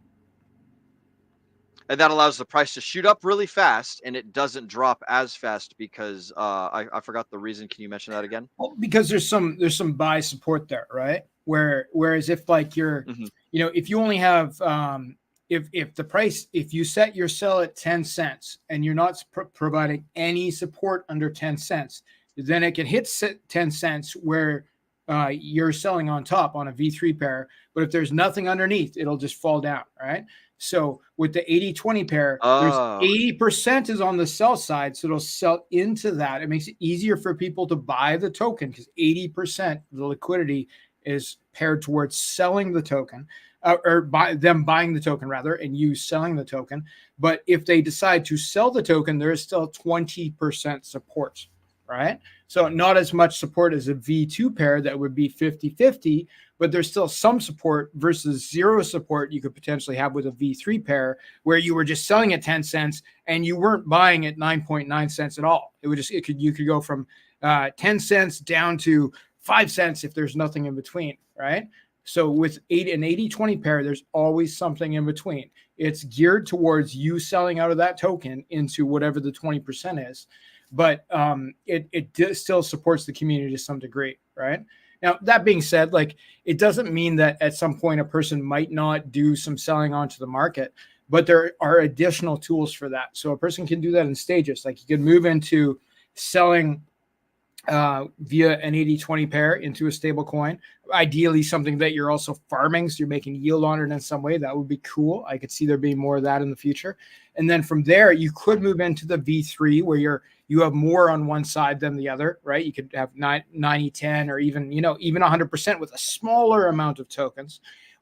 and that allows the price to shoot up really fast, and it doesn't drop as fast because I forgot the reason. Can you mention that again?
Well, because there's some buy support there, right? Whereas if like you're,
Mhm.
you know, if you only have if the price, if you set your sell at 10 cents and you're not providing any support under 10 cents, then it can hit 10 cents where you're selling on top on a V3 pair. But if there's nothing underneath, it'll just fall down, right? So with the 80-20 pair, there's
Oh,
80% is on the sell side, so it'll sell into that. It makes it easier for people to buy the token because 80% of the liquidity is paired towards selling the token, or them buying the token rather, and you selling the token. But if they decide to sell the token, there is still 20% support, right? So not as much support as a V2 pair that would be 50-50, but there's still some support versus zero support you could potentially have with a V3 pair where you were just selling at 10 cents and you weren't buying at 9.9 cents at all. You could go from 10 cents down to 5 cents if there's nothing in between, right? So with an 80-20 pair, there's always something in between. It's geared towards you selling out of that token into whatever the 20% is. But it still supports the community to some degree, right? Now, that being said, like it doesn't mean that at some point a person might not do some selling onto the market, but there are additional tools for that. So a person can do that in stages. Like you can move into selling via an 80-20 pair into a stable coin, ideally something that you're also farming, so you're making yield on it in some way. That would be cool. I could see there being more of that in the future. And then from there, you could move into the V3 where you have more on one side than the other, right? You could have 90-10 or even 100% with a smaller amount of tokens,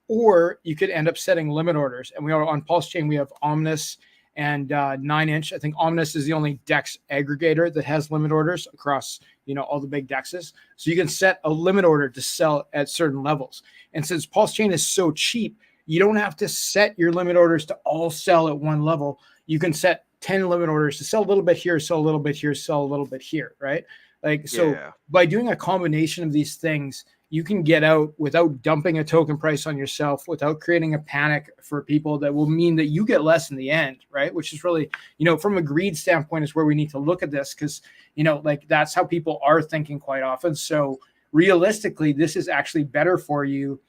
or you could end up setting limit orders. And we are on Pulse Chain, we have Omnis and 9inch. I think Omnis is the only DEX aggregator that has limit orders across all the big DEXs. So you can set a limit order to sell at certain levels. And since Pulse Chain is so cheap, you don't have to set your limit orders to all sell at one level. You can set 10 limit orders to sell a little bit here, sell a little bit here, sell a little bit here, right? Like, so by doing a combination of these things, you can get out without dumping a token price on yourself, without creating a panic for people that will mean that you get less in the end, right? Which is really, from a greed standpoint is where we need to look at this because, like that's how people are thinking quite often. So realistically, this is actually better for you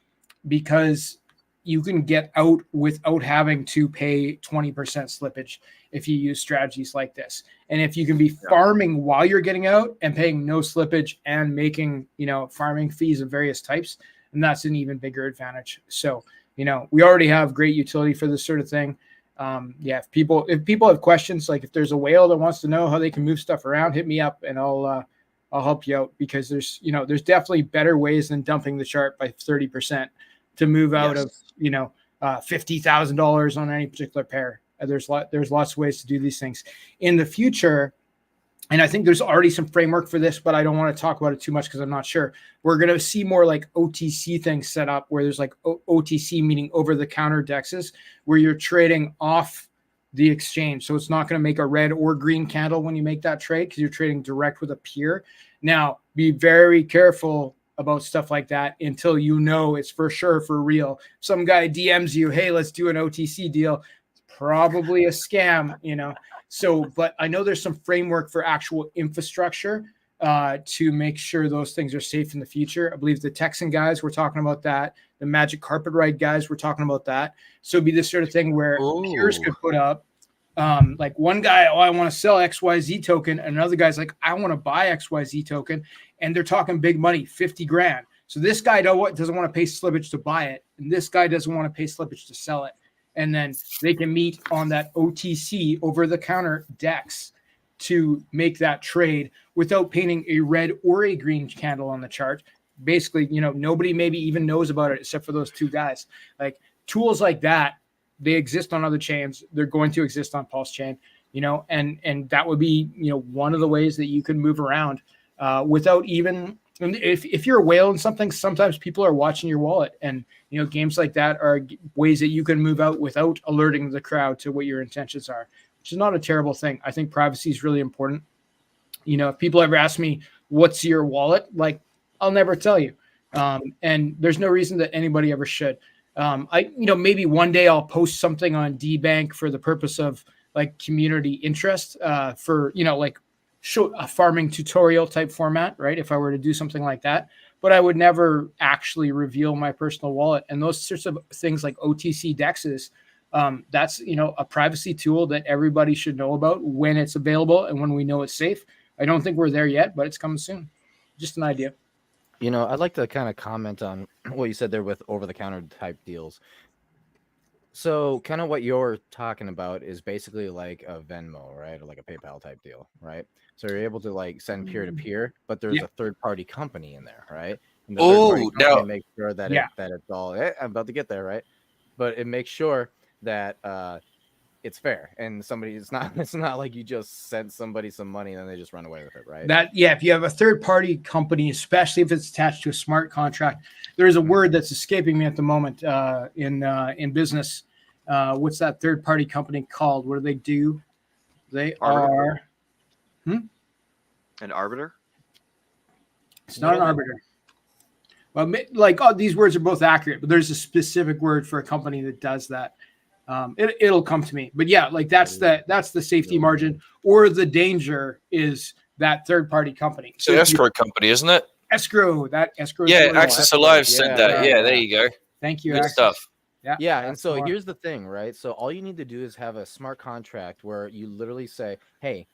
because you can get out without having to pay 20% slippage if you use strategies like this. And if you can be farming while you're getting out and paying no slippage and making, farming fees of various types, and that's an even bigger advantage. So, we already have great utility for this sort of thing. If people have questions, like if there's a whale that wants to know how they can move stuff around, hit me up and I'll help you out because there's definitely better ways than dumping the chart by 30% to move out of, $50,000 on any particular pair. There's lots of ways to do these things in the future. And I think there's already some framework for this, but I don't want to talk about it too much because I'm not sure. We're going to see more like OTC things set up where there's like OTC, meaning over the counter DEXs, where you're trading off the exchange. So it's not going to make a red or green candle when you make that trade because you're trading direct with a peer. Now, be very careful about stuff like that until it's for sure for real. Some guy DMs you, hey, let's do an OTC deal. It's probably a scam, So, but I know there's some framework for actual infrastructure to make sure those things are safe in the future. I believe the Texan guys were talking about that. the Magic Carpet Ride guys were talking about that. So it'd be this sort of thing where peers could put up, like one guy, I want to sell XYZ token, and another guy's like, I want to buy XYZ token, and they're talking big money, 50 grand. So this guy doesn't want to pay slippage to buy it, and this guy doesn't want to pay slippage to sell it. And then they can meet on that OTC, over-the-counter DEX, to make that trade without painting a red or a green candle on the chart. Basically, nobody maybe even knows about it except for those two guys. Like tools like that, they exist on other chains. They're going to exist on Pulse Chain, and that would be, one of the ways that you can move around without even. And if you're a whale in something, sometimes people are watching your wallet, and games like that are ways that you can move out without alerting the crowd to what your intentions are, which is not a terrible thing. I think privacy is really important. If people ever ask me, what's your wallet? Like, I'll never tell you. And there's no reason that anybody ever should. Maybe one day I'll post something on DBank for the purpose of like community interest, for, show a farming tutorial type format, right? If I were to do something like that, but I would never actually reveal my personal wallet. And those sorts of things like OTC DEXs, that's, a privacy tool that everybody should know about when it's available and when we know it's safe. I don't think we're there yet, but it's coming soon. Just an idea.
I'd like to kind of comment on what you said there with over-the-counter type deals. So kind of what you're talking about is basically like a Venmo, right? Or like a PayPal type deal, right? So you're able to like send peer-to-peer, but there's a third-party company in there, right? And the third-party company makes sure that that it's all. I'm about to get there, right? But it makes sure that it's fair, and it's not like you just sent somebody some money and then they just run away with it, right?
If you have a third-party company, especially if it's attached to a smart contract, there's a word that's escaping me at the moment in business. What's that third-party company called? What do they do? They are
an arbiter.
It's not an arbiter. Well, these words are both accurate, but there's a specific word for a company that does that. It'll come to me, but yeah, like that's the safety margin, or the danger is that third-party company.
So escrow company, isn't it?
Escrow.
Yeah, Access Alive said that. Yeah, there you go.
Thank you.
Good stuff.
Yeah, and so here's the thing, right? So all you need to do is have a smart contract where you literally say, "Hey,"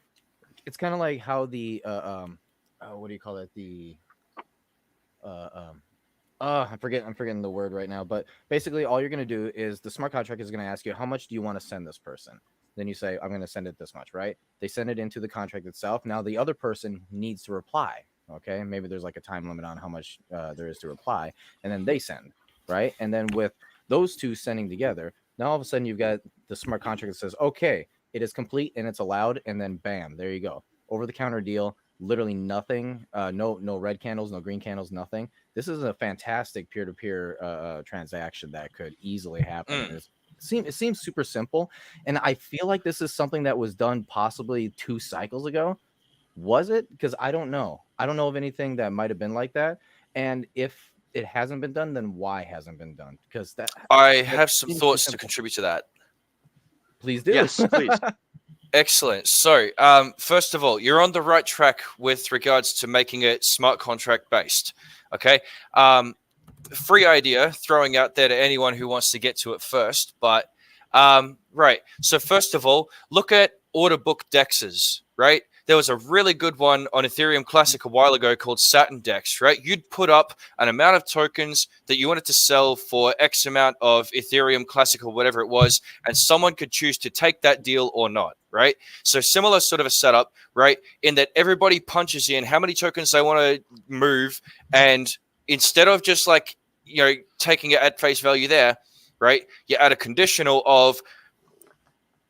it's kind of like how the what do you call it? I'm forgetting the word right now, but basically all you're going to do is the smart contract is going to ask you, how much do you want to send this person? Then you say, I'm going to send it this much, right? They send it into the contract itself. Now the other person needs to reply. Okay. Maybe there's like a time limit on how much there is to reply, and then they send, right? And then with those two sending together, now all of a sudden you've got the smart contract that says, okay, it is complete and it's allowed. And then bam, there you go. Over the counter deal. Literally nothing, no red candles, no green candles, nothing. This is a fantastic peer-to-peer transaction that could easily happen. It seems super simple, and I feel like this is something that was done possibly 2 cycles ago. Was it? Because I don't know. I don't know of anything that might have been like that. And if it hasn't been done, then why hasn't been done? Because
I have some thoughts to contribute to that.
Please do.
Yes, please.
Excellent. So, first of all, you're on the right track with regards to making it smart contract based. Okay. Free idea throwing out there to anyone who wants to get to it first. But, right. So, first of all, look at order book dexes, right? There was a really good one on Ethereum Classic a while ago called Saturn Dex, right? You'd put up an amount of tokens that you wanted to sell for X amount of Ethereum Classic or whatever it was, and someone could choose to take that deal or not, right? So similar sort of a setup, right? In that everybody punches in how many tokens they want to move, and instead of just like, taking it at face value there, right? You add a conditional of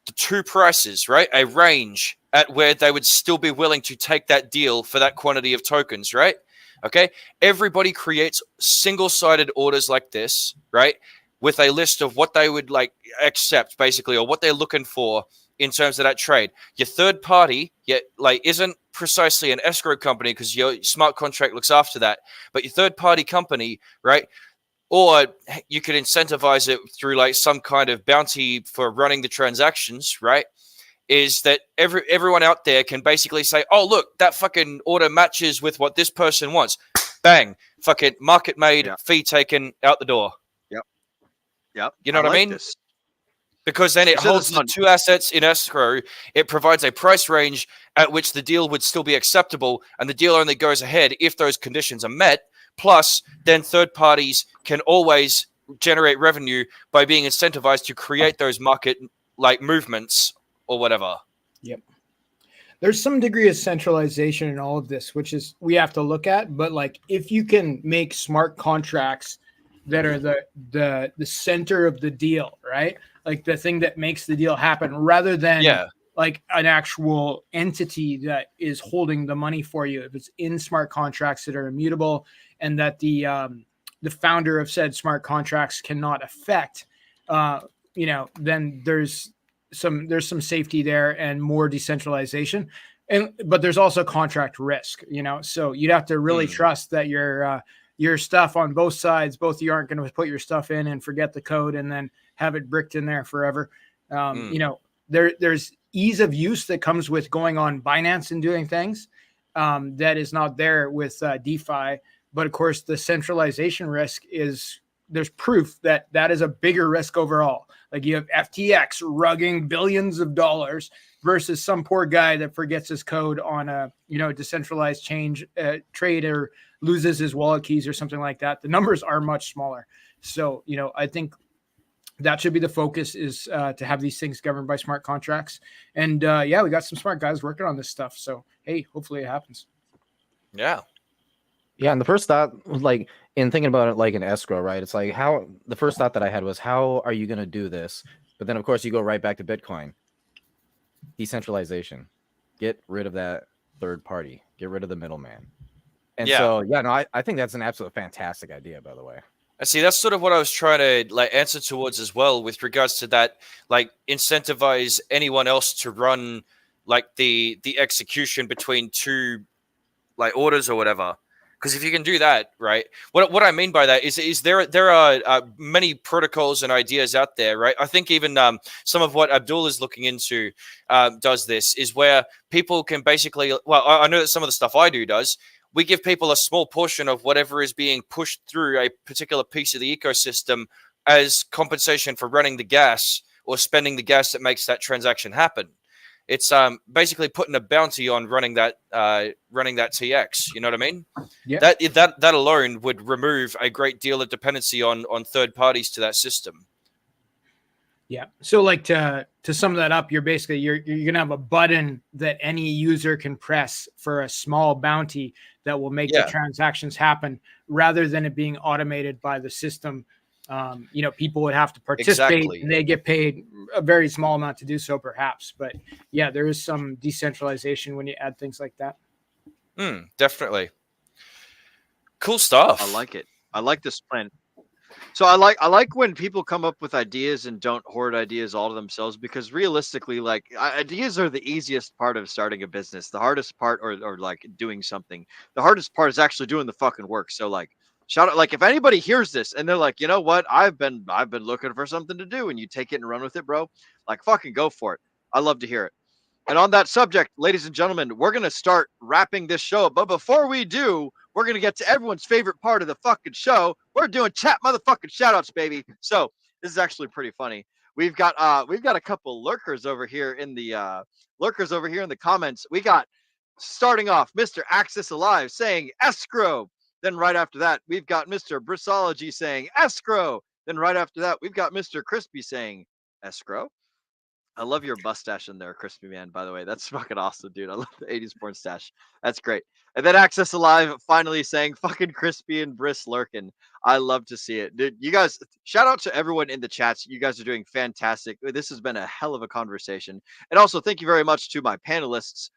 the 2 prices, right? A range at where they would still be willing to take that deal for that quantity of tokens, right? Okay. Everybody creates single-sided orders like this, right? With a list of what they would like accept basically, or what they're looking for in terms of that trade. Your third party isn't precisely an escrow company because your smart contract looks after that, but your third party company, right? Or you could incentivize it through like some kind of bounty for running the transactions, right? Is that everyone out there can basically say, oh, look, that fucking order matches with what this person wants. Bang, fucking market made, fee taken, out the door,
Yep.
You know what I
like
mean?
This.
Because then it
You said
holds
this
the
on-
two assets in escrow. It provides a price range at which the deal would still be acceptable, and the deal only goes ahead if those conditions are met. Plus, then third parties can always generate revenue by being incentivized to create those market like movements or whatever.
Yep. There's some degree of centralization in all of this, which is we have to look at. But like, if you can make smart contracts that are the center of the deal, right? Like the thing that makes the deal happen, rather than like an actual entity that is holding the money for you. If it's in smart contracts that are immutable, and that the founder of said smart contracts cannot affect, then there's some safety there and more decentralization. But there's also contract risk, so you'd have to really trust that your stuff on both sides, both of you aren't going to put your stuff in and forget the code and then have it bricked in there forever. There's ease of use that comes with going on Binance and doing things that is not there with DeFi. But of course, the centralization risk is, there's proof that is a bigger risk overall. Like you have FTX rugging billions of dollars versus some poor guy that forgets his code on a decentralized trade or loses his wallet keys or something like that. The numbers are much smaller. So I think that should be the focus, is to have these things governed by smart contracts. And we got some smart guys working on this stuff. So hey, hopefully it happens.
Yeah. Yeah, and the first thought, like in thinking about it, like in escrow, right? It's like the first thought that I had was, how are you going to do this? But then, of course, you go right back to Bitcoin. Decentralization. Get rid of that third party. Get rid of the middleman. And I think that's an absolute fantastic idea, by the way.
I see. That's sort of what I was trying to answer towards as well, with regards to that, incentivize anyone else to run the execution between two orders or whatever. Because if you can do that, right? What I mean by that is there are many protocols and ideas out there, right? I think even some of what Abdul is looking into does this, is where people can basically, I know that some of the stuff I do does. We give people a small portion of whatever is being pushed through a particular piece of the ecosystem as compensation for running the gas or spending the gas that makes that transaction happen. It's basically putting a bounty on running that TX. You know what I mean?
Yeah.
That alone would remove a great deal of dependency on third parties to that system.
Yeah. So to sum that up, you're gonna have a button that any user can press for a small bounty that will make the transactions happen, rather than it being automated by the system. People would have to participate, and they get paid a very small amount to do so, perhaps. But yeah, there is some decentralization when you add things like that.
Definitely. Cool stuff.
I like it. I like this plan. So I like when people come up with ideas and don't hoard ideas all to themselves, because realistically, ideas are the easiest part of starting a business. The hardest part, or doing something, the hardest part is actually doing the fucking work. So shout out, if anybody hears this and they're like, you know what, I've been looking for something to do, and you take it and run with it, bro, fucking go for it. I love to hear it. And on that subject, ladies and gentlemen, we're going to start wrapping this show up. But before we do, we're going to get to everyone's favorite part of the fucking show. We're doing chat motherfucking shoutouts, baby. So this is actually pretty funny. We've got a couple lurkers over here in the comments. We got, starting off, Mr. Axis Alive saying escrow. Then right after that, we've got Mr. Brissology saying escrow. Then right after that, we've got Mr. Crispy saying escrow. I love your mustache in there, Crispy Man, by the way. That's fucking awesome, dude. I love the 80s porn stash. That's great. And then Access Alive finally saying fucking Crispy and Briss lurking. I love to see it. Dude, you guys, shout out to everyone in the chats. You guys are doing fantastic. This has been a hell of a conversation. And also, thank you very much to my panelists.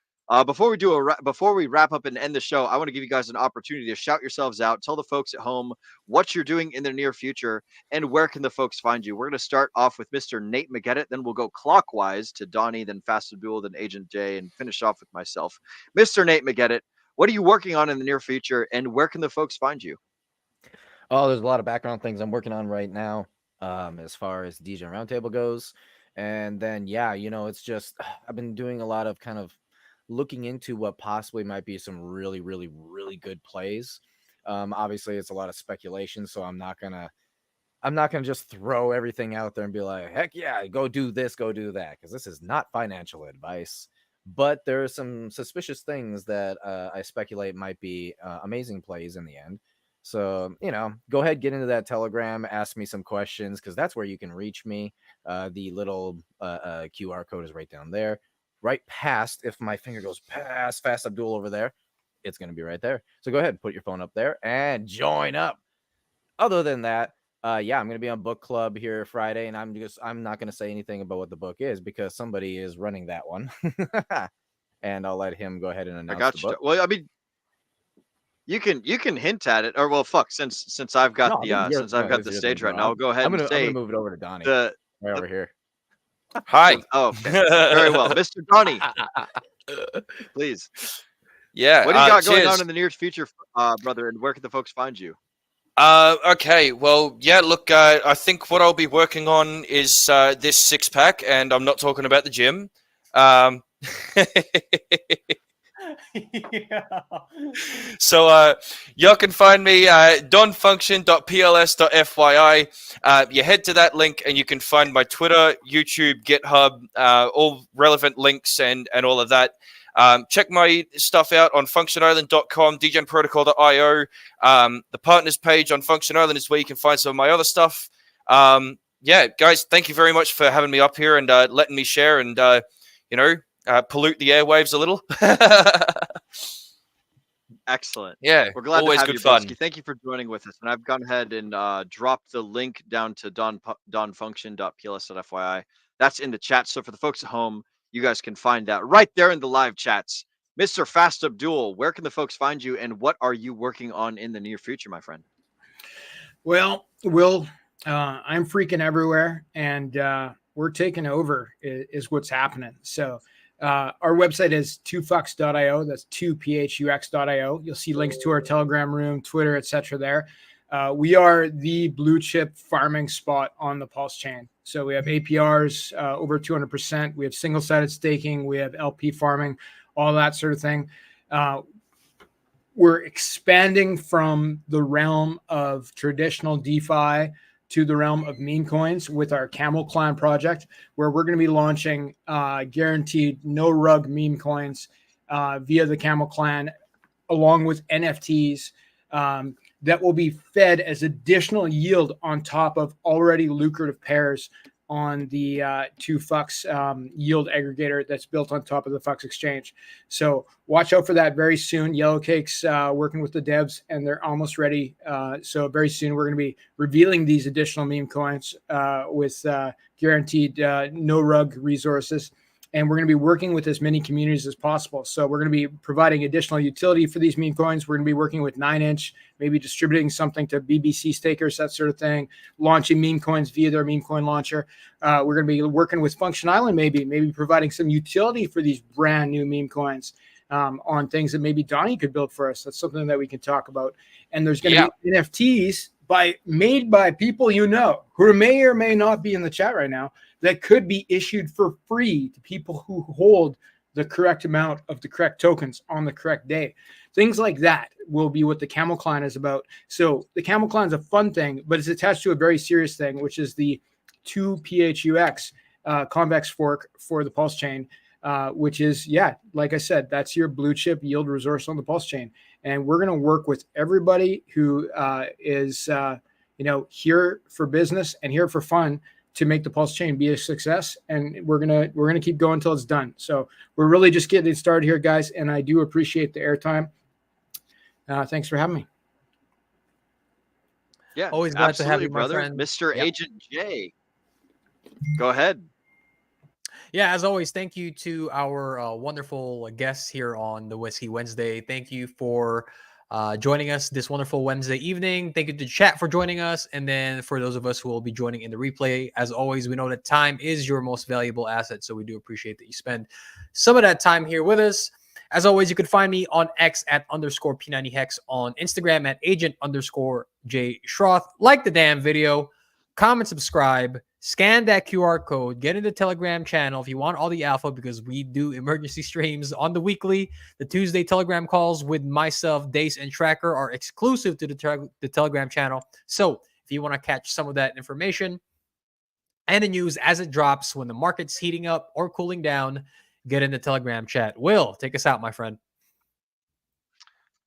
Before we wrap up and end the show, I want to give you guys an opportunity to shout yourselves out. Tell the folks at home what you're doing in the near future and where can the folks find you. We're going to start off with Mr. Nate McGettit, then we'll go clockwise to Donnie, then Fast Abdul, then Agent J, and finish off with myself. Mr. Nate McGettit, what are you working on in the near future, and where can the folks find you?
Oh, there's a lot of background things I'm working on right now, as far as DJ Roundtable goes. And then, it's just, I've been doing a lot of kind of looking into what possibly might be some really, really, really good plays. Obviously, it's a lot of speculation, so I'm not gonna I'm not gonna just throw everything out there and be like, heck yeah, go do this, go do that, because this is not financial advice. But there are some suspicious things that I speculate might be amazing plays in the end. So, go ahead, get into that Telegram, ask me some questions, because that's where you can reach me. The little QR code is right down there. Right past, if my finger goes past Fast Abdul over there, it's going to be right there. So go ahead, put your phone up there and join up. Other than that, yeah, I'm going to be on book club here Friday, and I'm not going to say anything about what the book is because somebody is running that one. And I'll let him go ahead and announce the book.
Well, I mean, you can hint at it, or well, fuck, since I've got the stage right now, I'll go ahead
I'm
and say
I'm gonna move it over to Donnie.
right
over here.
Hi.
Oh, okay. Very well, Mr. Donnie, please.
Yeah.
What do you got going
cheers.
on in the near future, brother? And where can the folks find you?
Okay. Well, yeah. Look, I think what I'll be working on is this 6-pack, and I'm not talking about the gym.
Yeah.
So y'all can find me donfunction.pls.fyi. You head to that link and you can find my Twitter, YouTube, GitHub, all relevant links and all of that. Check my stuff out on functionisland.com, dgenprotocol.io. The partners page on Function Island is where you can find some of my other stuff. Yeah, guys, thank you very much for having me up here and letting me share and, pollute the airwaves a little.
Excellent.
Yeah,
we're glad
always
to have
good
you,
fun.
Broski. Thank you for joining with us. And I've gone ahead and dropped the link down to donfunction.pls.fyi. That's in the chat. So for the folks at home, you guys can find that right there in the live chats. Mr. Fast Abdul, where can the folks find you, and what are you working on in the near future, my friend?
Well, Will, I'm freaking everywhere, and we're taking over is what's happening. So our website is 2fucks.io. That's 2phux.io. You'll see links to our Telegram room, Twitter, etc. there. We are the blue chip farming spot on the Pulse chain. So we have APRs over 200%. We have single-sided staking. We have LP farming, all that sort of thing. We're expanding from the realm of traditional DeFi to the realm of meme coins with our Camel Clan project, where we're going to be launching guaranteed no rug meme coins via the Camel Clan, along with NFTs that will be fed as additional yield on top of already lucrative pairs on the 2fucks yield aggregator that's built on top of the Fux exchange. So watch out for that very soon. Yellowcake's working with the devs, and they're almost ready. So very soon we're going to be revealing these additional meme coins with guaranteed no rug resources. And we're going to be working with as many communities as possible. So we're going to be providing additional utility for these meme coins. We're going to be working with 9inch, maybe distributing something to BBC stakers, that sort of thing, launching meme coins via their meme coin launcher. We're going to be working with Function Island, maybe providing some utility for these brand new meme coins on things that maybe Donnie could build for us. That's something that we can talk about. And there's going to be NFTs made by people you know, who may or may not be in the chat right now, that could be issued for free to people who hold the correct amount of the correct tokens on the correct day. Things like that will be what the Camel Clan is about. So the Camel Clan is a fun thing, but it's attached to a very serious thing, which is the 2phux convex fork for the Pulse chain, which is, like I said, that's your blue chip yield resource on the Pulse chain. And we're going to work with everybody who is here for business and here for fun to make the Pulse chain be a success. And we're gonna keep going until it's done. So we're really just getting started here, guys. And I do appreciate the airtime. Thanks for having me.
Yeah,
always glad to have you,
brother.
my friend.
Mr. Agent J, go ahead.
Yeah, as always, thank you to our wonderful guests here on the Whiskey Wednesday. Thank you for joining us this wonderful Wednesday evening. Thank you to chat for joining us. And then for those of us who will be joining in the replay, as always, we know that time is your most valuable asset. So we do appreciate that you spend some of that time here with us. As always, you can find me on X at _P90Hex, on Instagram at agent_J Schroth. Like the damn video, comment, subscribe, scan that QR code, get in the Telegram channel if you want all the alpha, because we do emergency streams on the weekly. The Tuesday Telegram calls with myself, Dace, and Tracker are exclusive to the Telegram channel. So if you want to catch some of that information and the news as it drops when the market's heating up or cooling down, get in the Telegram chat. Will, take us out, my friend.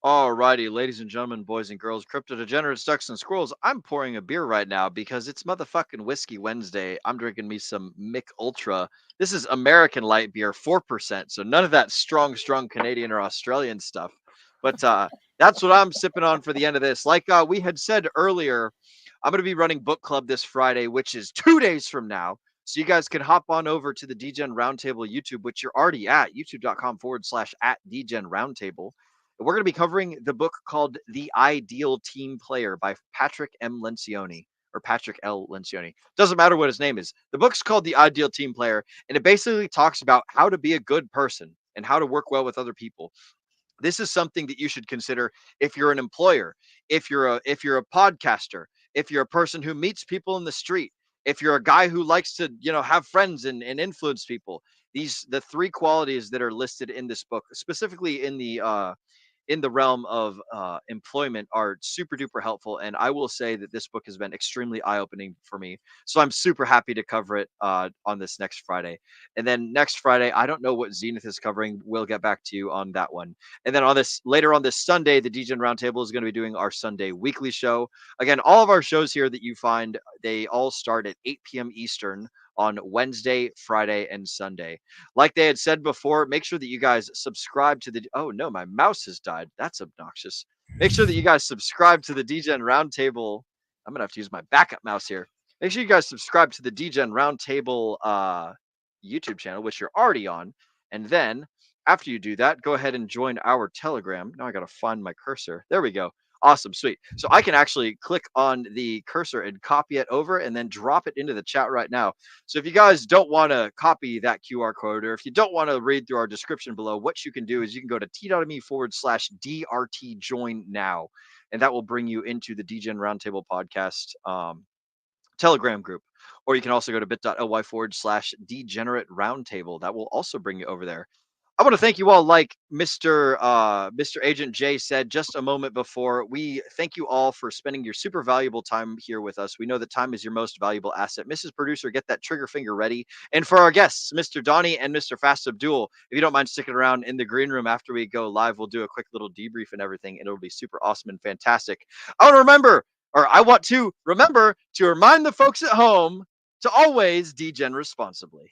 Alrighty, ladies and gentlemen, boys and girls, crypto degenerates, ducks and squirrels. I'm pouring a beer right now because it's motherfucking Whiskey Wednesday. I'm drinking me some Mick Ultra. This is American light beer, 4%. So none of that strong Canadian or Australian stuff. But that's what I'm sipping on for the end of this. Like we had said earlier, I'm going to be running book club this Friday, which is 2 days from now. So you guys can hop on over to the DGen Roundtable YouTube, which you're already at, youtube.com/@DGen We're going to be covering the book called The Ideal Team Player by Patrick M. Lencioni, or Patrick L. Lencioni. Doesn't matter what his name is. The book's called The Ideal Team Player, and it basically talks about how to be a good person and how to work well with other people. This is something that you should consider if you're an employer, if you're a podcaster, if you're a person who meets people in the street, if you're a guy who likes to, have friends and influence people. The three qualities that are listed in this book, specifically in the realm of employment, are super duper helpful. And I will say that this book has been extremely eye-opening for me. So I'm super happy to cover it on this next Friday. And then next Friday, I don't know what Zenith is covering. We'll get back to you on that one. And then later on this Sunday, the DGen Roundtable is going to be doing our Sunday weekly show. Again, all of our shows here that you find, they all start at 8 p.m. Eastern on Wednesday, Friday, and Sunday. Like they had said before, make sure that you guys subscribe to the... Oh no, my mouse has died. That's obnoxious. Make sure that you guys subscribe to the DGen Roundtable. I'm going to have to use my backup mouse here. Make sure you guys subscribe to the DGen Roundtable YouTube channel, which you're already on. And then after you do that, go ahead and join our Telegram. Now I got to find my cursor. There we go. Awesome, sweet. So I can actually click on the cursor and copy it over and then drop it into the chat right now. So if you guys don't want to copy that QR code, or if you don't want to read through our description below, what you can do is you can go to t.me/DRT join now, and that will bring you into the DGen Roundtable podcast Telegram group. Or you can also go to bit.ly/degenerate roundtable. That will also bring you over there. I want to thank you all, like Mr. Agent J said just a moment before. We thank you all for spending your super valuable time here with us. We know that time is your most valuable asset. Mrs. Producer, get that trigger finger ready. And for our guests, Mr. Donnie and Mr. Fast Abdul, if you don't mind sticking around in the green room after we go live, we'll do a quick little debrief and everything, and it'll be super awesome and fantastic. I want to remember to remind the folks at home to always degen responsibly.